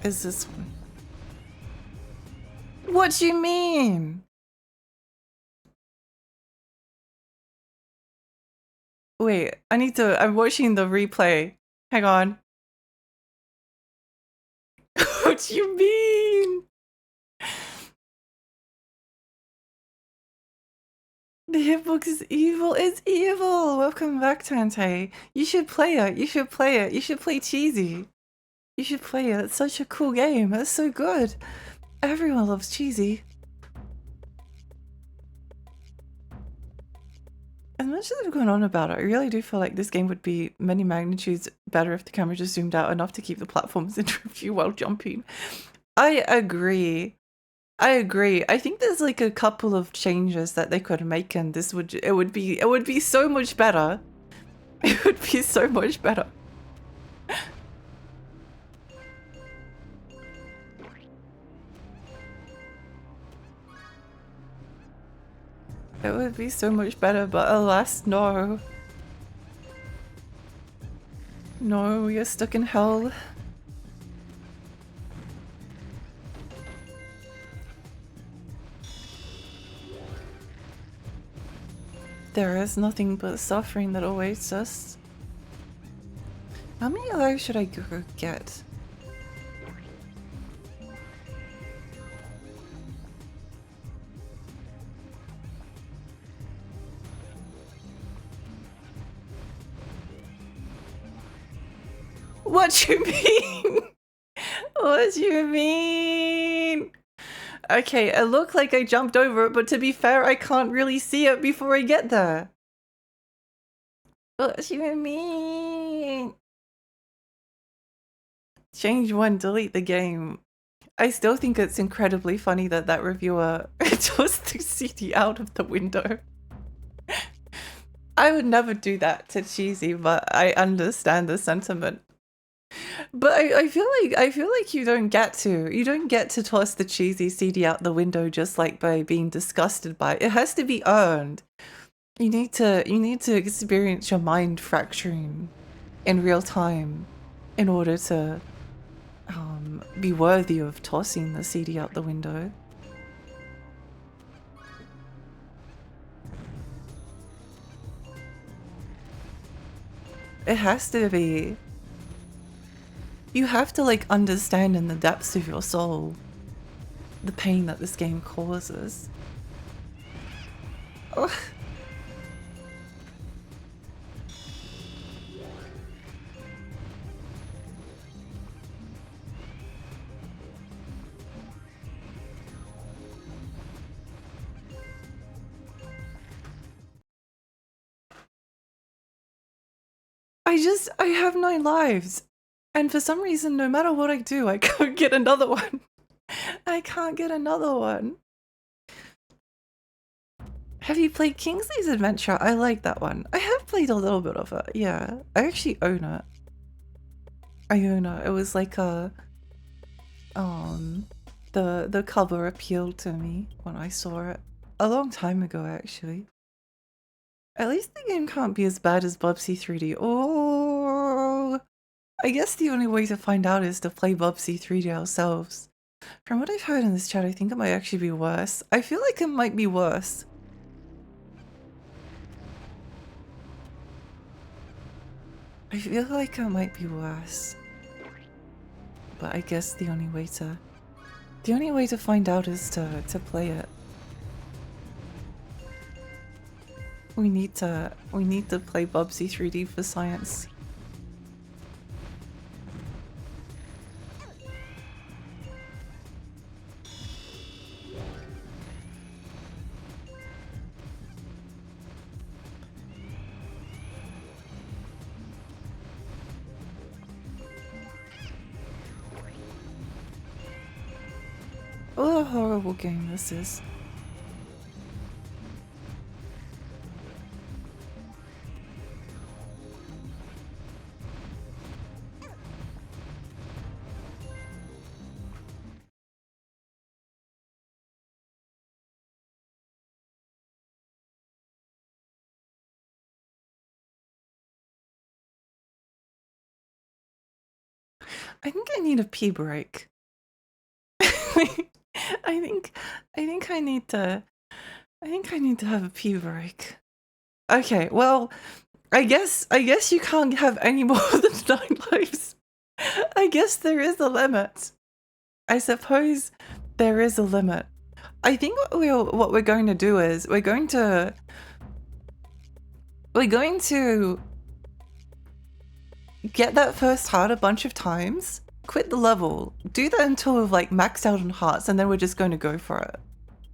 Is this one? What do you mean? Wait, I'm watching the replay. Hang on. What do you mean? The hitbox is evil. It's evil. Welcome back, Tante. You should play it. You should play it. You should play Cheesy. You should play it. It's such a cool game. It's so good. Everyone loves Cheesy. As much as I've gone on about it, I really do feel like this game would be many magnitudes better if the camera just zoomed out enough to keep the platforms in view while jumping. I agree. I agree. I think there's like a couple of changes that they could make and it would be so much better. It would be so much better. would be so much better, but alas, no. No, you're stuck in hell. There is nothing but suffering that awaits us. How many lives should I go get? What you mean? What you mean? Okay, it looked like I jumped over it, but to be fair, I can't really see it before I get there. What you mean? Change one, delete the game. I still think it's incredibly funny that that reviewer tossed the CD out of the window. I would never do that to Cheesy, but I understand the sentiment. But I feel like you don't get to toss the cheesy CD out the window just like by being disgusted by it. It has to be earned. You need to experience your mind fracturing in real time in order to be worthy of tossing the CD out the window. It has to be. You have to like understand in the depths of your soul the pain that this game causes. Ugh. I have 9 lives. And for some reason, no matter what I do, I can't get another one. I can't get another one. Have you played Kingsley's Adventure? I like that one. I have played a little bit of it, yeah. I actually own it. I own it. It was like a... The cover appealed to me when I saw it. A long time ago, actually. At least the game can't be as bad as Bubsy 3D. Oh! I guess the only way to find out is to play Bubsy 3D ourselves. From what I've heard in this chat, I think it might actually be worse. I feel like it might be worse. I feel like it might be worse. But I guess the only way to find out is to play it. We need to play Bubsy 3D for science. What a horrible game this is. I think I need a pee break. I think I need to have a pee break. Okay, well, I guess you can't have any more than 9 lives. I guess there is a limit. I suppose there is a limit. I think what we're going to do is we're going to get that first heart a bunch of times, quit the level, do that until we've like maxed out on hearts, and then we're just going to go for it.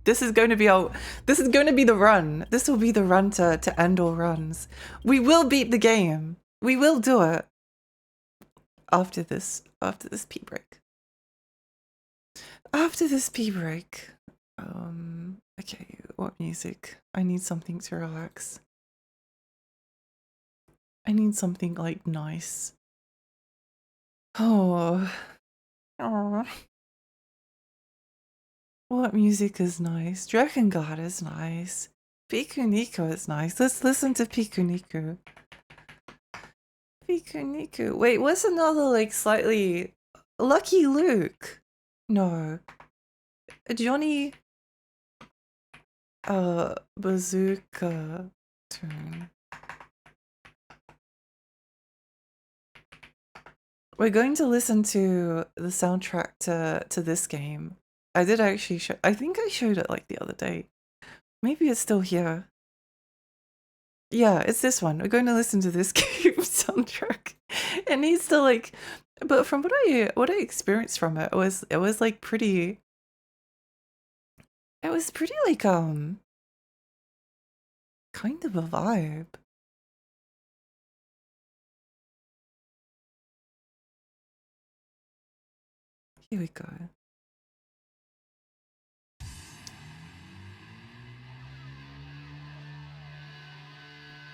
This is going to be the run. This will be the run to end all runs. We will beat the game. We will do it. After this pee break. After this pee break. Okay, what music? I need something to relax. I need something like nice. Oh. What music is nice? Dragon God is nice. Piku Niku is nice. Let's listen to Piku Niku. Piku Niku. Wait, what's another like slightly Lucky Luke? No. Johnny Bazooka tune. We're going to listen to the soundtrack to this game. I did actually show I think I showed it like the other day. Maybe it's still here. Yeah, it's this one. We're going to listen to this game soundtrack. It needs to like but from what I experienced from it was like pretty it was pretty like kind of a vibe. Here we go.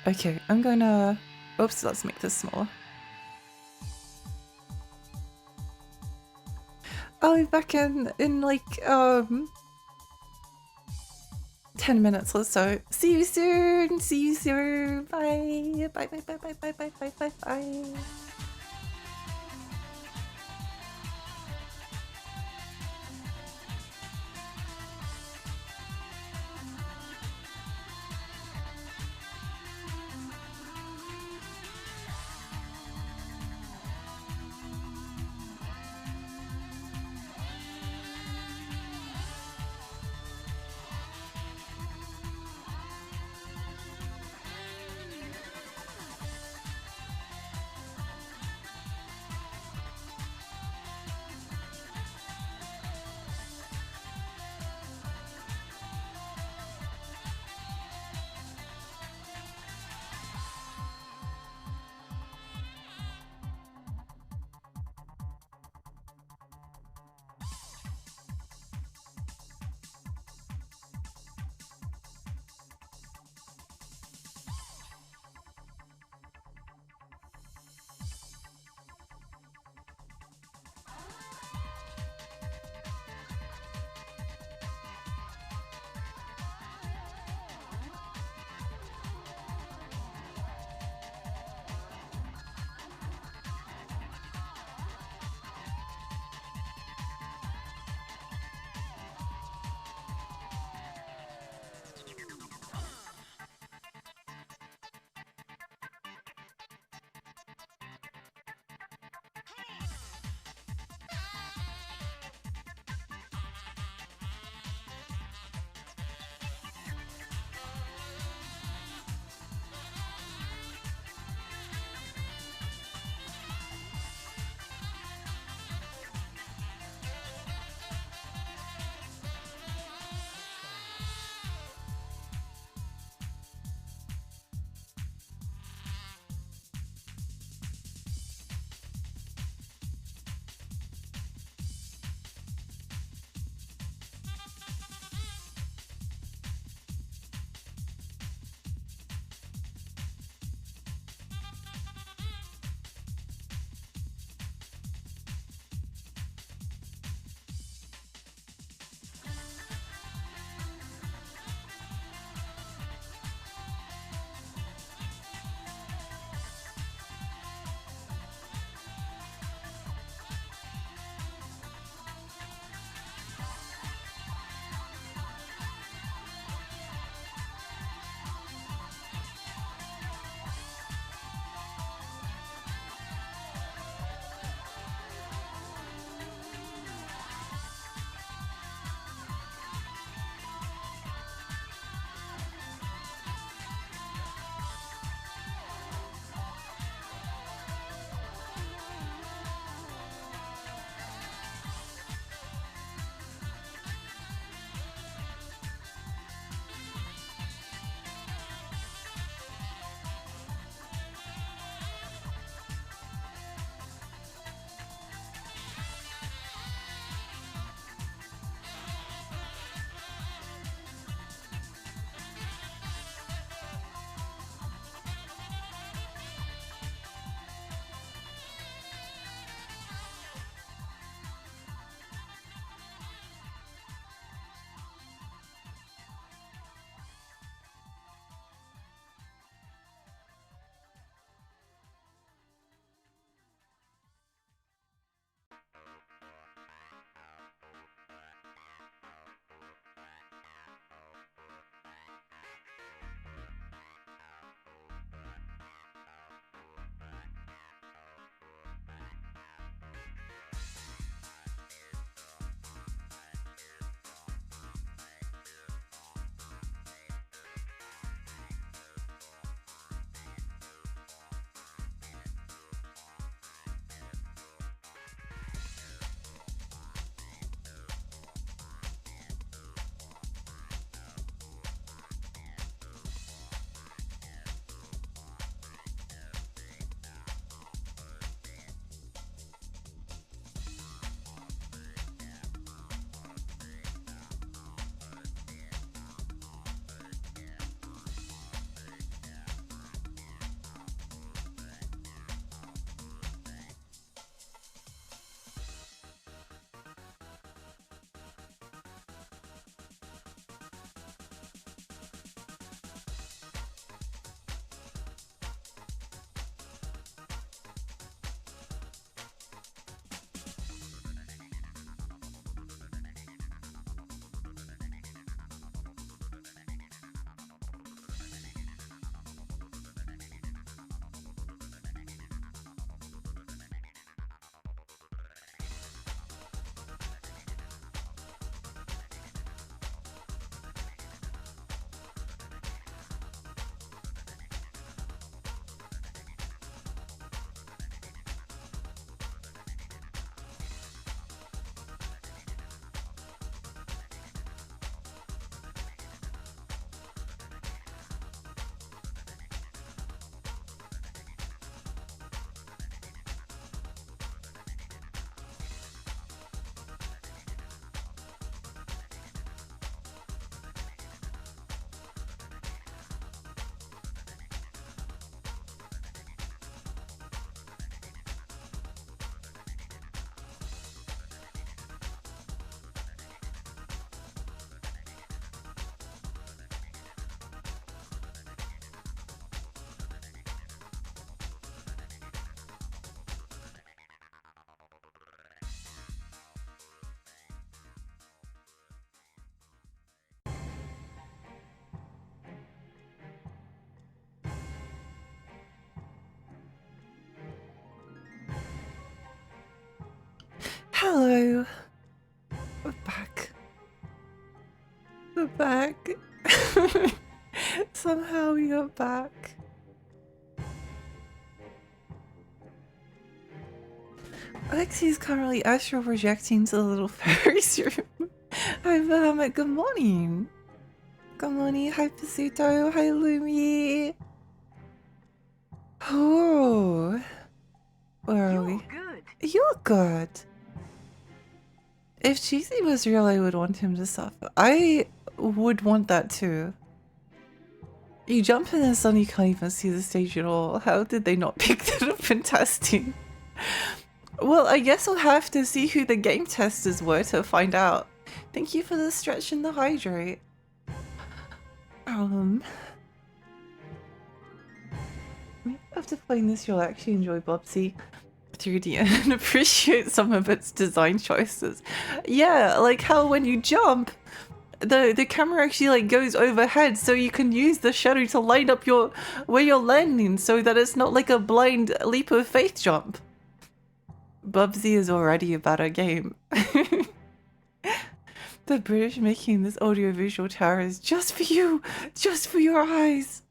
Okay, I'm gonna oops, let's make this smaller. I'll be back in like 10 minutes or so. See you soon. See you soon. Bye. Bye bye bye bye bye bye bye bye bye. Hello. We're back. We're back. Somehow we are back. Alexi's currently astral projecting to the little fairy's room. Hi, Bahamut. Good morning. Good morning. Hi, Pasuto. Hi, Lumi. Oh. Where are we? Good. You're good. If Cheesy was real, I would want him to suffer. I would want that too. You jump in the sun, you can't even see the stage at all. How did they not pick that up in testing? Well, I guess we'll have to see who the game testers were to find out. Thank you for the stretch and the hydrate. After playing this, you'll actually enjoy Bobsy 3D and appreciate some of its design choices. Yeah, like how when you jump, the camera actually like goes overhead, so you can use the shadow to line up where you're landing, so that it's not like a blind leap of faith jump. Bubsy is already a better game. The British making this audiovisual tower is just for you, just for your eyes.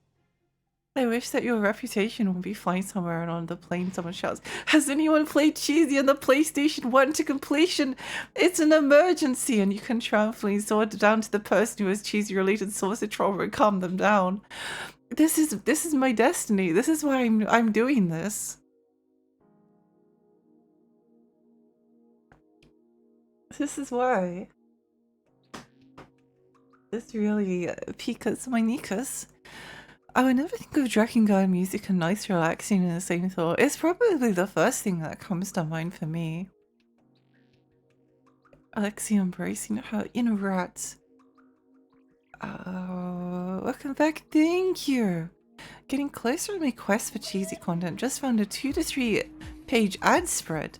I wish that your reputation would be flying somewhere and on the plane someone shouts, "Has anyone played Cheesy on the PlayStation 1 to completion? It's an emergency!" And you can triumphantly sword down to the person who has Cheesy related source of trauma and calm them down. This is my destiny. This is why I'm doing this. This is why. This really piques my Nikas. I would never think of Drakengard music and nice relaxing in the same thought. It's probably the first thing that comes to mind for me. Alexi embracing her inner rats. Welcome back. Thank you. Getting closer to my quest for cheesy content. Just found a 2 to 3 page ad spread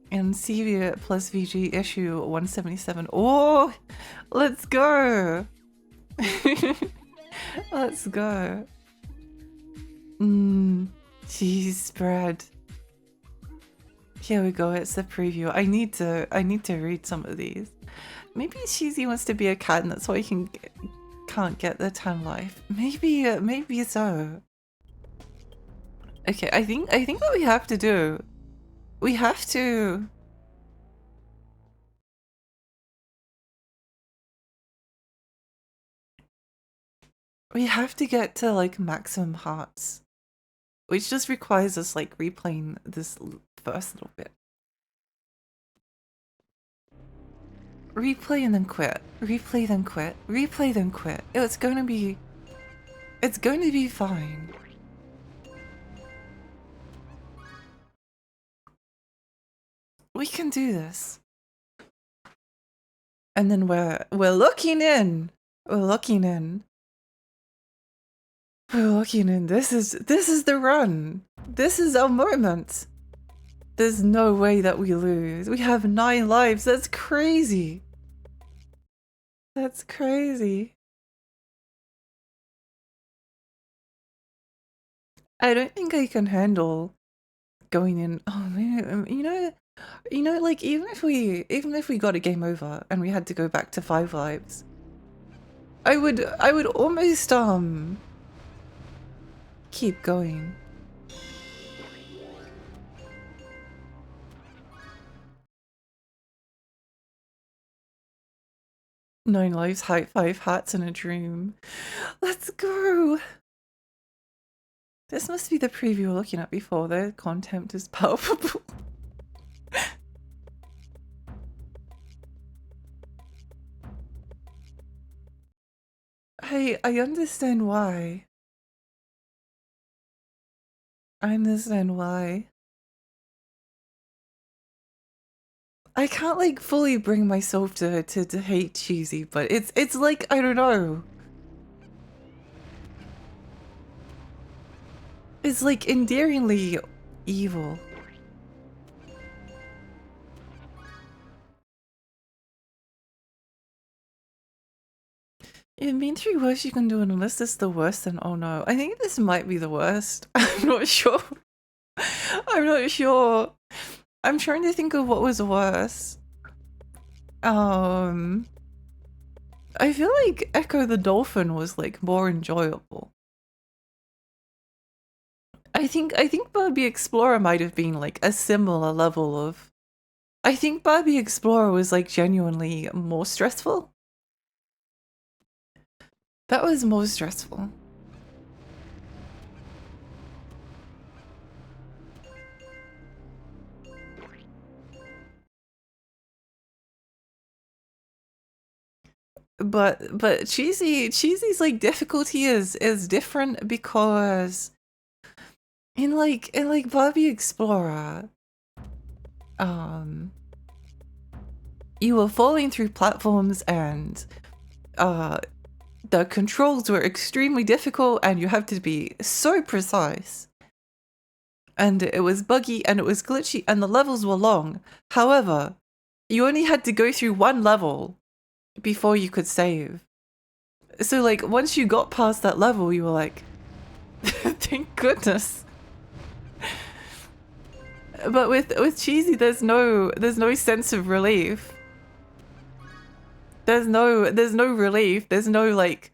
in CV plus VG issue 177. Oh, let's go. Let's go. Cheese spread. Here we go. It's the preview. I need to read some of these. Maybe Cheesy wants to be a cat, and that's why he can't get the 10 life. Maybe so. Okay, I think what we have to do. We have to. We have to get to like maximum hearts, which just requires us like replaying this first little bit. Replay and then quit. Replay then quit. Replay then quit. It's going to be fine. We can do this. And then we're looking in. We're looking in. We're looking in. This is the run. This is our moment. There's no way that we lose. We have 9 lives. That's crazy. That's crazy. I don't think I can handle going in. Oh man, you know, like even if we got a game over and we had to go back to 5 lives, I would almost keep going. Nine lives, high 5 hats, and a dream. Let's go! This must be the preview we're looking at before. The content is palpable. I understand why. I understand why. I can't like fully bring myself to hate Cheesy, but it's like, I don't know. It's like endearingly evil. It means 3 worst you can do, and unless it's the worst, then oh no. I think this might be the worst. I'm not sure. I'm not sure. I'm trying to think of what was worse. I feel like Echo the Dolphin was like more enjoyable. I think Barbie Explorer might have been like a similar level of. I think Barbie Explorer was like genuinely more stressful. That was more stressful. But Cheesy's like difficulty is different because in like Barbie Explorer, you were falling through platforms and the controls were extremely difficult and you have to be so precise. And it was buggy and it was glitchy and the levels were long. However, you only had to go through one level before you could save. So like once you got past that level, you were like, thank goodness. But with Cheesy, there's no sense of relief. There's no relief. There's no like,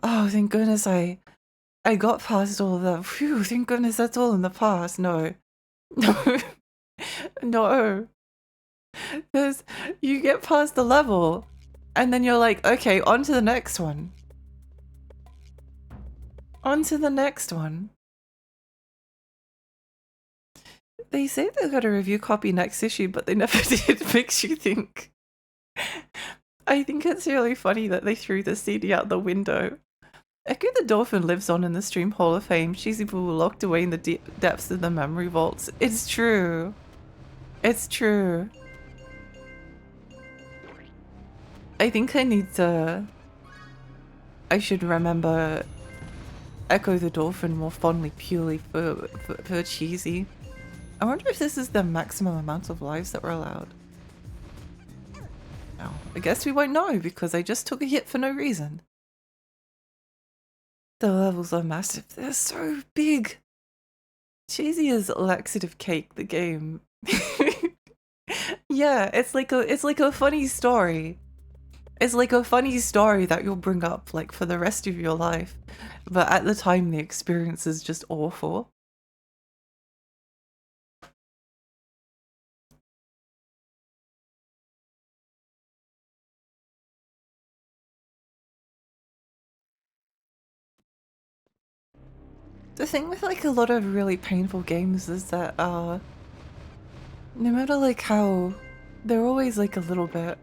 oh thank goodness I got past all of that. Phew, thank goodness that's all in the past. No. No. No. There's you get past the level and then you're like, okay, on to the next one. On to the next one. They say they've got a review copy next issue, but they never did. Makes you think. I think it's really funny that they threw the CD out the window. Echo the Dolphin lives on in the Stream Hall of Fame. Cheesy Boo locked away in the depths of the memory vaults. It's true. It's true. I think I need to... I should remember Echo the Dolphin more fondly purely for Cheesy. I wonder if this is the maximum amount of lives that were allowed. Oh, I guess we won't know because I just took a hit for no reason. The levels are massive. They're so big. Cheesy is laxative cake, the game. Yeah, it's like a funny story. It's like a funny story that you'll bring up like for the rest of your life. But at the time the experience is just awful. The thing with like a lot of really painful games is that no matter like how they're always like a little bit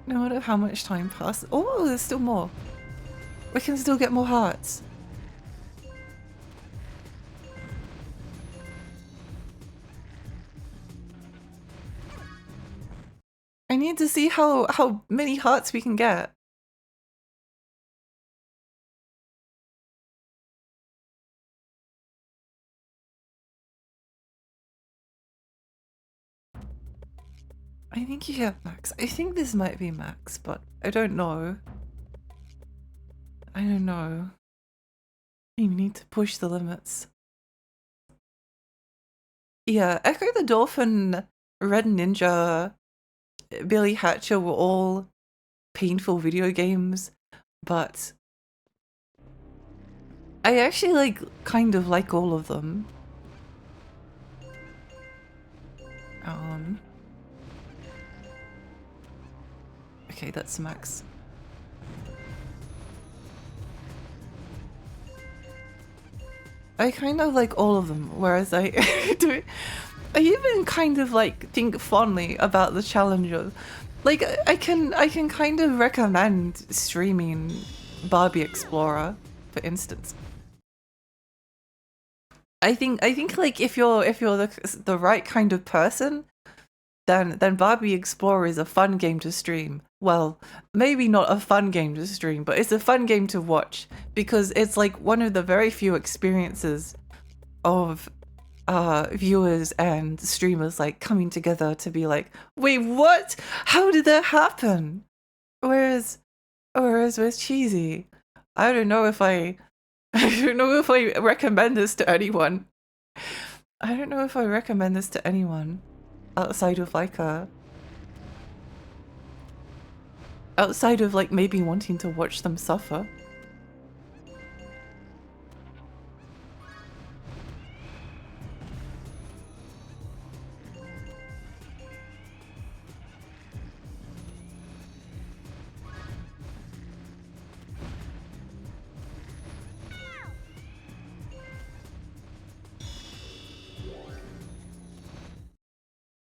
no matter how much time passes. Oh, there's still more. We can still get more hearts. I need to see how many hearts we can get. I think you have max. I think this might be max, but I don't know. I don't know. You need to push the limits. Yeah, Echo the Dolphin, Red Ninja, Billy Hatcher were all painful video games, but I actually like kind of like all of them. Okay, that's max. I kind of like all of them, whereas I do. I even kind of like think fondly about the challenges. Like I can kind of recommend streaming Barbie Explorer, for instance. I think like if you're the right kind of person, then Barbie Explorer is a fun game to stream. Well, maybe not a fun game to stream, but it's a fun game to watch because it's like one of the very few experiences of viewers and streamers like coming together to be like, wait, what? How did that happen? Whereas with Cheesy, I don't know if I recommend this to anyone. I don't know if I recommend this to anyone outside of like a Outside of like maybe wanting to watch them suffer.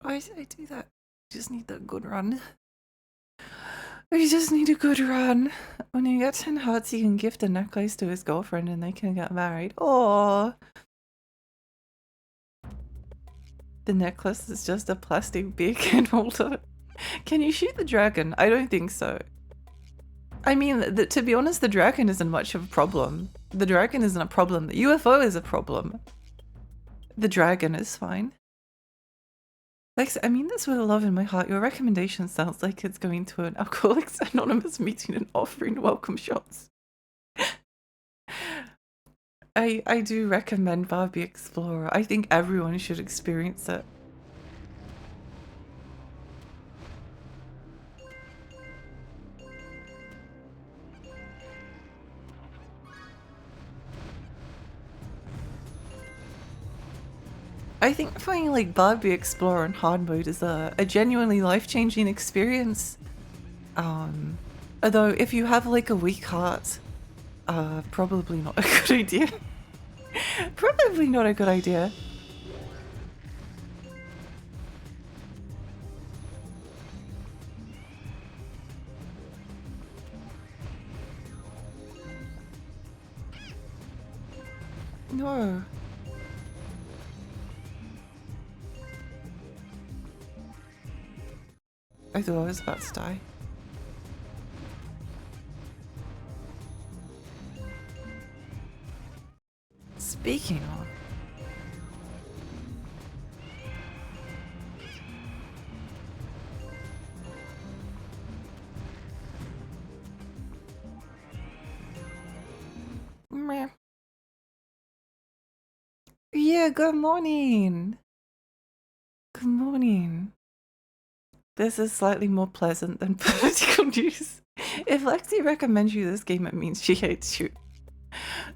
Why did I do that? I just need that good run. I just need a good run. When you get 10 hearts, you can gift a necklace to his girlfriend and they can get married. Oh, the necklace is just a plastic beer can holder. Can you shoot the dragon? I don't think so. I mean, to be honest, the dragon isn't much of a problem. The dragon isn't a problem. The UFO is a problem. The dragon is fine. Lex, I mean this with love in my heart. Your recommendation sounds like it's going to an Alcoholics Anonymous meeting and offering welcome shots. I do recommend Barbie Explorer. I think everyone should experience it. I think playing like Barbie Explorer in hard mode is a genuinely life-changing experience. Although if you have like a weak heart, probably not a good idea. Probably not a good idea. No. I thought I was about to die. Speaking of... Meh. Yeah, good morning. Good morning. This is slightly more pleasant than political news. If Lexi recommends you this game, it means she hates you.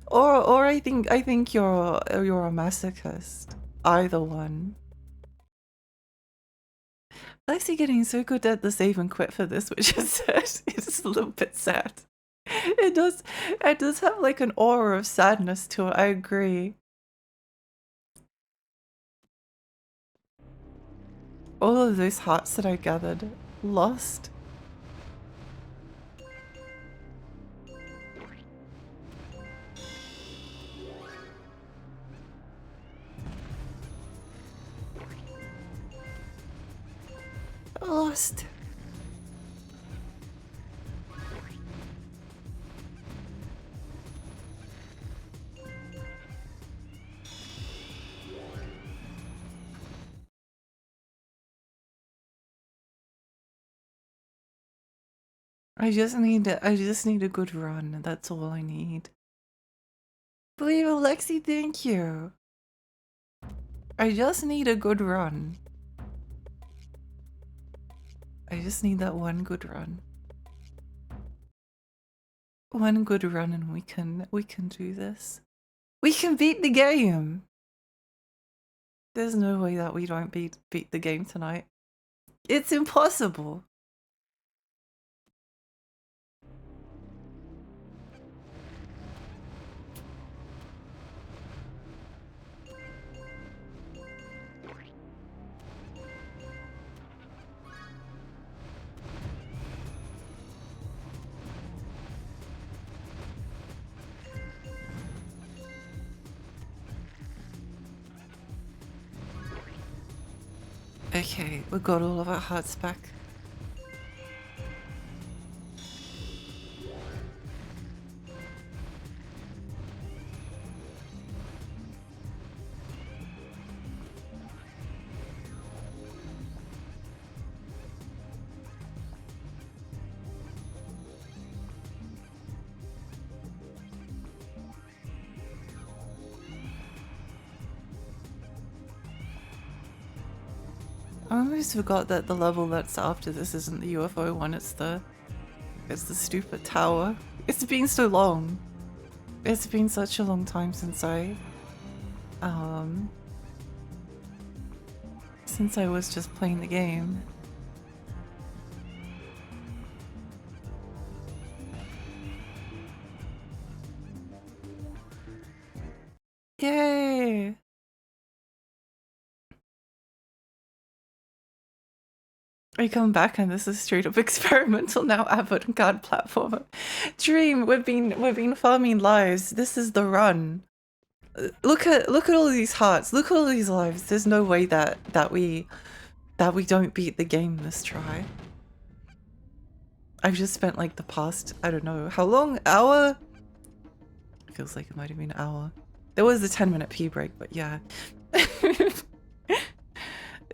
Or I think you're a masochist. Either one. Lexi getting so good at the save and quit for this, which is sad. It's a little bit sad. It does have like an aura of sadness to it, I agree. All of those hearts that I gathered, lost. Lost. I just need a good run. That's all I need. Believe Alexi, thank you. I just need a good run. I just need that one good run. One good run and we can do this. We can beat the game. There's no way that we don't beat the game tonight. It's impossible. Okay, we got all of our hearts back. I almost forgot that the level that's after this isn't the UFO one, it's the It's the stupid tower. It's been so long. It's been such a long time since I was just playing the game. Yay! I come back and this is straight up experimental now avant-garde platformer. Dream, we've been farming lives. This is the run. Look at all these hearts. Look at all these lives. There's no way that we don't beat the game this try. I've just spent like the past, I don't know, how long? Hour? It feels like it might have been an hour. There was a 10-minute pee break, but yeah.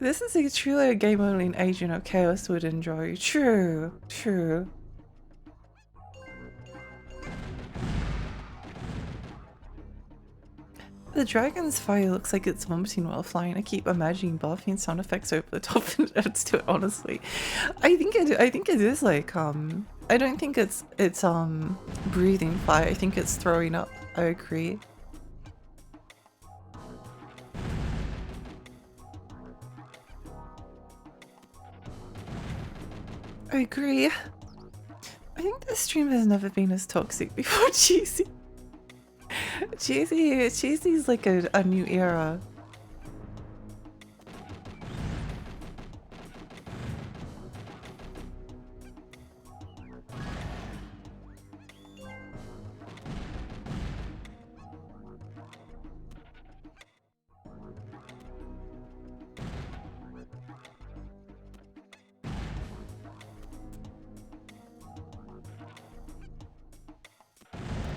This is a truly a game only an Agent of Chaos would enjoy. True, true. The dragon's fire looks like it's vomiting while flying. I keep imagining barfing sound effects over the top of it to it, honestly. I think it is like I don't think it's breathing fire. I think it's throwing up. I agree. I agree. I think this stream has never been as toxic before. Cheesy. Cheesy's like a new era.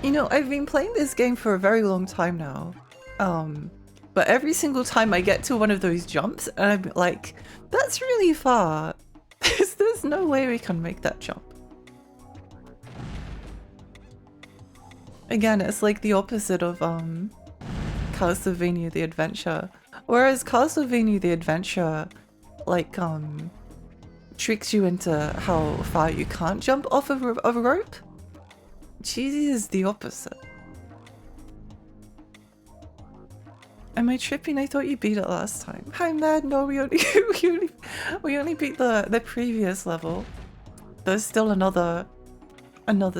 You know, I've been playing this game for a very long time now. But every single time I get to one of those jumps and I'm like, that's really far. There's no way we can make that jump. Again, it's like the opposite of Castlevania the Adventure. Whereas Castlevania the Adventure like tricks you into how far you can't jump off of a rope. Cheesy is the opposite. Am I tripping? I thought you beat it last time. Hi Mad, no, we only beat the previous level. There's still another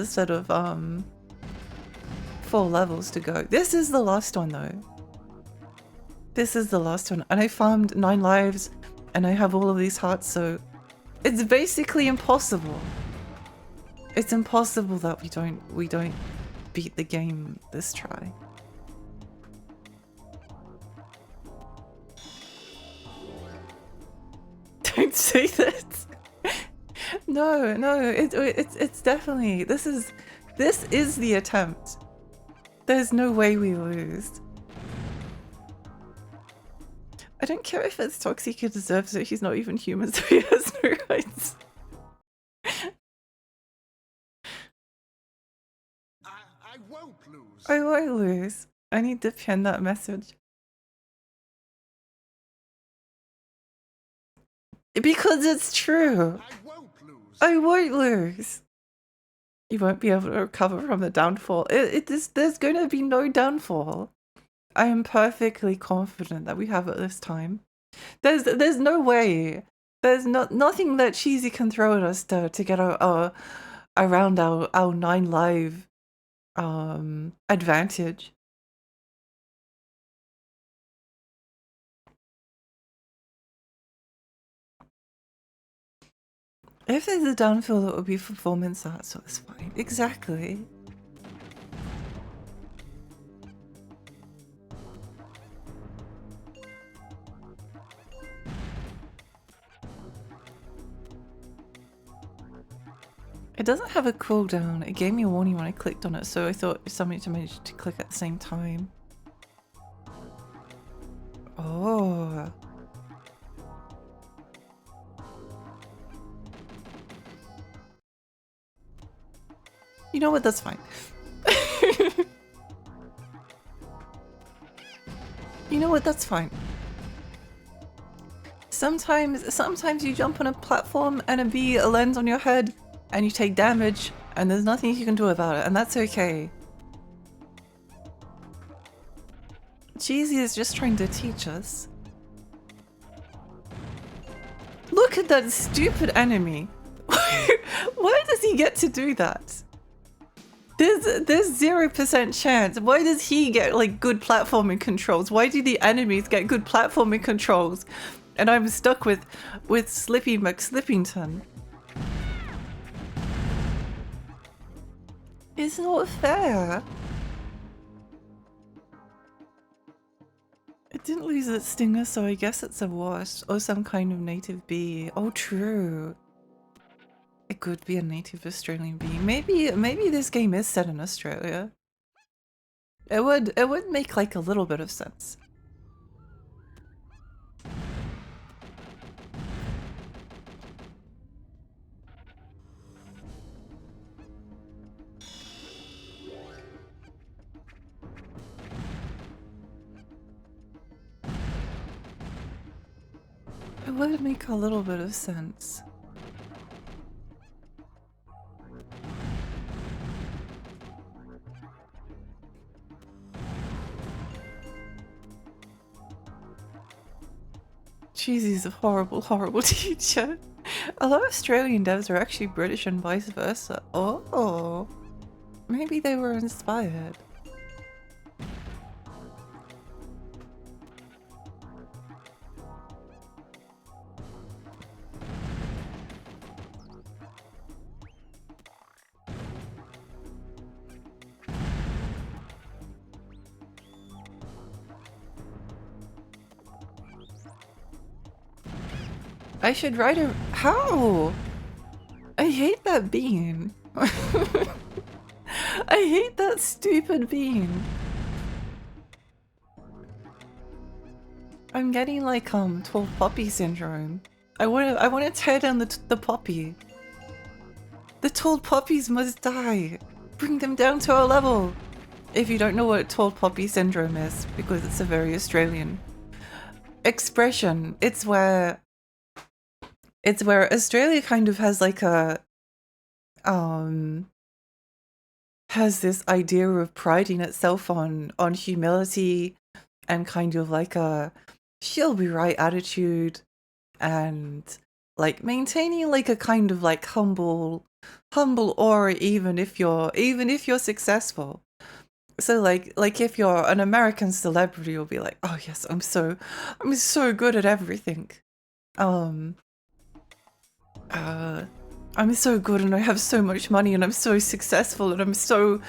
set of 4 levels to go. This is the last one though. This is the last one, and I farmed 9 lives and I have all of these hearts, so it's basically impossible. It's impossible that we don't beat the game this try. Don't say that. No, it's definitely this is the attempt. There's no way we lose. I don't care if it's toxic, he deserves it. He's not even human, so he has no rights. I won't lose. I won't lose. I need to pin that message. Because it's true. I won't lose. I won't lose. You won't be able to recover from the downfall. There's going to be no downfall. I am perfectly confident that we have it this time. There's no way. There's nothing that Cheesy can throw at us to get around our 9 live advantage. If there's a downfall, that would be performance art, so it's fine. Exactly. It doesn't have a cooldown. It gave me a warning when I clicked on it, so I thought somebody to manage to click at the same time. Oh. You know what? That's fine. You know what? That's fine. Sometimes you jump on a platform and a bee lands on your head. and you take damage, and there's nothing you can do about it, and that's okay. Cheesy is just trying to teach us. Look at that stupid enemy. Why does he get to do that? There's 0% chance. Why does he get like good platforming controls? Why do the enemies get good platforming controls? And I'm stuck with Slippy McSlippington. It's not fair. It didn't lose its stinger, so I guess it's a wasp or some kind of native bee. Oh, true. It could be a native Australian bee. Maybe this game is set in Australia. It would make like a little bit of sense. It would make a little bit of sense. Cheesy's a horrible, horrible teacher. A lot of Australian devs are actually British and vice versa. Oh, maybe they were inspired. I should write a— How? I hate that bean. I hate that stupid bean. I'm getting like tall poppy syndrome. I wanna tear down the poppy. The tall poppies must die. Bring them down to our level. If you don't know what tall poppy syndrome is, because it's a very Australian expression, it's where Australia kind of has like a has this idea of priding itself on humility and kind of like a she'll be right attitude, and like maintaining like a kind of like humble aura even if you're successful. So like if you're an American celebrity, you'll be like, oh yes, I'm so good at everything. I'm so good and I have so much money and I'm so successful and I'm so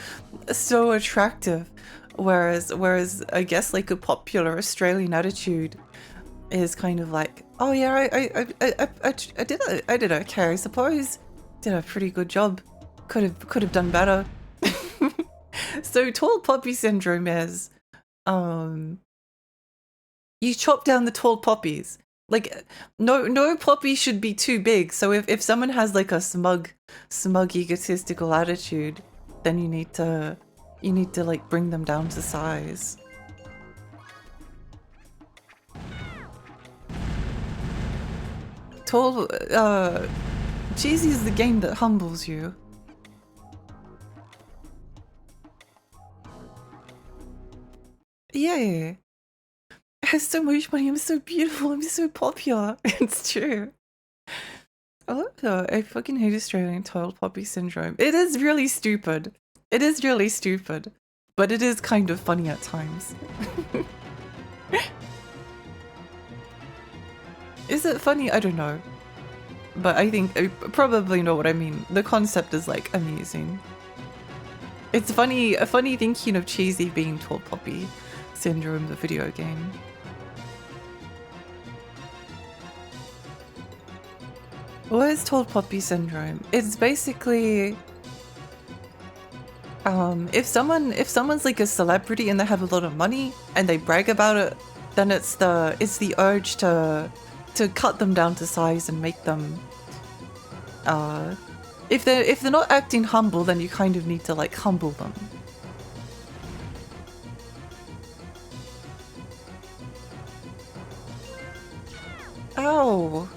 attractive. Whereas I guess like a popular Australian attitude is kind of like, oh yeah, I did okay, I suppose. Did a pretty good job. Could have done better. So tall poppy syndrome is you chop down the tall poppies. Like no poppy should be too big. So if someone has like a smug egotistical attitude, then you need to like bring them down to size. Tall Cheesy is the game that humbles you. Yeah. I have so much money, I'm so beautiful, I'm so popular. It's true. I love that. I fucking hate Australian tall poppy syndrome. It is really stupid. It is really stupid. But it is kind of funny at times. Is it funny? I don't know. But I think I probably know what I mean. The concept is like amusing. It's funny thinking of Cheesy being tall poppy syndrome, the video game. What is tall poppy syndrome? It's basically if someone's like a celebrity and they have a lot of money and they brag about it, then it's the urge to cut them down to size and make them if they're not acting humble, then you kind of need to like humble them. Ow.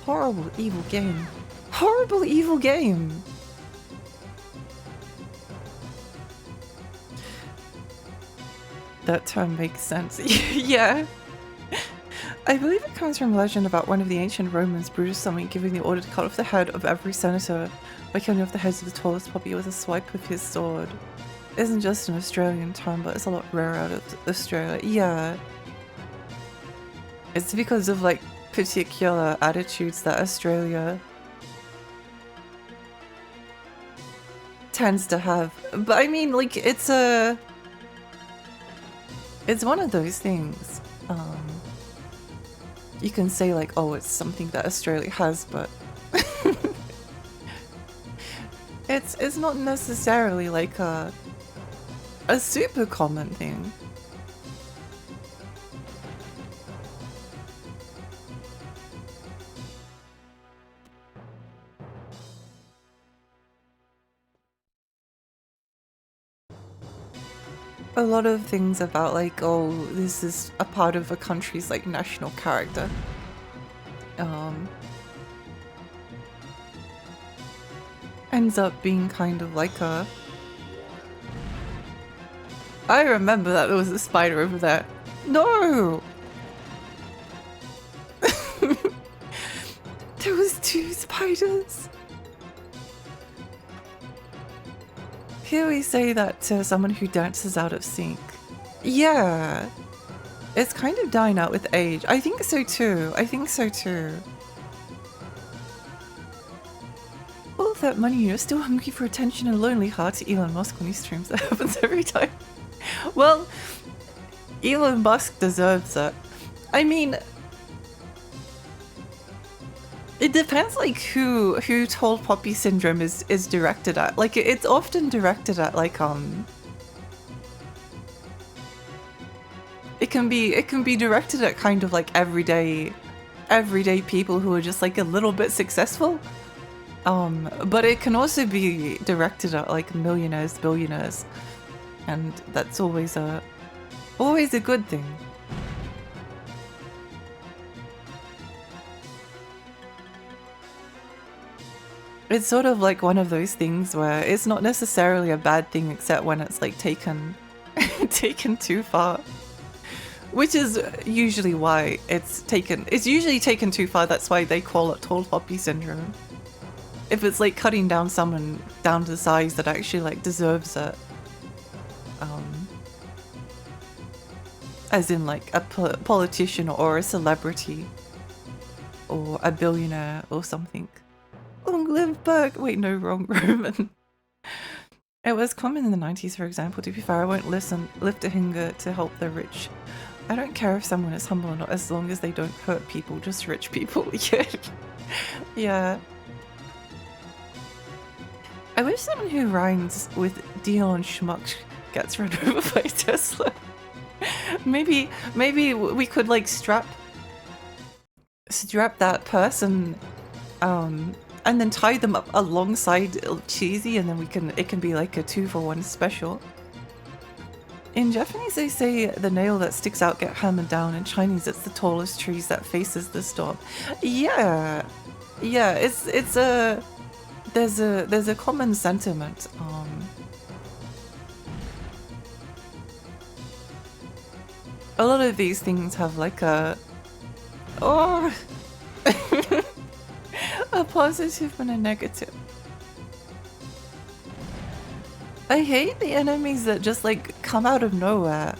Horrible, evil game. Horrible, evil game. That term makes sense. Yeah. I believe it comes from legend about one of the ancient Romans, Brutus something, giving the order to cut off the head of every senator by cutting off the heads of the tallest puppy with a swipe of his sword. It isn't just an Australian term, but it's a lot rarer out of Australia. Yeah. It's because of like particular attitudes that Australia tends to have. But I mean, like, it's one of those things. You can say like, oh, it's something that Australia has, but it's not necessarily like a super common thing. A lot of things about like, oh, this is a part of a country's like national character. Ends up being kind of like a... I remember that there was a spider over there. No! There was 2 spiders. Here we say that to someone who dances out of sync. Yeah. It's kind of dying out with age. I think so too. I think so too. All that money, you're still hungry for attention and lonely heart to Elon Musk when he streams. That happens every time. Well, Elon Musk deserves it. I mean, it depends like who Tall Poppy Syndrome is directed at. Like it's often directed at like it can be directed at kind of like everyday people who are just like a little bit successful. But it can also be directed at like millionaires, billionaires, and that's always a good thing. It's sort of like one of those things where it's not necessarily a bad thing except when it's like taken too far. Which is usually why it's usually taken too far, that's why they call it Tall Poppy Syndrome. If it's like cutting down someone down to the size that actually like deserves it. As in like a politician or a celebrity or a billionaire or something. Long live Berg! Wait, no, wrong Roman. It was common in the 90s, for example. To be fair, I won't lift a finger to help the rich. I don't care if someone is humble or not, as long as they don't hurt people, just rich people. Yeah. Yeah. I wish someone who rhymes with Dion Schmuck gets run over by Tesla. Maybe we could like strap that person and then tie them up alongside Cheesy, and then it can be like a 2-for-1 special. In Japanese they say the nail that sticks out get hammered down. In Chinese it's the tallest trees that faces the storm. Yeah. Yeah, it's a there's a common sentiment. A lot of these things have like a a positive and a negative. I hate the enemies that just like come out of nowhere.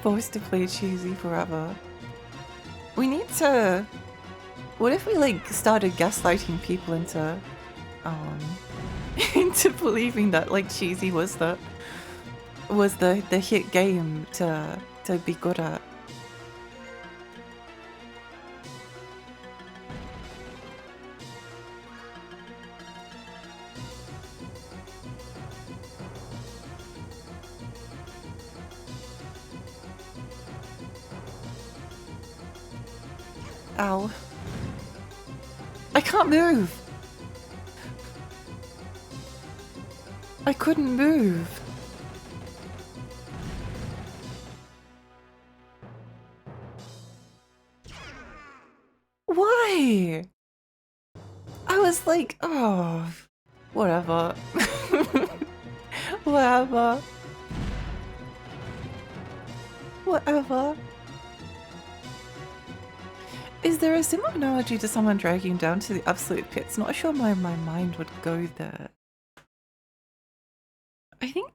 Forced to play Cheesy forever. We need to... What if we like started gaslighting people into into believing that like Cheesy was the hit game to be good at? Ow. I can't move! I couldn't move. Really? I was like, oh, whatever. Whatever. Whatever. Is there a similar analogy to someone dragging down to the absolute pits? Not sure my mind would go there. I think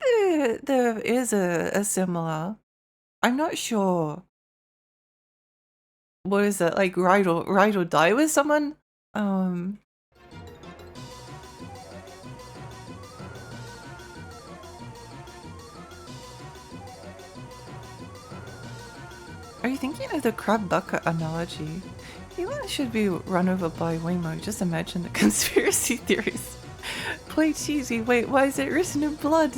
there is a similar. I'm not sure. What is it? Like ride or die with someone? Are you thinking of the crab bucket analogy? Anyone should be run over by Waymo. Just imagine the conspiracy theories. Play cheesy. Wait, why is it written in blood?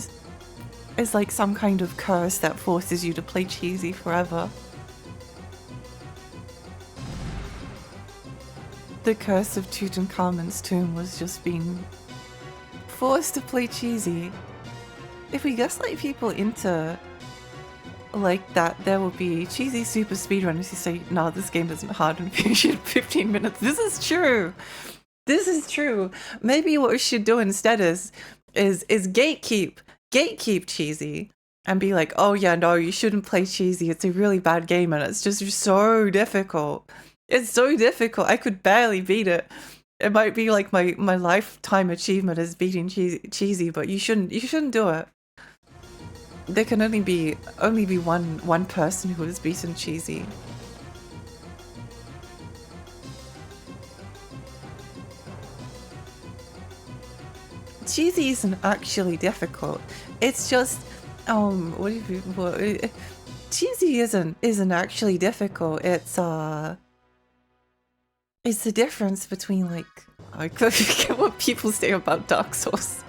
It's like some kind of curse that forces you to play cheesy forever. The curse of Tutankhamun's tomb was just being forced to play cheesy. If we gaslight people into like that, there will be cheesy super speedrunners who say, no, this game isn't hard and finish it in 15 minutes. This is true. This is true. Maybe what we should do instead is gatekeep cheesy and be like, oh yeah, no, you shouldn't play cheesy. It's a really bad game and it's just so difficult. It's so difficult. I could barely beat it. It might be like my lifetime achievement is beating cheesy, but you shouldn't do it. There can only be one person who has beaten cheesy. Cheesy isn't actually difficult. It's just cheesy isn't actually difficult. It's the difference between like I forget what people say about Dark Souls.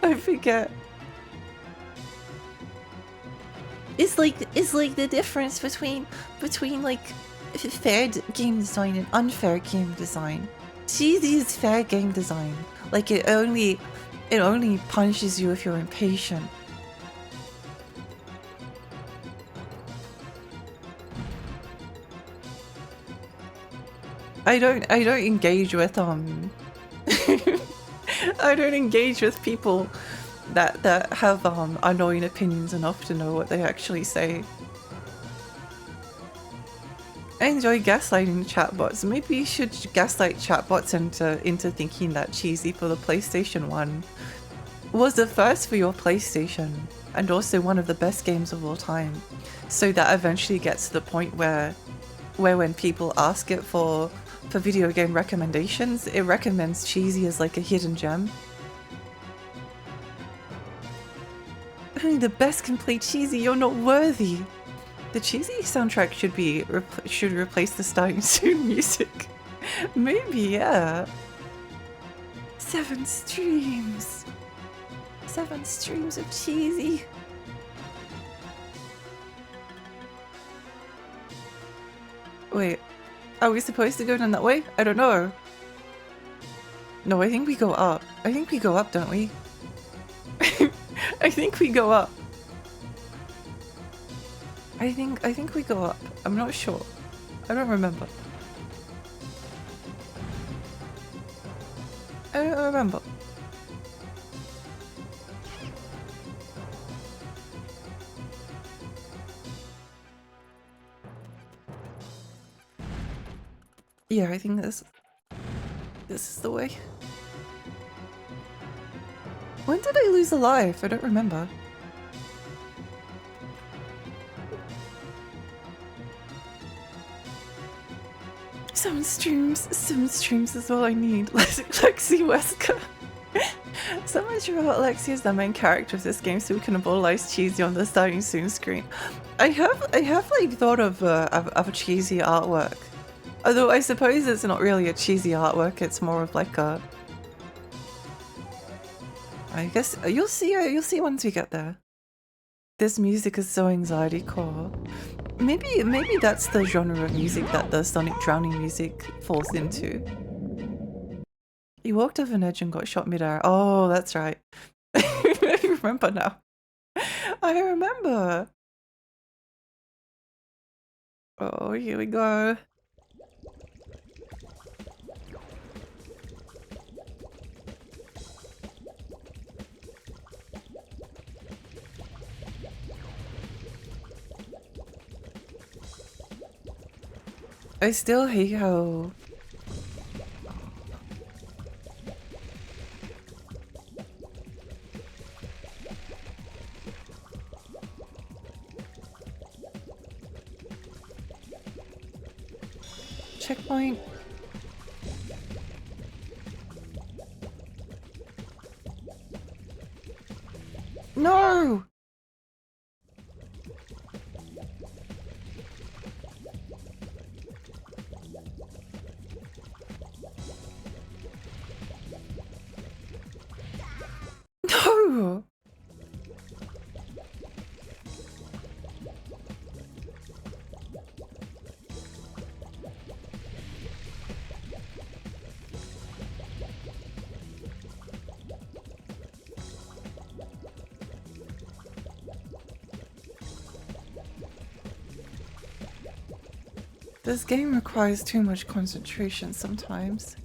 I forget. It's like the difference between like fair game design and unfair game design. Cheesy is fair game design. Like it only punishes you if you're impatient. I don't engage with I don't engage with people that have annoying opinions enough to know what they actually say. I enjoy gaslighting chatbots. Maybe you should gaslight chatbots into thinking that Cheesy for the PlayStation 1 was the first for your PlayStation and also one of the best games of all time. So that eventually gets to the point where when people ask it for video game recommendations, it recommends Cheesy as like a hidden gem. Only the best can play Cheesy, you're not worthy. The Cheesy soundtrack should replace the starting soon music. Maybe, yeah. 7 streams. 7 streams of Cheesy. Wait, are we supposed to go down that way? I don't know. No, I think we go up. I think we go up, don't we? I think we go up. I think we go up. I'm not sure. I don't remember. I don't remember. Yeah, I think this is the way. When did I lose a life? I don't remember. Seven streams is all I need. Lexi Wesker. So much about Lexi as the main character of this game, so we can immortalize Cheesy on the starting soon screen. I have like thought of a cheesy artwork. Although I suppose it's not really a cheesy artwork, it's more of like a... I guess you'll see once we get there. This music is so anxiety core. Maybe that's the genre of music that the Sonic drowning music falls into. He walked off an edge and got shot mid-air. Oh, that's right. I remember now. I remember. Oh, here we go. I still hate how... Checkpoint. No! No! This game requires too much concentration sometimes.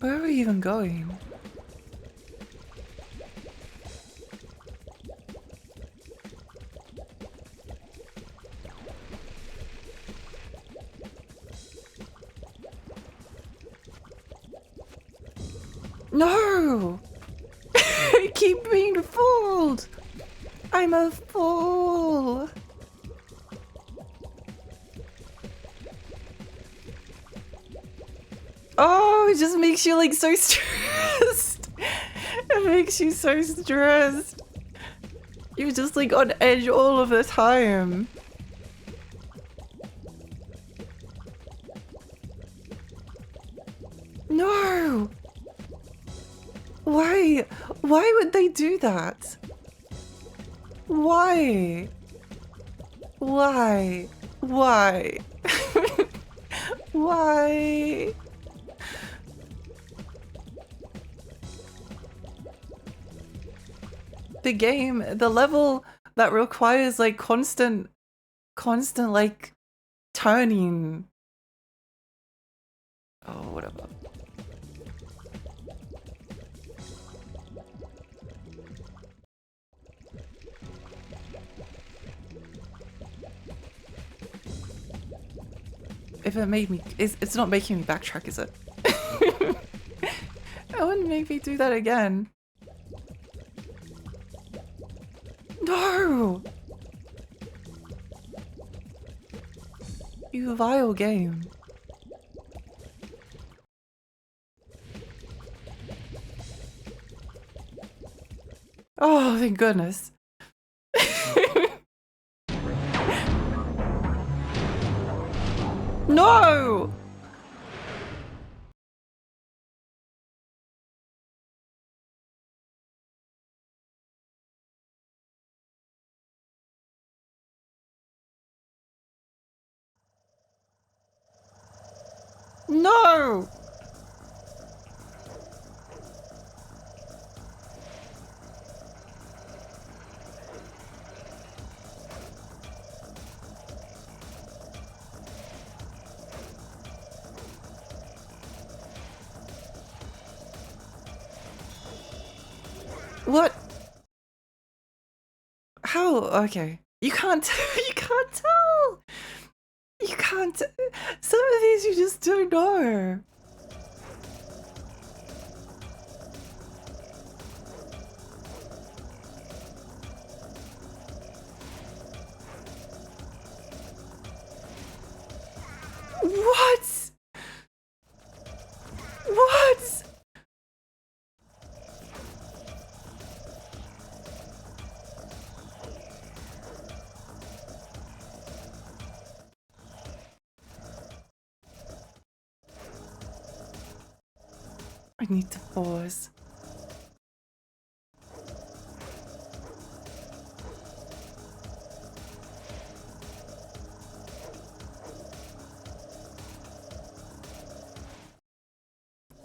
Where are we even going? No! I keep being fooled! I'm a fool! Oh, it just makes you like so stressed. It makes you so stressed. You're just like on edge all of the time. No! Why? Why would they do that? Why? Why? Why? Why? The game, the level that requires like constant like turning. Oh, whatever. If it made me, it's not making me backtrack, is it? It wouldn't make me do that again. No! You vile game. Oh, thank goodness. No! No! What? How? Okay. You can't you can't tell! You can't some of these you just don't know. What? What? I need to pause.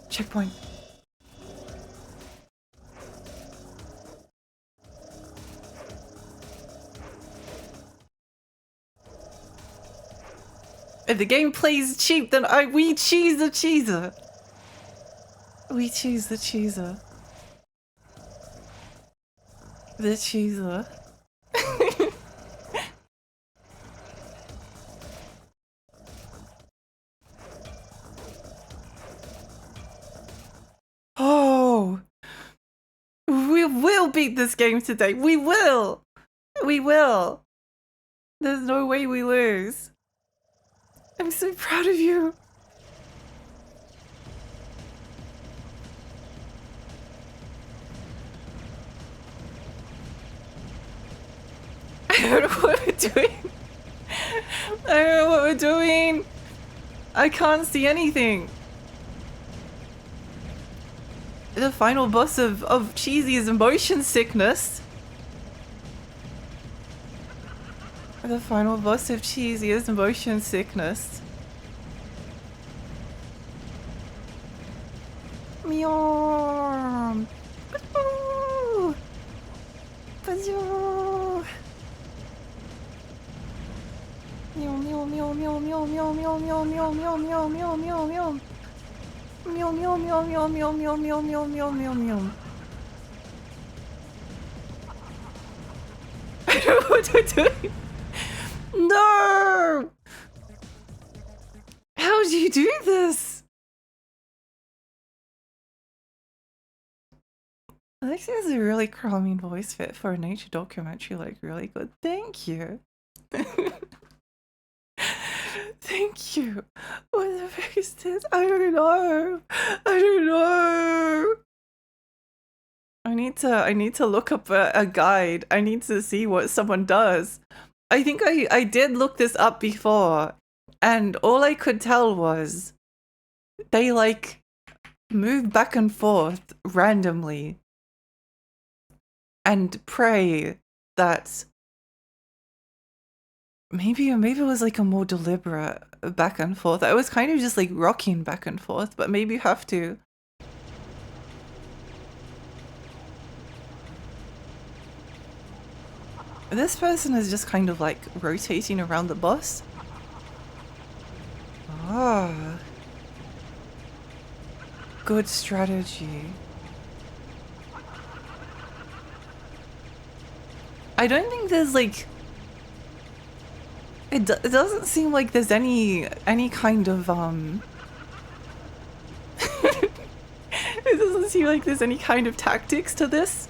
Checkpoint. If the game plays cheap, then we choose the cheeser. We choose the cheeser. The cheeser. Oh, we will beat this game today. We will. We will. There's no way we lose. I'm so proud of you. I don't know what we're doing. I don't know what we're doing. I can't see anything. The final boss of Cheesy's motion sickness. The final boss of Cheesy's motion sickness. Meow. Badoo. Badoo. Meow meow meow meow meow meow meow meow meow meow meow meow meow meow. Meow meow meow meow meow meow meow meow meow meow meow. I don't know what I'm doing. No! How do you do this? Alexia has a really calming voice fit for a nature documentary, like really good. Thank you. Thank you. What the fuck is this? I don't know. I don't know. I need to look up a guide. I need to see what someone does. I think I did look this up before, and all I could tell was they like move back and forth randomly and pray that maybe it was like a more deliberate back and forth. I was kind of just like rocking back and forth, but maybe you have to. This person is just kind of like rotating around the boss. Ah. Good strategy. I don't think there's like... It doesn't seem like there's any kind of it doesn't seem like there's any kind of tactics to this.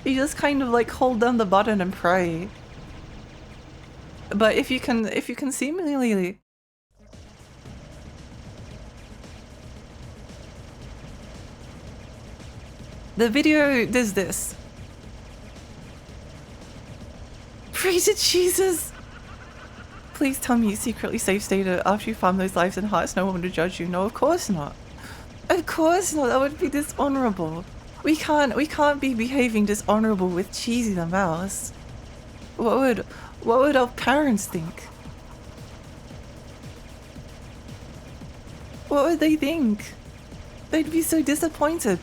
You just kind of like hold down the button and pray. But if you can seemingly... The video does this. Pray to Jesus! Please tell me you secretly safe stated after you found those lives and hearts, no one would judge you. No, of course not. Of course not, that would be dishonorable. We can't be behaving dishonorable with Cheesy the mouse. What would our parents think? What would they think? They'd be so disappointed.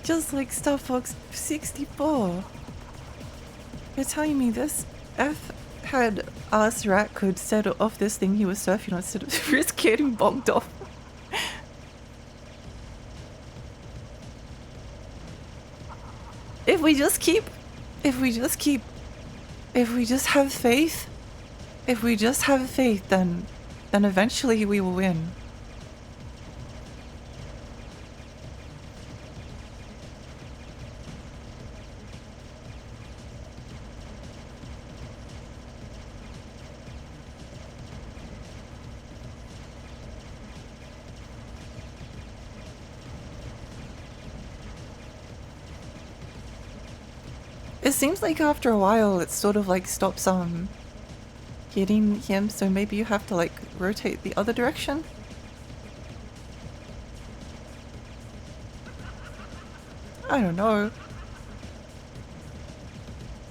Just like Star Fox 64. You're telling me this F-head ass rat could set off this thing he was surfing on instead of risk getting bonked off? If we just have faith, then eventually we will win. It seems like after a while it sort of like stops hitting him, so maybe you have to like rotate the other direction. I don't know.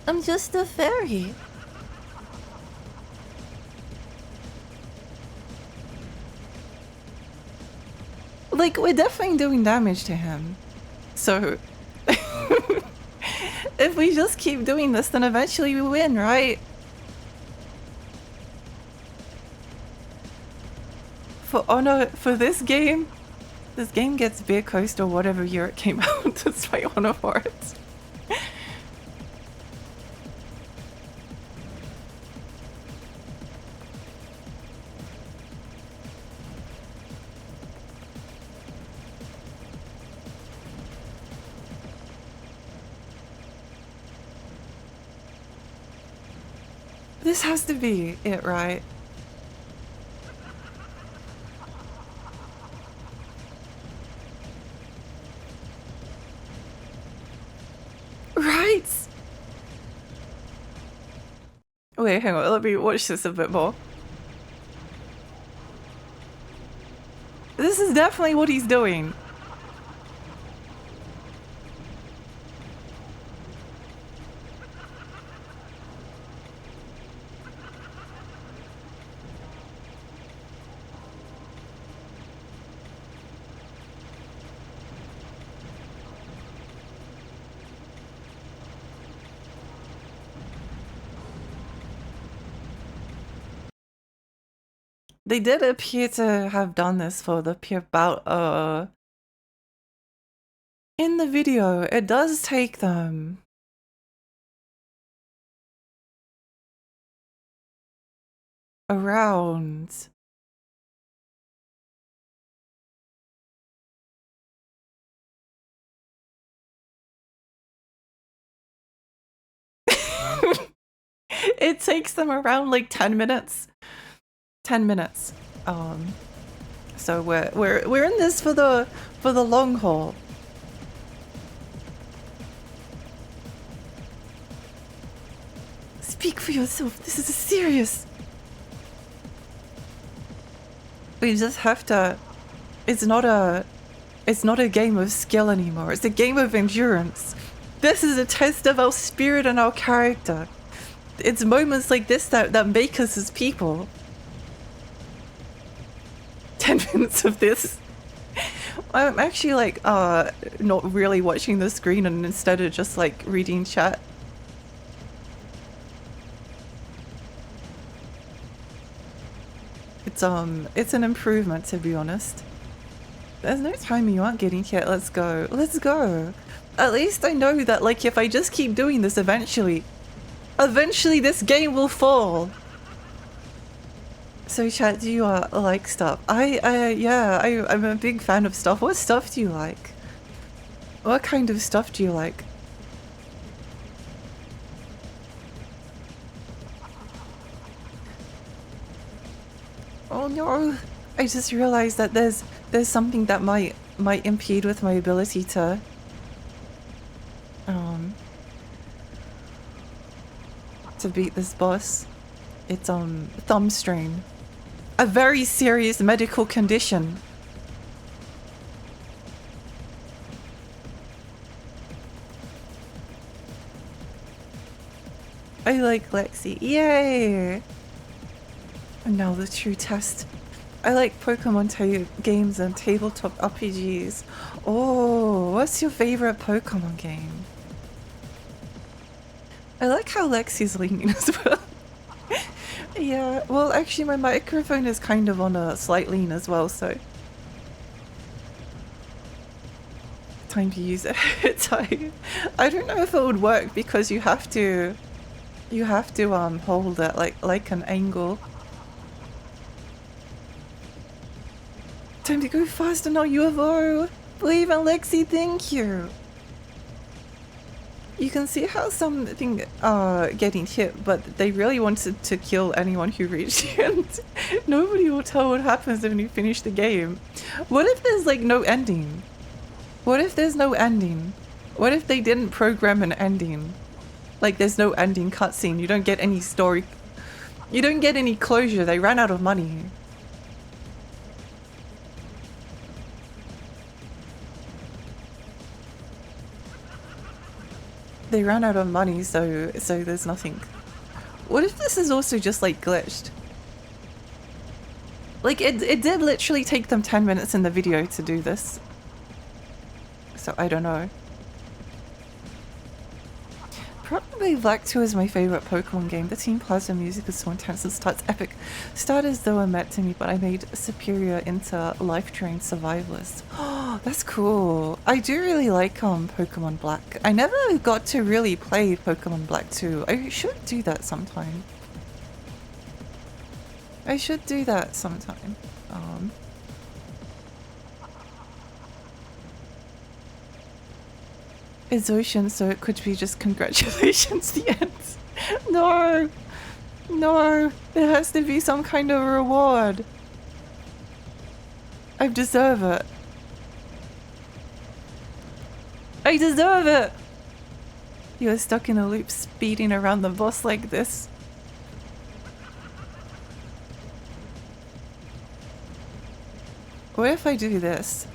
I'm just a fairy. Like, we're definitely doing damage to him. So if we just keep doing this, then eventually we win, right? for this game gets beer coast or whatever year it came out. That's my honor for it. This has to be it, right? Right! Wait, hang on, let me watch this a bit more. This is definitely what he's doing. They did appear to have done this for the pure bout. In the video, it does take them around. It takes them around like 10 minutes. 10 minutes. So we're in this for the long haul. Speak for yourself. This is serious. We just have to. It's not a game of skill anymore. It's a game of endurance. This is a test of our spirit and our character. It's moments like this that make us as people. 10 minutes of this. I'm actually like not really watching the screen and instead of just like reading chat. It's an improvement, to be honest. There's no time you aren't getting hit. Let's go. Let's go. At least I know that like if I just keep doing this eventually this game will fall. So chat, do you like stuff? I'm a big fan of stuff. What stuff do you like? What kind of stuff do you like? Oh no! I just realized that there's something that might impede with my ability to beat this boss. It's thumb strain. A very serious medical condition. I like Lexi. Yay! And now the true test. I like Pokemon games and tabletop RPGs. Oh, what's your favorite Pokemon game? I like how Lexi's leaning as well. Yeah, well actually my microphone is kind of on a slight lean as well, so time to use it. I don't know if it would work because you have to hold it like an angle. Time to go faster now, UFO! Believe in Lexi, thank you! You can see how something getting hit, but they really wanted to kill anyone who reached the end. Nobody will tell what happens when you finish the game. What if there's like no ending? What if there's no ending? What if they didn't program an ending? Like there's no ending cutscene, you don't get any story. You don't get any closure, they ran out of money. They ran out of money, so there's nothing. What if this is also just like glitched? Like it did literally take them 10 minutes in the video to do this. So I don't know. Problem believe Black 2 is my favorite Pokemon game. The Team Plasma music is so intense and starts epic. Start as though a met to me, but I made superior into life-trained survivalists. Oh, that's cool. I do really like Pokemon Black. I never got to really play Pokemon Black 2. I should do that sometime. I should do that sometime. It's ocean, so it could be just congratulations, the end. No! No! There has to be some kind of reward. I deserve it. I deserve it! You are stuck in a loop speeding around the boss like this. What if I do this?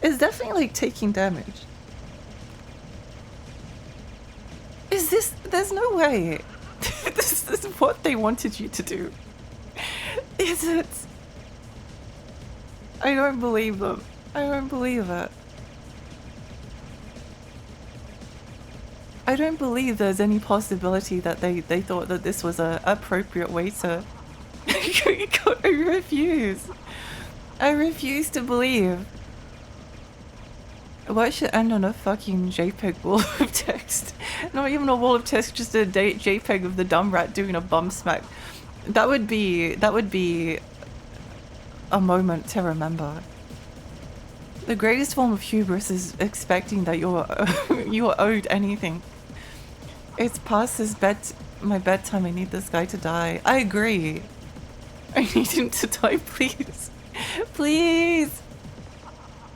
It's definitely like taking damage. Is this? There's no way. This is what they wanted you to do. Is it? I don't believe them. I don't believe it. I don't believe there's any possibility that they thought that this was a appropriate way to... I refuse. I refuse to believe. Why should end on a fucking JPEG wall of text? Not even a wall of text, just a JPEG of the dumb rat doing a bum smack. That would be a moment to remember. The greatest form of hubris is expecting that you're owed anything. It's past my bedtime. I need this guy to die. I agree. I need him to die, please. Please.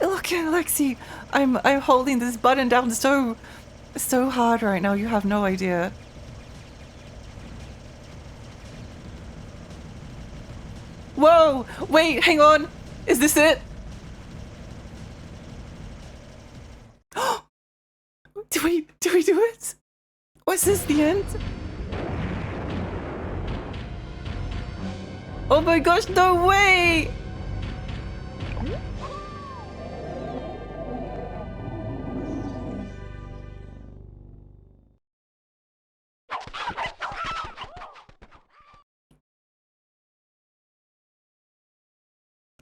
Look at Alexi. I'm holding this button down so hard right now. You have no idea. Whoa! Wait, hang on. Is this it? Do we do it? Was this the end? Oh my gosh, no way!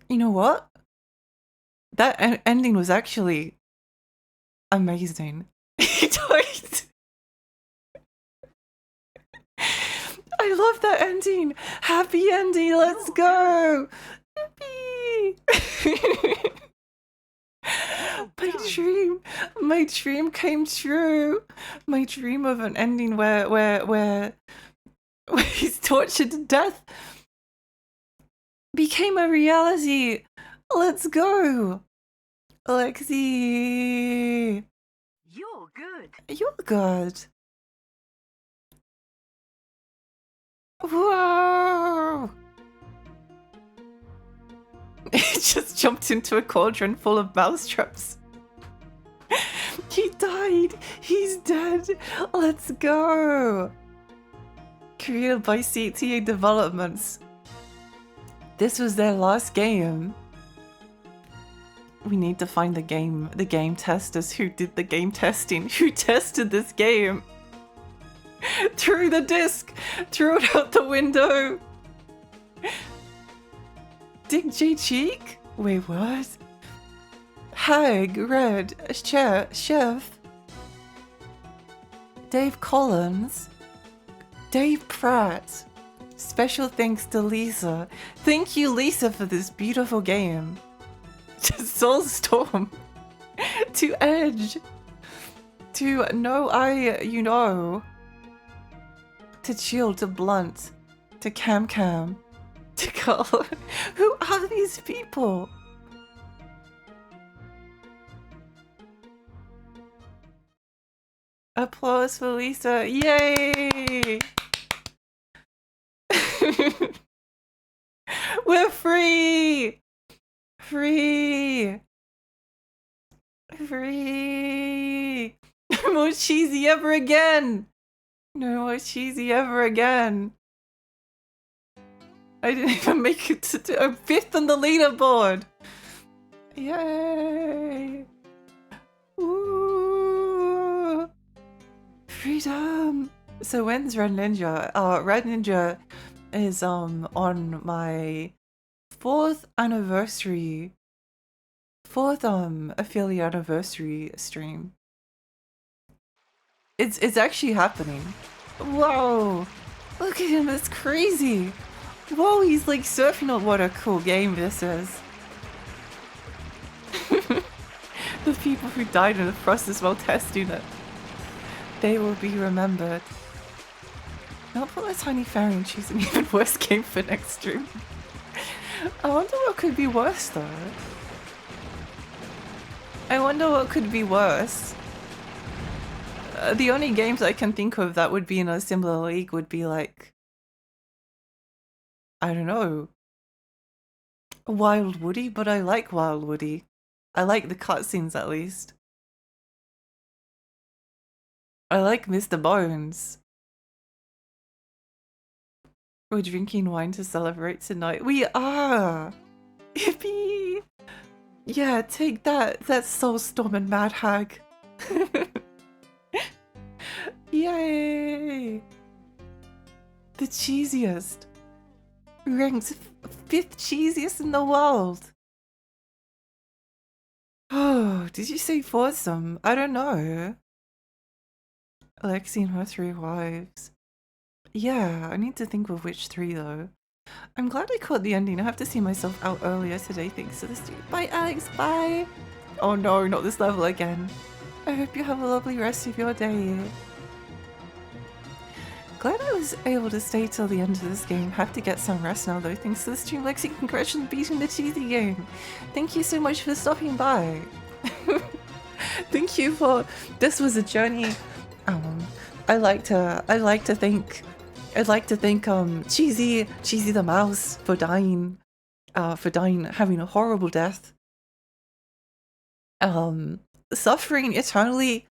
You know what? That ending was actually amazing. He died. I love that ending. Happy ending. Let's go. Happy. My dream came true. My dream of an ending where he's tortured to death became a reality. Let's go. Alexi. You're good. You're good. Whoa! He just jumped into a cauldron full of mousetraps. He died. He's dead. Let's go. Created by CTA Developments. This was their last game. We need to find the game testers who did the game testing, who tested this game. Threw the disc, threw it out the window. Dick J. Cheek? Wait, what? Hag, Red, Chef, Dave Collins, Dave Pratt. Special thanks to Lisa. Thank you, Lisa, for this beautiful game. To Soulstorm, to Edge, to No I You Know, to Chill, to Blunt, to Cam, to Carl. Who are these people? Applause for Lisa. Yay! We're free! Free! Free! No more cheesy ever again! No more cheesy ever again! I didn't even make it to I'm 5th on the leaderboard. Yay! Ooh, freedom. So when's Red Ninja? Red Ninja is on my 4th anniversary, 4th affiliate anniversary stream. It's actually happening. Whoa! Look at him, it's crazy! Whoa, he's like surfing on what a cool game this is. The people who died in the process while testing it. They will be remembered. Not put a tiny fairy and choose an even worse game for next stream. I wonder what could be worse though. I wonder what could be worse. The only games I can think of that would be in a similar league would be like, I don't know, Wild Woody, but I like Wild Woody. I like the cutscenes at least. I like Mr. Bones. We're drinking wine to celebrate tonight. We are! Yippee! Yeah, take that, Soulstorm and Mad Hag. Yay! The cheesiest. Ranked 5th cheesiest in the world. Oh, did you say foursome? I don't know. Alexi and her 3 wives. Yeah, I need to think of which 3 though. I'm glad I caught the ending. I have to see myself out earlier today thanks to the stream. Bye Alex, bye! Oh no, not this level again. I hope you have a lovely rest of your day. Glad I was able to stay till the end of this game. Have to get some rest now though. Thanks to the stream, Lexi. Congrats on beating the cheesy game. Thank you so much for stopping by. Thank you for... This was a journey. I'd like to thank Cheesy the mouse for dying, having a horrible death. Suffering eternally.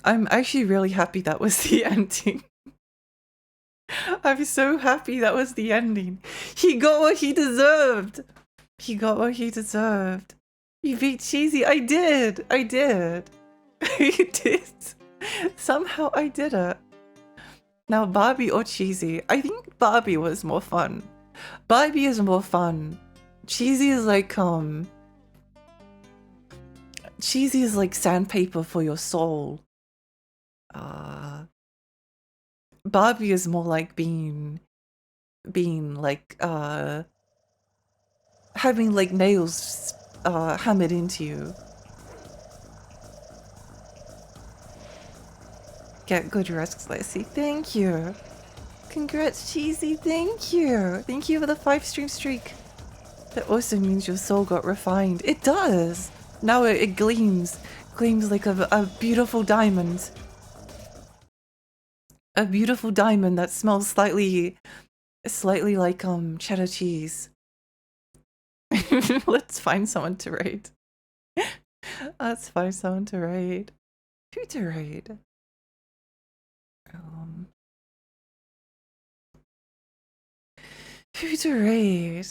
I'm actually really happy that was the ending. I'm so happy that was the ending. He got what he deserved. He got what he deserved. You beat Cheesy. I did. I did. Somehow I did it. Now Barbie or Cheesy? I think Barbie was more fun. Barbie is more fun. Cheesy is like Cheesy is like sandpaper for your soul. Barbie is more like being like having like nails hammered into you. Get good rest, Lacey. Thank you. Congrats, Cheesy. Thank you. Thank you for the 5 stream streak. That also means your soul got refined. It does. Now it gleams like a beautiful diamond. A beautiful diamond that smells slightly like cheddar cheese. Let's find someone to raid. Let's find someone to raid. Who to raid? Who to raid?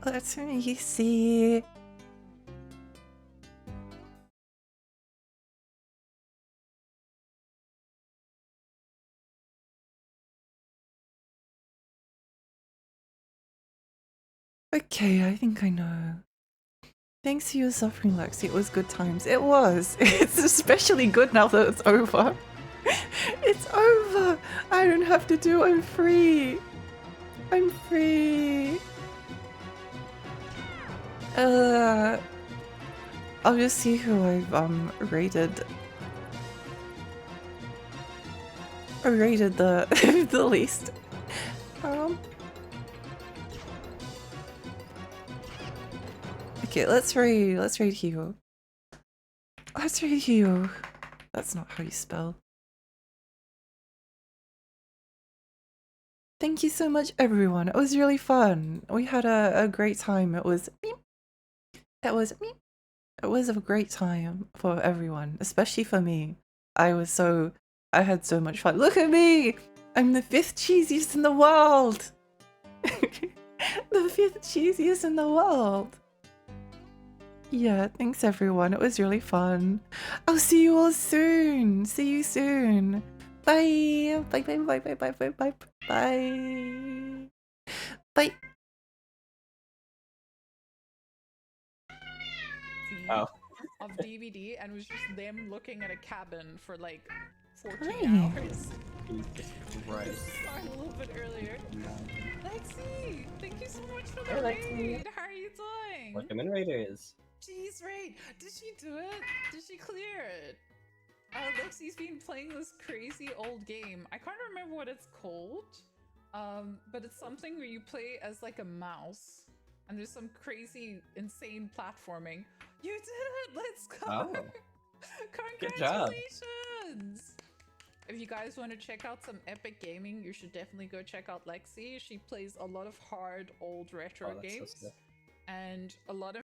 Let me see. Okay, I think I know. Thanks for your suffering, Lexi. It was good times. It was. It's especially good now that it's over. It's over. I don't have to do. I'm free. I'm free. I'll just see who I've rated. I rated the the least. Okay, let's raid Hero. Let's raid Hero. That's not how you spell. Thank you so much, everyone. It was really fun. We had a great time. It was it was it was a great time for everyone, especially for me. I had so much fun. Look at me! I'm the 5th cheesiest in the world! The 5th cheesiest in the world! Yeah, thanks everyone. It was really fun. I'll see you all soon. See you soon. Bye. Bye bye bye bye bye bye bye bye. Bye. Oh. Of DVD, and it was just them looking at a cabin for like 14 Hi. hours. Jesus Christ. Started a little bit earlier. Lexi, thank you so much for the Hey, Lexi. raid. How are you doing? Welcome in, Raiders. Jeez, raid. Did she do it? Did she clear it? Lexi's been playing this crazy old game. I can't remember what it's called. But it's something where you play as like a mouse, and there's some crazy, insane platforming. You did it! Let's go! Oh. Good job. Congratulations! If you guys want to check out some epic gaming, you should definitely go check out Lexi. She plays a lot of hard, old retro Oh, that's so games, sick. and a lot of